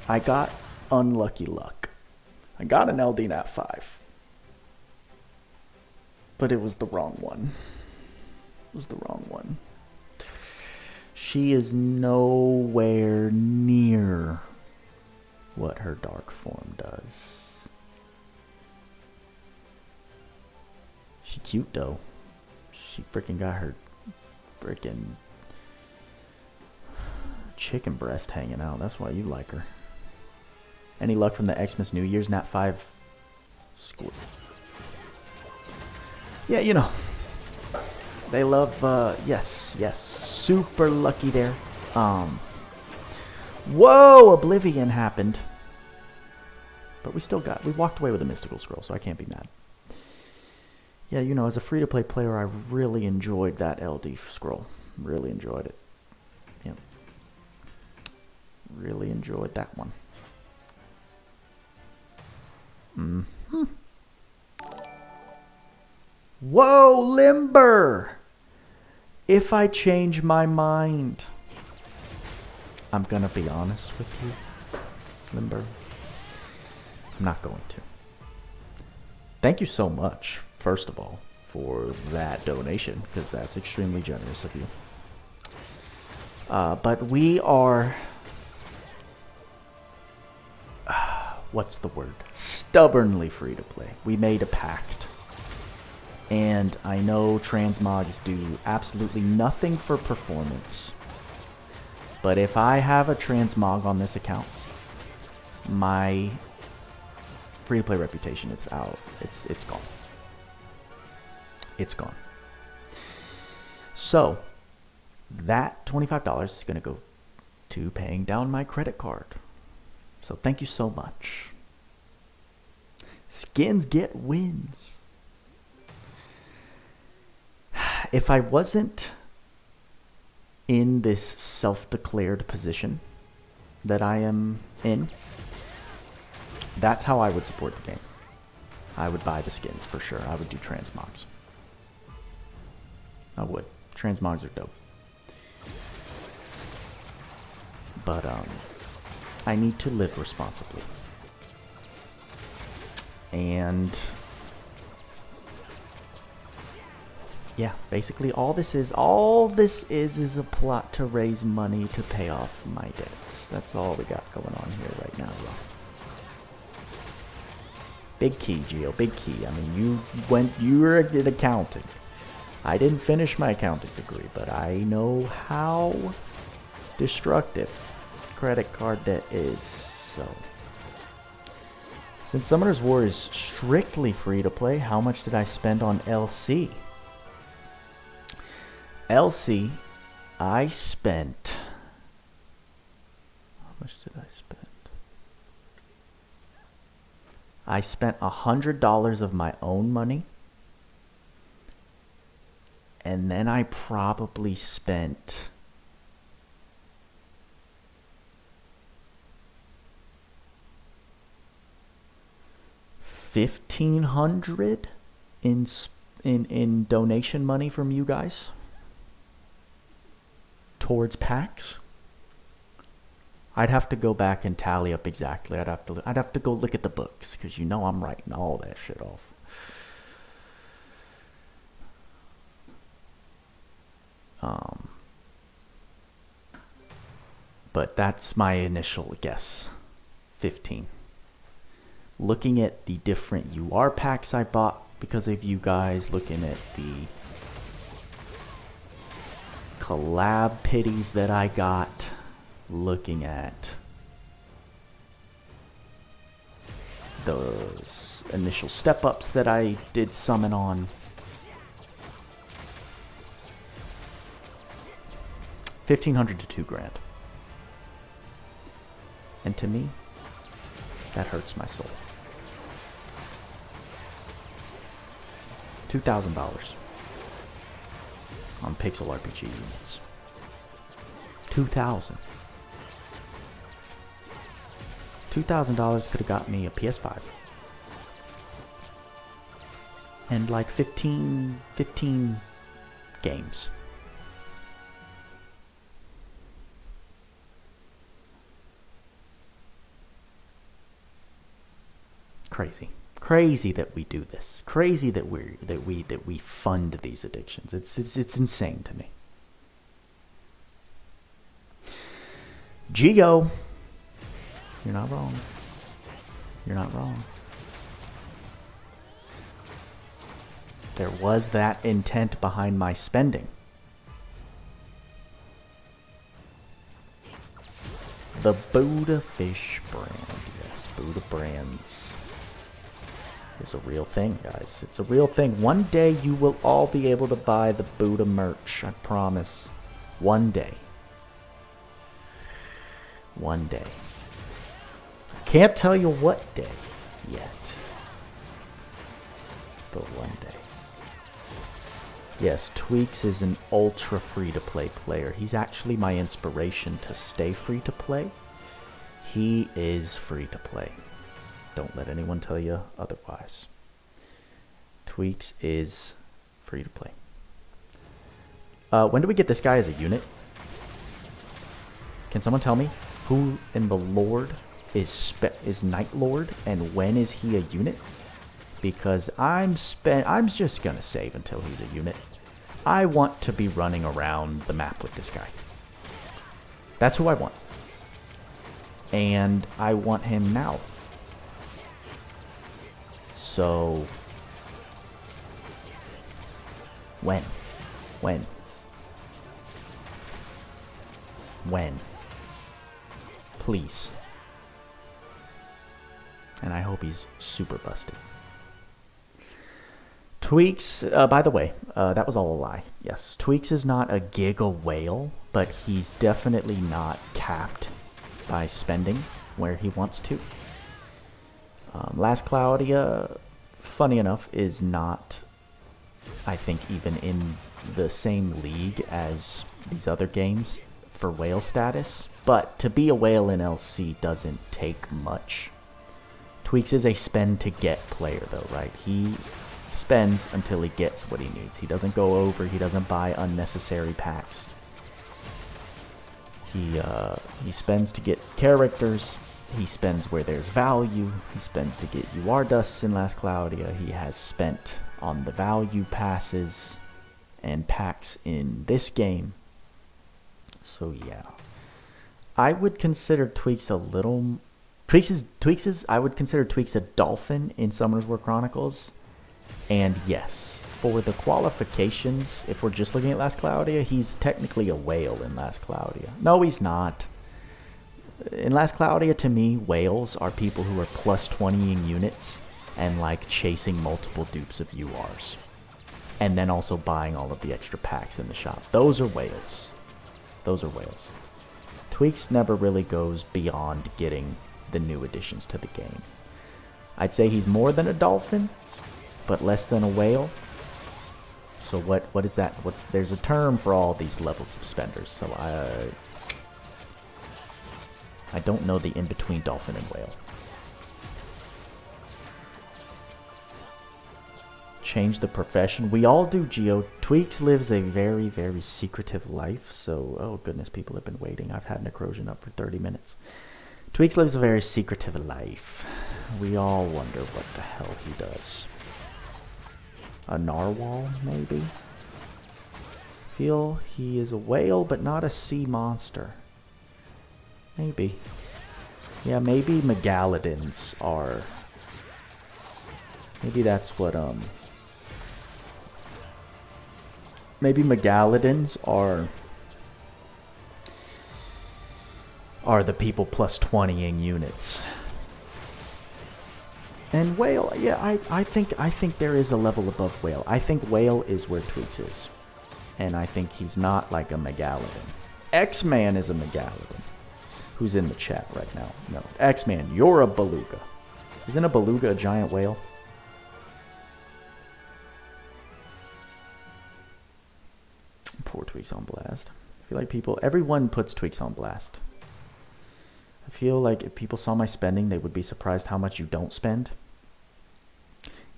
I got unlucky luck. I got an LD Nat 5. But it was the wrong one. It was the wrong one. She is nowhere near what her dark form does. She cute though. She freaking got her freaking chicken breast hanging out. That's why you like her. Any luck from the Xmas New Year's Nat 5 score? Yeah, you know. They love, yes. Super lucky there. Whoa, Oblivion happened. But we walked away with a mystical scroll, so I can't be mad. Yeah, you know, as a free-to-play player, I really enjoyed that LD scroll. Really enjoyed it. Yeah. Really enjoyed that one. Mm-hmm. Whoa, Limber! If I change my mind, I'm gonna be honest with you, Limber. I'm not going to. Thank you so much, first of all, for that donation, because that's extremely generous of you. But we are... what's the word? Stubbornly free to play. We made a pact. And I know transmogs do absolutely nothing for performance. But if I have a transmog on this account, my free-to-play reputation is out. It's gone. It's gone. So, that $25 is going to go to paying down my credit card. So thank you so much. Skins get wins. If I wasn't in this self-declared position that I am in, that's how I would support the game. I would buy the skins for sure. I would do transmogs. I would. Transmogs are dope. But I need to live responsibly. And yeah, basically all this is a plot to raise money to pay off my debts. That's all we got going on here right now, y'all. Big key, Gio, big key. I mean, you were in accounting. I didn't finish my accounting degree, but I know how destructive credit card debt is. So, since Summoner's War is strictly free to play, how much did I spend on LC? LC, I spent... How much did I spend? I spent $100 of my own money. And then I probably spent... $1,500 in donation money from you guys towards packs. I'd have to go back and tally up exactly. I'd have to go look at the books, because you know I'm writing all that shit off. But that's my initial guess. 15. Looking at the different UR packs I bought because of you guys, looking at the collab pitties that I got, looking at those initial step-ups that I did summon on. $1,500 to $2,000. And to me, that hurts my soul. $2,000 on pixel RPG units. $2,000 could have got me a PS5 and like 15 games. Crazy that we do this. Crazy that we fund these addictions. It's insane to me. Geo, you're not wrong. You're not wrong. There was that intent behind my spending. The Buddha Fish brand. Yes, Buddha brands. It's a real thing, guys. It's a real thing. One day you will all be able to buy the Buddha merch. I promise. One day. One day. Can't tell you what day yet. But one day. Yes, Tweaks is an ultra free-to-play player. He's actually my inspiration to stay free-to-play. He is free-to-play. Don't let anyone tell you otherwise. Tweaks is free to play. When do we get this guy as a unit? Can someone tell me who in the Lord is Night Lord, and when is he a unit? Because I'm just gonna save until he's a unit. I want to be running around the map with this guy. That's who I want. And I want him now. So, when? Please. And I hope he's super busted. Tweaks, by the way, that was all a lie. Yes, Tweaks is not a giga whale, but he's definitely not capped by spending where he wants to. Last Claudia, funny enough, is not, I think, even in the same league as these other games for whale status. But to be a whale in LC doesn't take much. Tweaks is a spend to get player though, right? He spends until he gets what he needs. He doesn't go over, he doesn't buy unnecessary packs. He spends to get characters. He spends where there's value. He spends to get UR dusts in Last Claudia. He has spent on the value passes and packs in this game. So yeah. I would consider Tweaks a little... I would consider Tweaks a dolphin in Summoner's War Chronicles. And yes, for the qualifications, if we're just looking at Last Claudia, he's technically a whale in Last Claudia. No, he's not. In Last Claudia, to me, whales are people who are plus 20ing units and like chasing multiple dupes of URs. and then also buying all of the extra packs in the shop. Those are whales. Those are whales. Tweaks never really goes beyond getting the new additions to the game. I'd say he's more than a dolphin, but less than a whale. So what is that? There's a term for all these levels of spenders. So I don't know the in-between dolphin and whale. Change the profession. We all do, Geo. Tweaks lives a very, very secretive life. So, oh goodness, people have been waiting. I've had Necrosion up for 30 minutes. Tweaks lives a very secretive life. We all wonder what the hell he does. A narwhal, maybe? Feel he is a whale, but not a sea monster. Maybe. Yeah, maybe Galagons are... Maybe that's what, maybe Galagons are the people plus 20ing units. And whale, yeah, I think there is a level above whale. I think whale is where Tweaks is. And I think he's not like a Megalodon. X-Man is a Megalodon. Who's in the chat right now? No. X-Man, you're a beluga. Isn't a beluga a giant whale? Poor Tweaks on blast. I feel like everyone puts Tweaks on blast. I feel like if people saw my spending, they would be surprised how much you don't spend.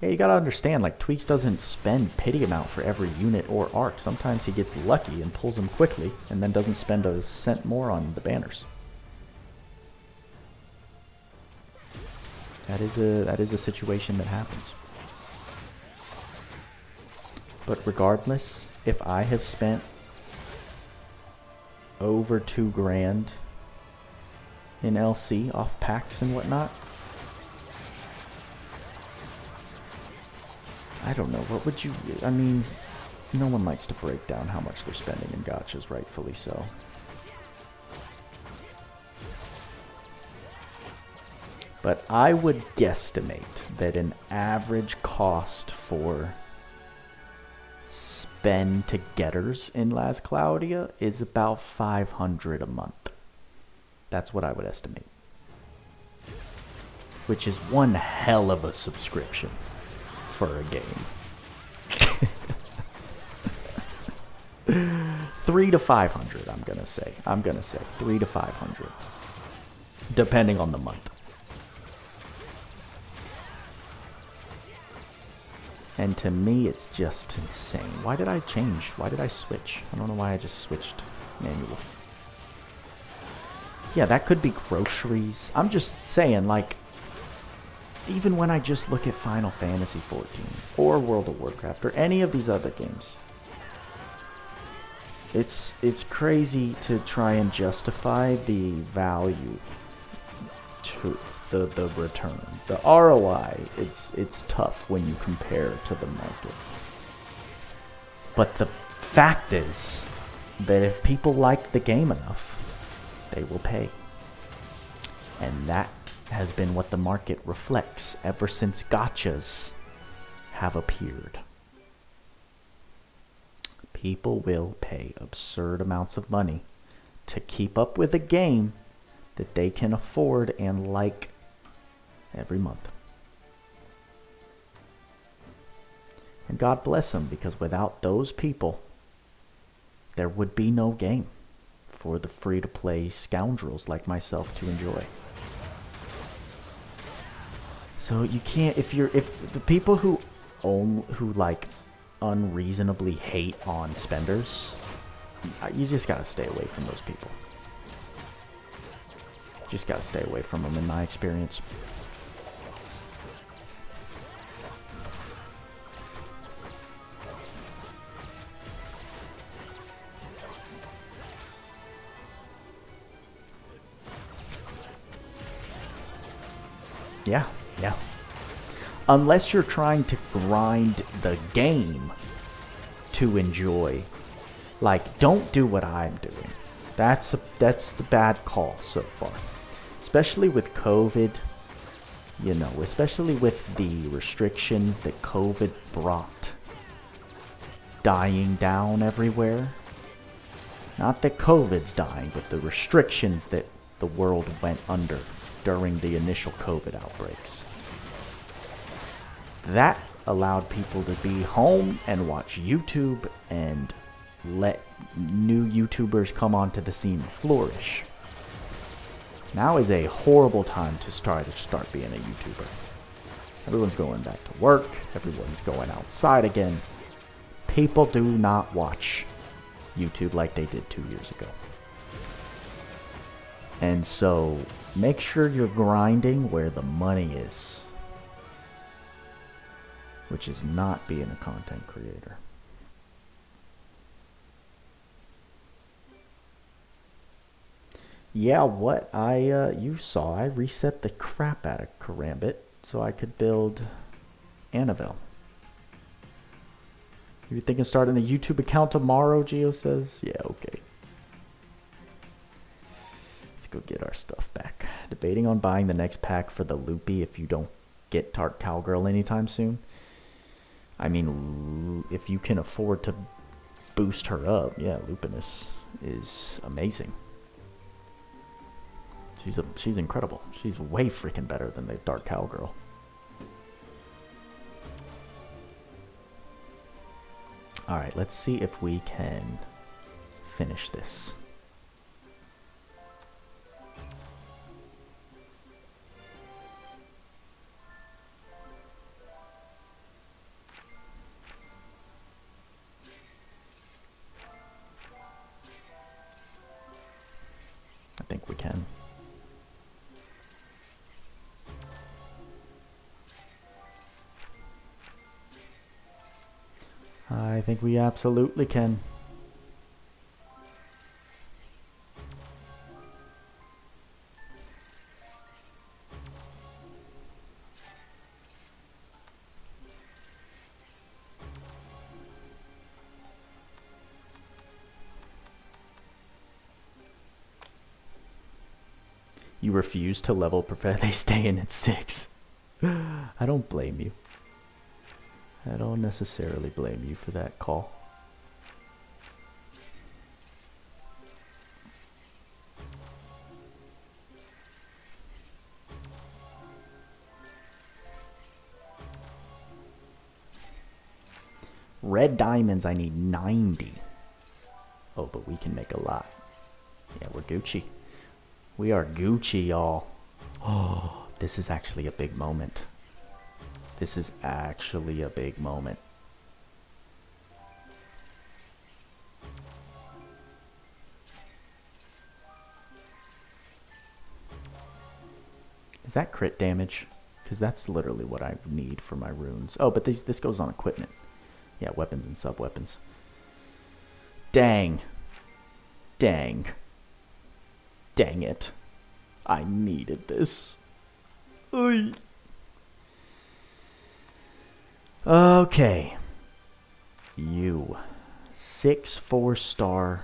Yeah, you gotta understand, like, Tweaks doesn't spend pity amount for every unit or arc. Sometimes he gets lucky and pulls them quickly, and then doesn't spend a cent more on the banners. That is a situation that happens. But regardless, if I have spent over $2 grand in LC off packs and whatnot, I don't know, what would you... I mean, no one likes to break down how much they're spending in gachas, rightfully so. But I would guesstimate that an average cost for spend to getters in Las Claudia is about $500 a month. That's what I would estimate. Which is one hell of a subscription for a game. 300 to 500, I'm gonna say. 300 to 500. Depending on the month. And to me, it's just insane. Why did I change? Why did I switch? I don't know why I just switched manually. Yeah, that could be groceries. I'm just saying, like, even when I just look at Final Fantasy XIV or World of Warcraft or any of these other games, it's crazy to try and justify the value to the return. The ROI, it's tough when you compare to the market. But the fact is that if people like the game enough, they will pay. And that has been what the market reflects ever since gachas have appeared. People will pay absurd amounts of money to keep up with a game that they can afford and like every month. And God bless them, because without those people, there would be no game for the free-to-play scoundrels like myself to enjoy. So you can't, if the people who like unreasonably hate on spenders, you just gotta stay away from those people. Just gotta stay away from them, in my experience. Yeah. Unless you're trying to grind the game to enjoy. Like, don't do what I'm doing. That's the bad call so far. Especially with COVID, you know, especially with the restrictions that COVID brought dying down everywhere. Not that COVID's dying, but the restrictions that the world went under during the initial COVID outbreaks. That allowed people to be home and watch YouTube and let new YouTubers come onto the scene and flourish. Now is a horrible time to start being a YouTuber. Everyone's going back to work. Everyone's going outside again. People do not watch YouTube like they did 2 years ago. And so make sure you're grinding where the money is, which is not being a content creator. Yeah, what you saw, I reset the crap out of Karambit so I could build Annabelle. You thinking starting a YouTube account tomorrow, Geo says? Yeah, okay. Let's go get our stuff back. Debating on buying the next pack for the Loopy if you don't get Tart Cowgirl anytime soon. I mean, if you can afford to boost her up, yeah, Lupinus is amazing. She's incredible. She's way freaking better than the Dark Cowgirl. Alright, let's see if we can finish this. I think we can. I think we absolutely can. You refuse to level, prefer they stay in at 6. I don't blame you. I don't necessarily blame you for that call. Red diamonds, I need 90. Oh, but we can make a lot. Yeah, we're Gucci. We are Gucci, y'all. Oh, this is actually a big moment. This is actually a big moment. Is that crit damage? Because that's literally what I need for my runes. Oh, but this goes on equipment. Yeah, weapons and sub-weapons. Dang. Dang. Dang it. I needed this. Oy. Okay. You. 6 4-star.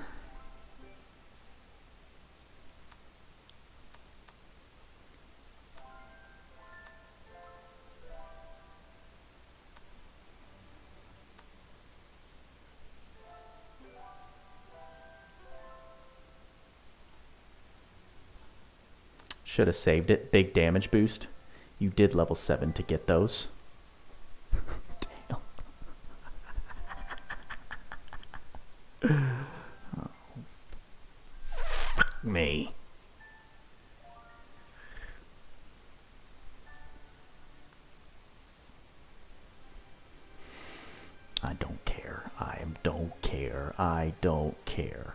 Should have saved it. Big damage boost. You did level 7 to get those. Oh, fuck me. I don't care. I don't care. I don't care.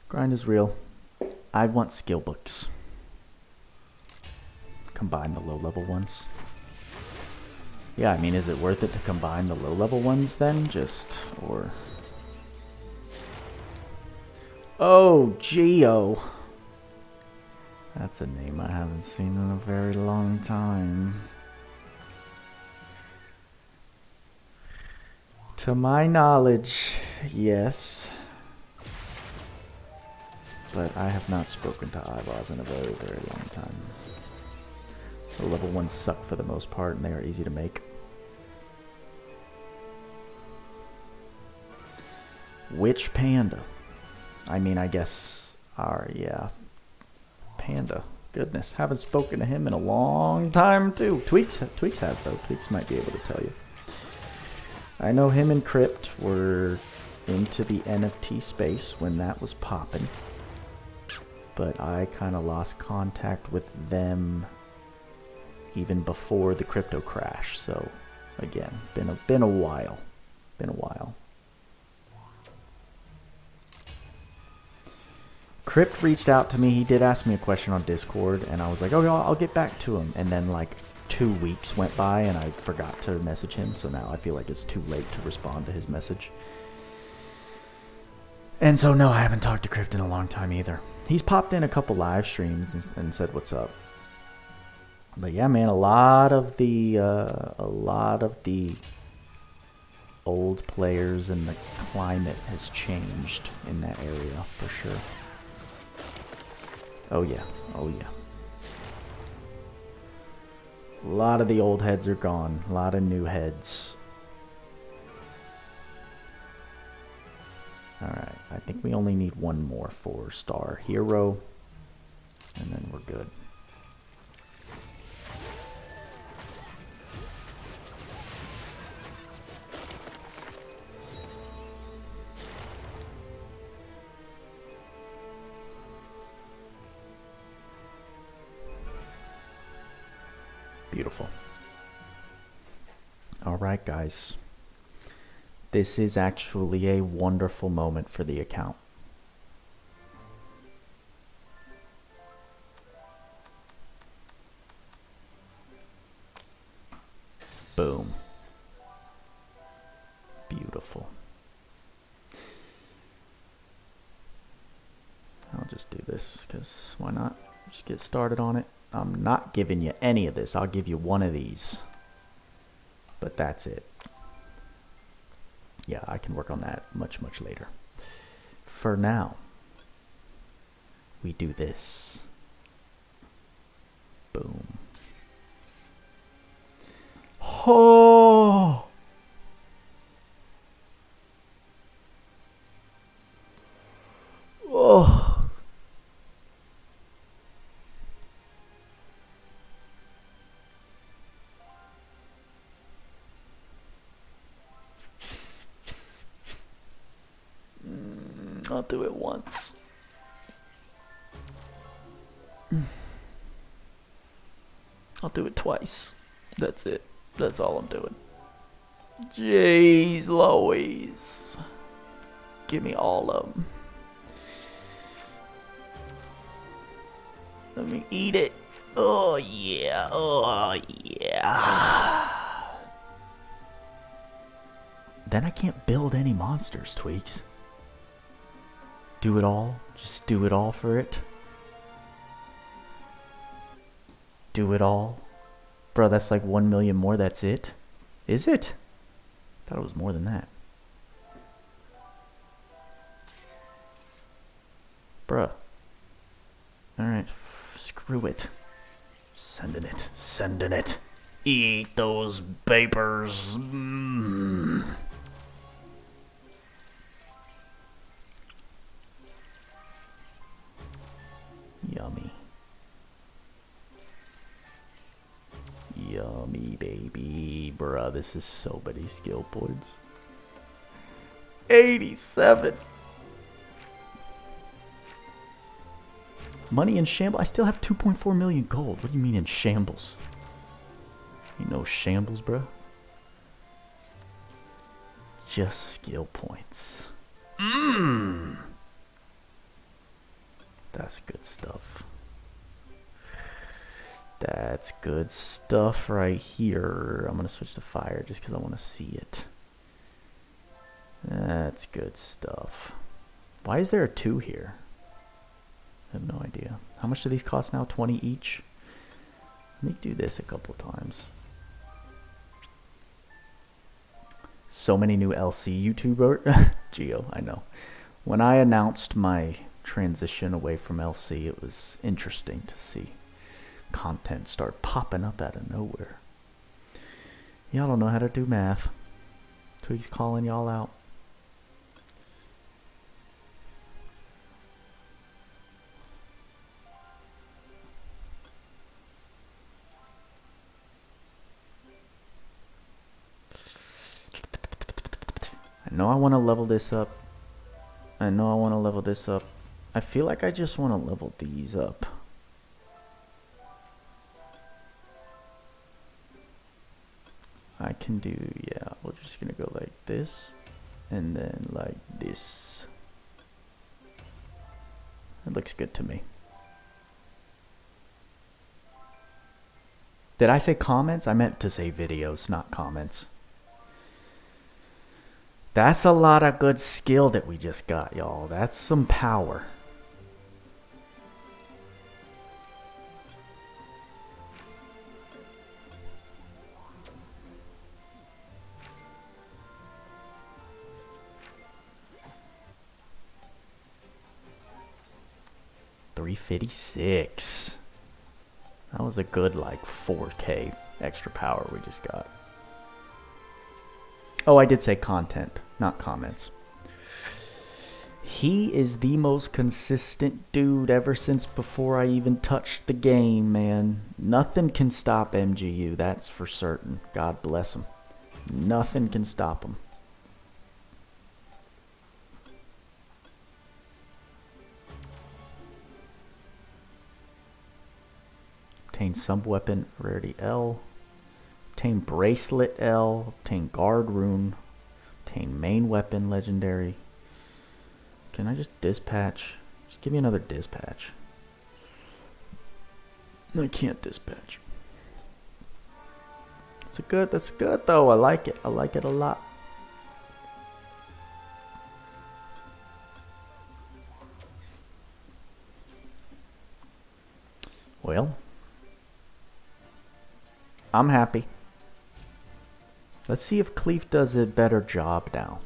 Grind is real. I want skill books. Combine the low-level ones. Yeah, I mean, is it worth it to combine the low-level ones then? Or... Oh, Geo. That's a name I haven't seen in a very long time. To my knowledge, yes. but I have not spoken to Ivaz in a very, very long time. The level 1s suck for the most part, and they are easy to make. Which panda? I mean, I guess yeah. Panda. Goodness, haven't spoken to him in a long time too. Tweaks has though. Tweaks might be able to tell you. I know him and Crypt were into the NFT space when that was popping, but I kind of lost contact with them even before the crypto crash. So again, been a while. Crypt reached out to me. He did ask me a question on Discord, and I was like, oh, I'll get back to him. And then like 2 weeks went by, and I forgot to message him. So now I feel like it's too late to respond to his message. And so no, I haven't talked to Crypt in a long time either. He's popped in a couple live streams and said what's up. But yeah, man, a lot of the old players and the climate has changed in that area for sure. Oh yeah. A lot of the old heads are gone. A lot of new heads. Alright, I think we only need one more 4-star hero. And then we're good. Beautiful. All right, guys. This is actually a wonderful moment for the account. Boom. Beautiful. I'll just do this because why not? Just get started on it. I'm not giving you any of this. I'll give you one of these. But that's it. Yeah, I can work on that much, much later. For now, we do this. Boom. Oh! Oh! I'll do it once. I'll do it twice. That's it. That's all I'm doing. Jeez Louise. Give me all of them. Let me eat it. Oh yeah. Oh yeah. Then I can't build any monsters, Tweaks. Do it all. Just do it all for it. Do it all. Bro, that's like 1 million more. That's it? Is it? I thought it was more than that. Bruh. Alright. Screw it. Sending it. Sending it. Eat those papers. Yummy. Yummy, baby. Bruh, this is so many skill points. 87. Money in shambles? I still have 2.4 million gold. What do you mean in shambles? You know shambles, bruh. Just skill points. That's good stuff. That's good stuff right here. I'm going to switch to fire just because I want to see it. That's good stuff. Why is there a 2 here? I have no idea. How much do these cost now? 20 each? Let me do this a couple times. So many new LC YouTuber. Geo, I know. When I announced my transition away from LC, it was interesting to see content start popping up out of nowhere. Y'all don't know how to do math. Twig's calling y'all out. I know I want to level this up. I know I want to level this up. I feel like I just want to level these up. I can do, yeah, we're just going to go like this and then like this. It looks good to me. Did I say comments? I meant to say videos, not comments. That's a lot of good skill that we just got, y'all. That's some power. $356. That was a good like 4K extra power we just got. Oh, I did say content, not comments. He is the most consistent dude ever since before I even touched the game, man. Nothing can stop MGU, that's for certain. God bless him. Nothing can stop him. Obtain sub-weapon rarity L. Obtain bracelet L. Obtain guard rune. Obtain main weapon legendary. Can I just dispatch? Just give me another dispatch. I can't dispatch. That's good though. I like it. I like it a lot. Well, I'm happy. Let's see if Cleef does a better job now.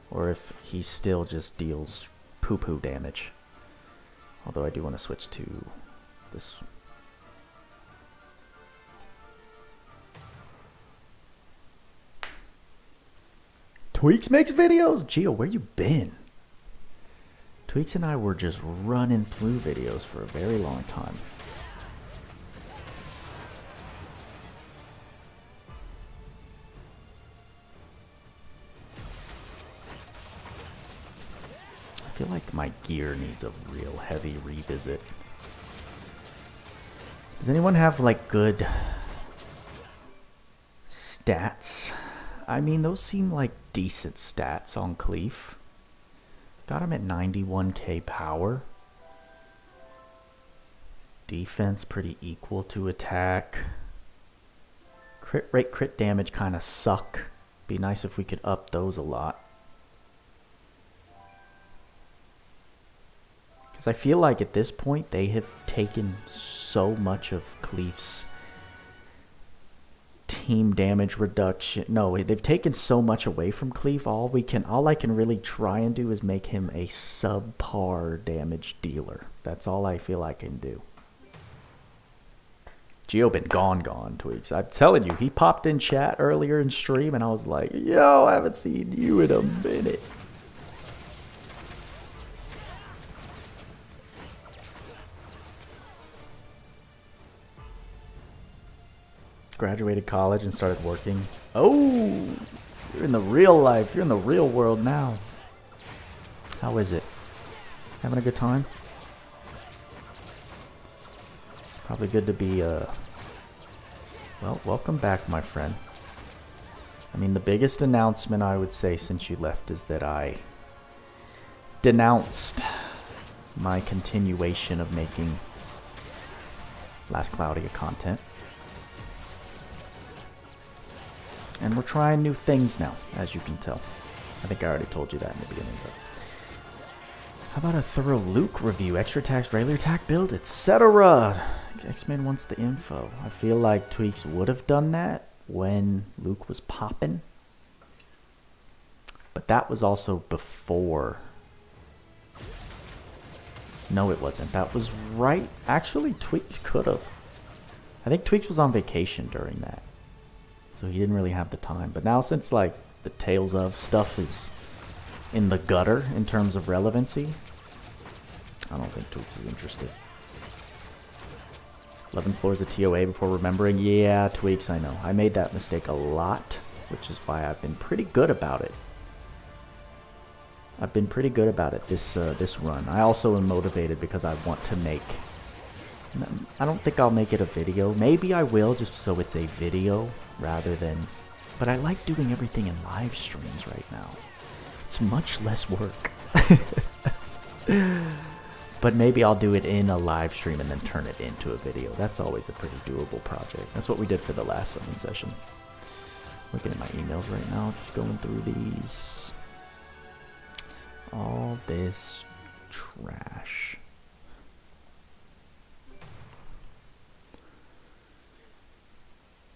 Or if he still just deals poo-poo damage. Although I do want to switch to this. Tweaks makes videos? Gio, where you been? Tweaks and I were just running through videos for a very long time. I feel like my gear needs a real heavy revisit. Does anyone have like good stats? I mean, those seem like decent stats on Cleef. Got him at 91k power. Defense pretty equal to attack. Crit rate, crit damage kind of suck. Be nice if we could up those a lot. Because I feel like at this point they have taken so much of Cleef's team damage reduction. No, they've taken so much away from Cleef. All I can really try and do is make him a subpar damage dealer. That's all I feel I can do. Gio been gone, Tweaks. I'm telling you, he popped in chat earlier in stream and I was like, yo, I haven't seen you in a minute. Graduated college and started working. Oh, you're in the real life. You're in the real world now. How is it? Having a good time? Probably good to be, well, welcome back, my friend. I mean, the biggest announcement I would say since you left is that I denounced my continuation of making Last Cloudia content. And we're trying new things now, as you can tell. I think I already told you that in the beginning. But how about a thorough Luke review? Extra attacks, regular attack build, etc. X-Men wants the info. I feel like Tweaks would have done that when Luke was popping. But that was also before No, it wasn't. That was right. Actually, Tweaks could have. I think Tweaks was on vacation during that. So he didn't really have the time. But now since, like, the Tales of stuff is in the gutter in terms of relevancy, I don't think Tweaks is interested. 11 floors of TOA before remembering. Yeah, Tweaks, I know. I made that mistake a lot, which is why I've been pretty good about it. I've been pretty good about it this run. I also am motivated because I want to make... I don't think I'll make it a video. Maybe I will, just so it's a video rather than... But I like doing everything in live streams right now. It's much less work. But maybe I'll do it in a live stream and then turn it into a video. That's always a pretty doable project. That's what we did for the last summon session. Looking at my emails right now, just going through these. All this trash.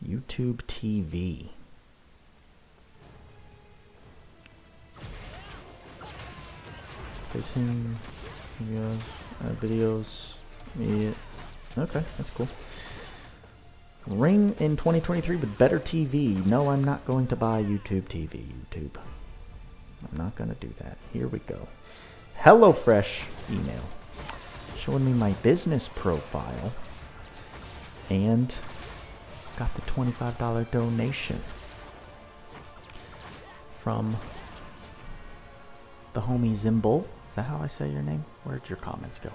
YouTube TV. Placing videos, immediate. Okay, that's cool. Ring in 2023 with better TV. No, I'm not going to buy YouTube TV. YouTube. I'm not going to do that. Here we go. HelloFresh email. Showing me my business profile. And got the $25 donation from the homie Zimbol. Is that how I say your name? Where'd your comments go?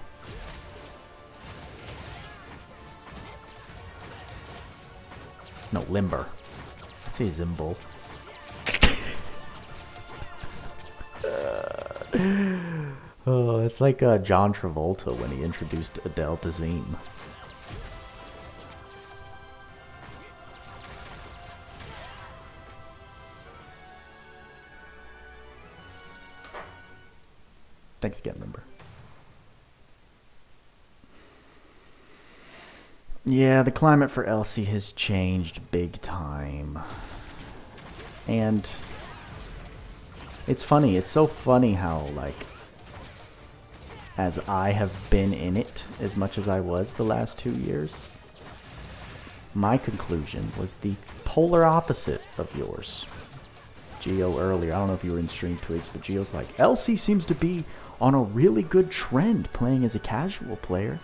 No, Limber. I'd say Zimbol. Oh, it's like John Travolta when he introduced Adele Dazeem. Thanks again, Limber. Yeah, the climate for Elsie has changed big time. And it's funny. It's so funny how, like, as I have been in it as much as I was the last 2 years, my conclusion was the polar opposite of yours. Geo earlier, I don't know if you were in stream Twigs, but Geo's like, Elsie seems to be on a really good trend playing as a casual player.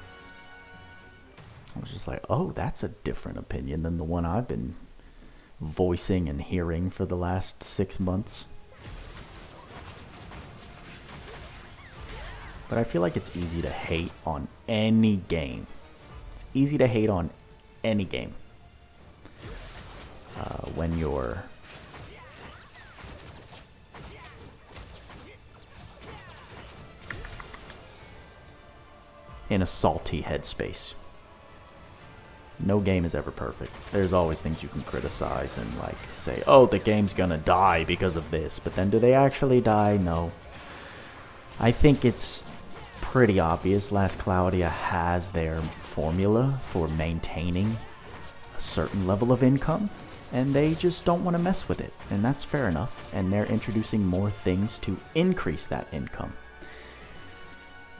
I was just like, oh, that's a different opinion than the one I've been voicing and hearing for the last 6 months. But I feel like it's easy to hate on any game. It's easy to hate on any game when you're in a salty headspace. No game is ever perfect. There's always things you can criticize and like say, oh, the game's gonna die because of this. But then do they actually die? No. I think it's pretty obvious Last Claudia has their formula for maintaining a certain level of income, and they just don't want to mess with it. And that's fair enough. And they're introducing more things to increase that income.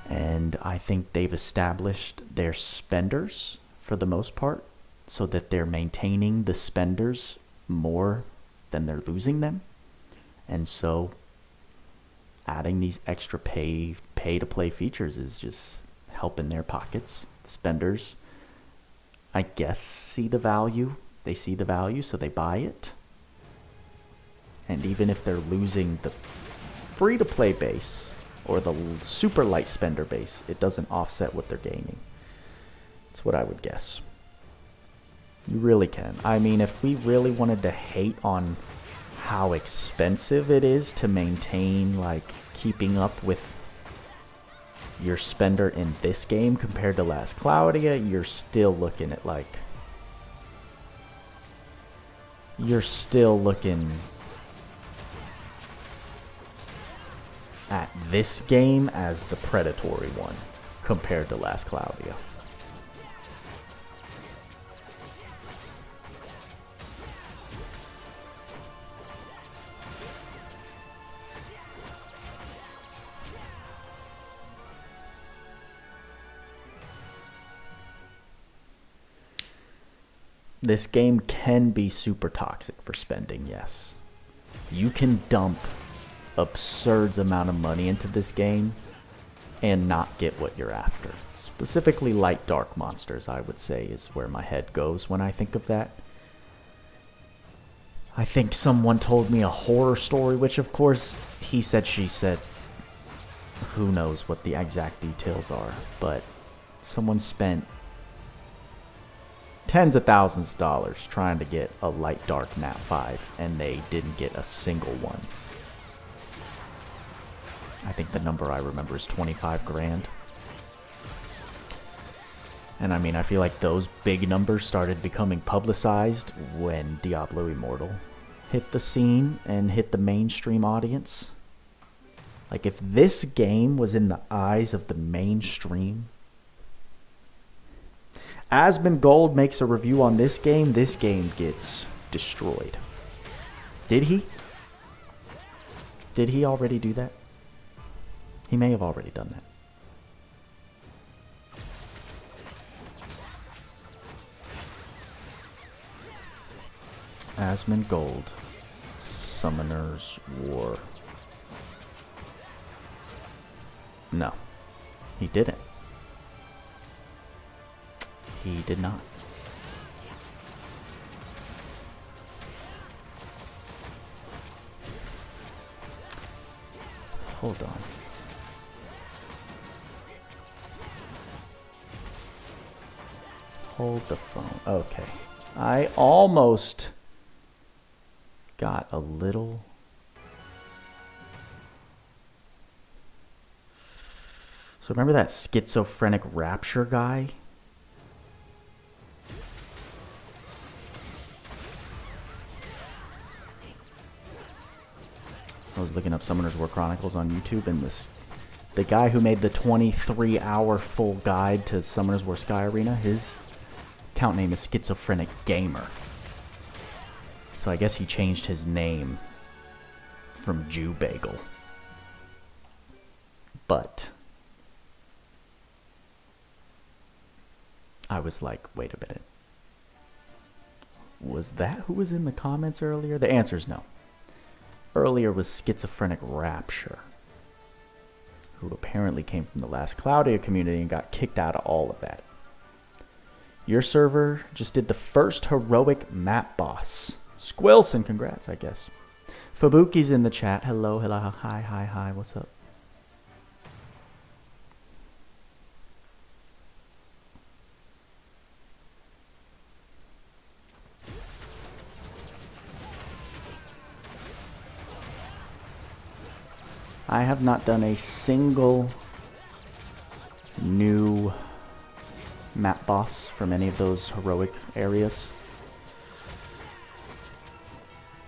And I think they've established their spenders for the most part, so that they're maintaining the spenders more than they're losing them. And so adding these extra pay to play features is just helping their pockets. The spenders, I guess, see the value. They see the value, so they buy it. And even if they're losing the free to play base or the super light spender base, it doesn't offset what they're gaining. That's what I would guess. You really can. I mean, if we really wanted to hate on how expensive it is to maintain, like, keeping up with your spender in this game compared to Last Claudia, you're still looking at, like, you're still looking at this game as the predatory one compared to Last Claudia. This game can be super toxic for spending, yes. You can dump absurd amount of money into this game and not get what you're after. Specifically light dark monsters, I would say, is where my head goes when I think of that. I think someone told me a horror story, which of course, he said, she said. Who knows what the exact details are, but someone spent tens of thousands of dollars trying to get a light dark nat 5, and they didn't get a single one. I think the number I remember is 25 grand. And I mean, I feel like those big numbers started becoming publicized when Diablo Immortal hit the scene and hit the mainstream audience. Like, if this game was in the eyes of the mainstream... Asmongold makes a review on this game gets destroyed. Did he? Did he already do that? He may have already done that. Asmongold, Summoner's War. No, he didn't. He did not. Hold on. Hold the phone. Okay. I almost got a little... So remember that schizophrenic rapture guy? I was looking up Summoner's War Chronicles on YouTube, and the guy who made the 23-hour full guide to Summoner's War Sky Arena, his account name is Schizophrenic Gamer. So I guess he changed his name from Jew Bagel. But I was like, wait a minute. Was that who was in the comments earlier? The answer is no. Earlier was Schizophrenic Rapture, who apparently came from the last Cloudia community and got kicked out of all of that. Your server just did the first heroic map boss. Squilson, congrats, I guess. Fabuki's in the chat. Hello, hello, hi, hi, hi, what's up? I have not done a single new map boss from any of those heroic areas.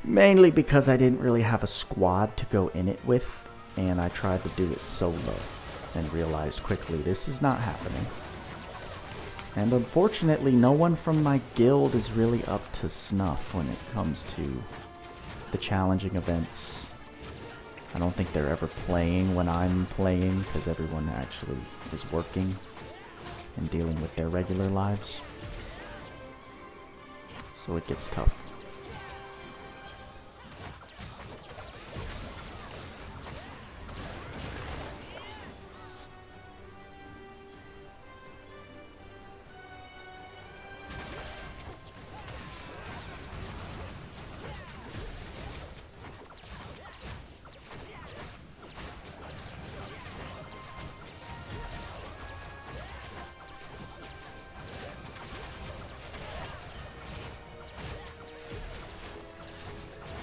Mainly because I didn't really have a squad to go in it with, and I tried to do it solo and realized quickly this is not happening. And unfortunately, no one from my guild is really up to snuff when it comes to the challenging events. I don't think they're ever playing when I'm playing, because everyone actually is working and dealing with their regular lives. So it gets tough.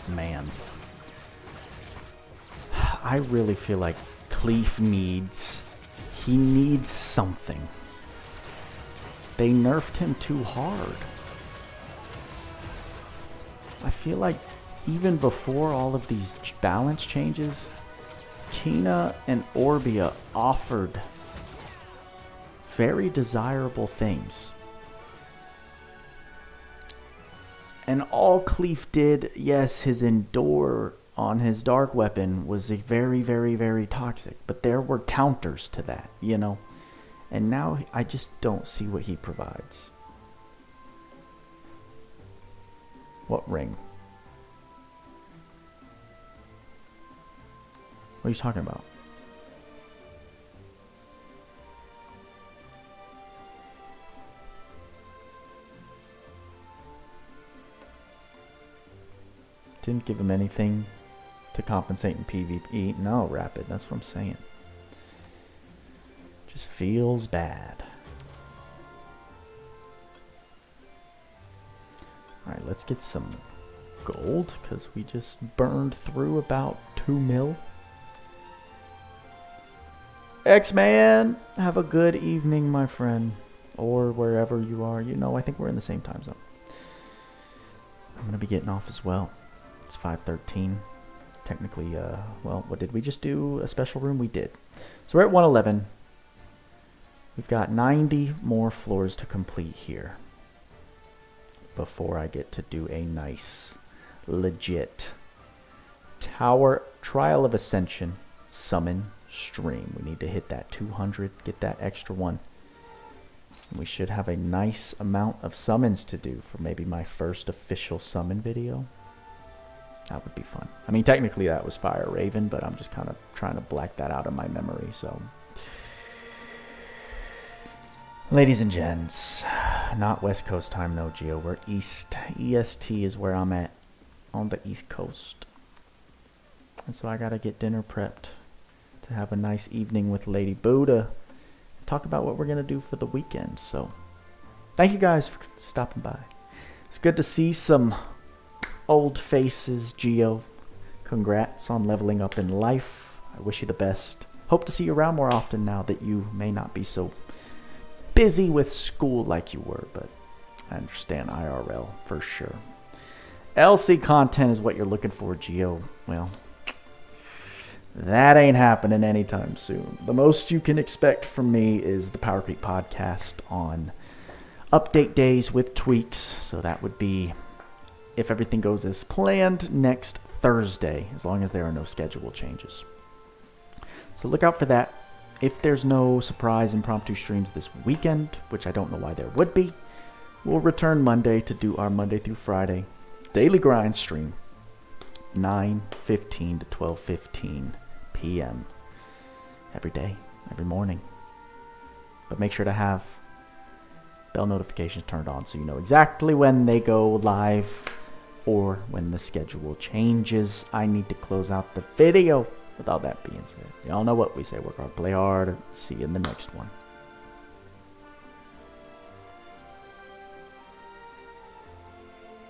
Man, I really feel like Cleef needs something. They nerfed him too hard. I feel like even before all of these balance changes, Kina and Orbia offered very desirable things. And all Cleef did, yes, his Endure on his Dark Weapon was a very, very, very toxic. But there were counters to that, you know. And now I just don't see what he provides. What ring? What are you talking about? Didn't give him anything to compensate in PvP. No, Rapid. That's what I'm saying. Just feels bad. Alright, let's get some gold, because we just burned through about 2 mil. X-Man, have a good evening, my friend. Or wherever you are. You know, I think we're in the same time zone. I'm going to be getting off as well. It's 5:13. Technically, well, what did we just do? A special room? We did. So we're at 111. We've got 90 more floors to complete here before I get to do a nice, legit Tower Trial of Ascension summon stream. We need to hit that 200, get that extra one. And we should have a nice amount of summons to do for maybe my first official summon video. That would be fun. I mean, technically that was Fire Raven, but I'm just kind of trying to black that out of my memory, so. Ladies and gents, not West Coast time, no, Geo. We're East. EST is where I'm at, on the East Coast. And so I gotta get dinner prepped to have a nice evening with Lady Buddha. Talk about what we're gonna do for the weekend, so. Thank you guys for stopping by. It's good to see some old faces, Geo. Congrats on leveling up in life. I wish you the best. Hope to see you around more often now that you may not be so busy with school like you were, but I understand IRL for sure. LC content is what you're looking for, Geo. Well, that ain't happening anytime soon. The most you can expect from me is the Power Creep podcast on update days with tweaks. So that would be, if everything goes as planned, next Thursday, as long as there are no schedule changes. So look out for that. If there's no surprise impromptu streams this weekend, which I don't know why there would be, we'll return Monday to do our Monday through Friday daily grind stream, 9:15 to 12:15 p.m. every day, every morning. But make sure to have bell notifications turned on so you know exactly when they go live or when the schedule changes. I need to close out the video. With all that being said, y'all know what we say: work hard, play hard. See you in the next one.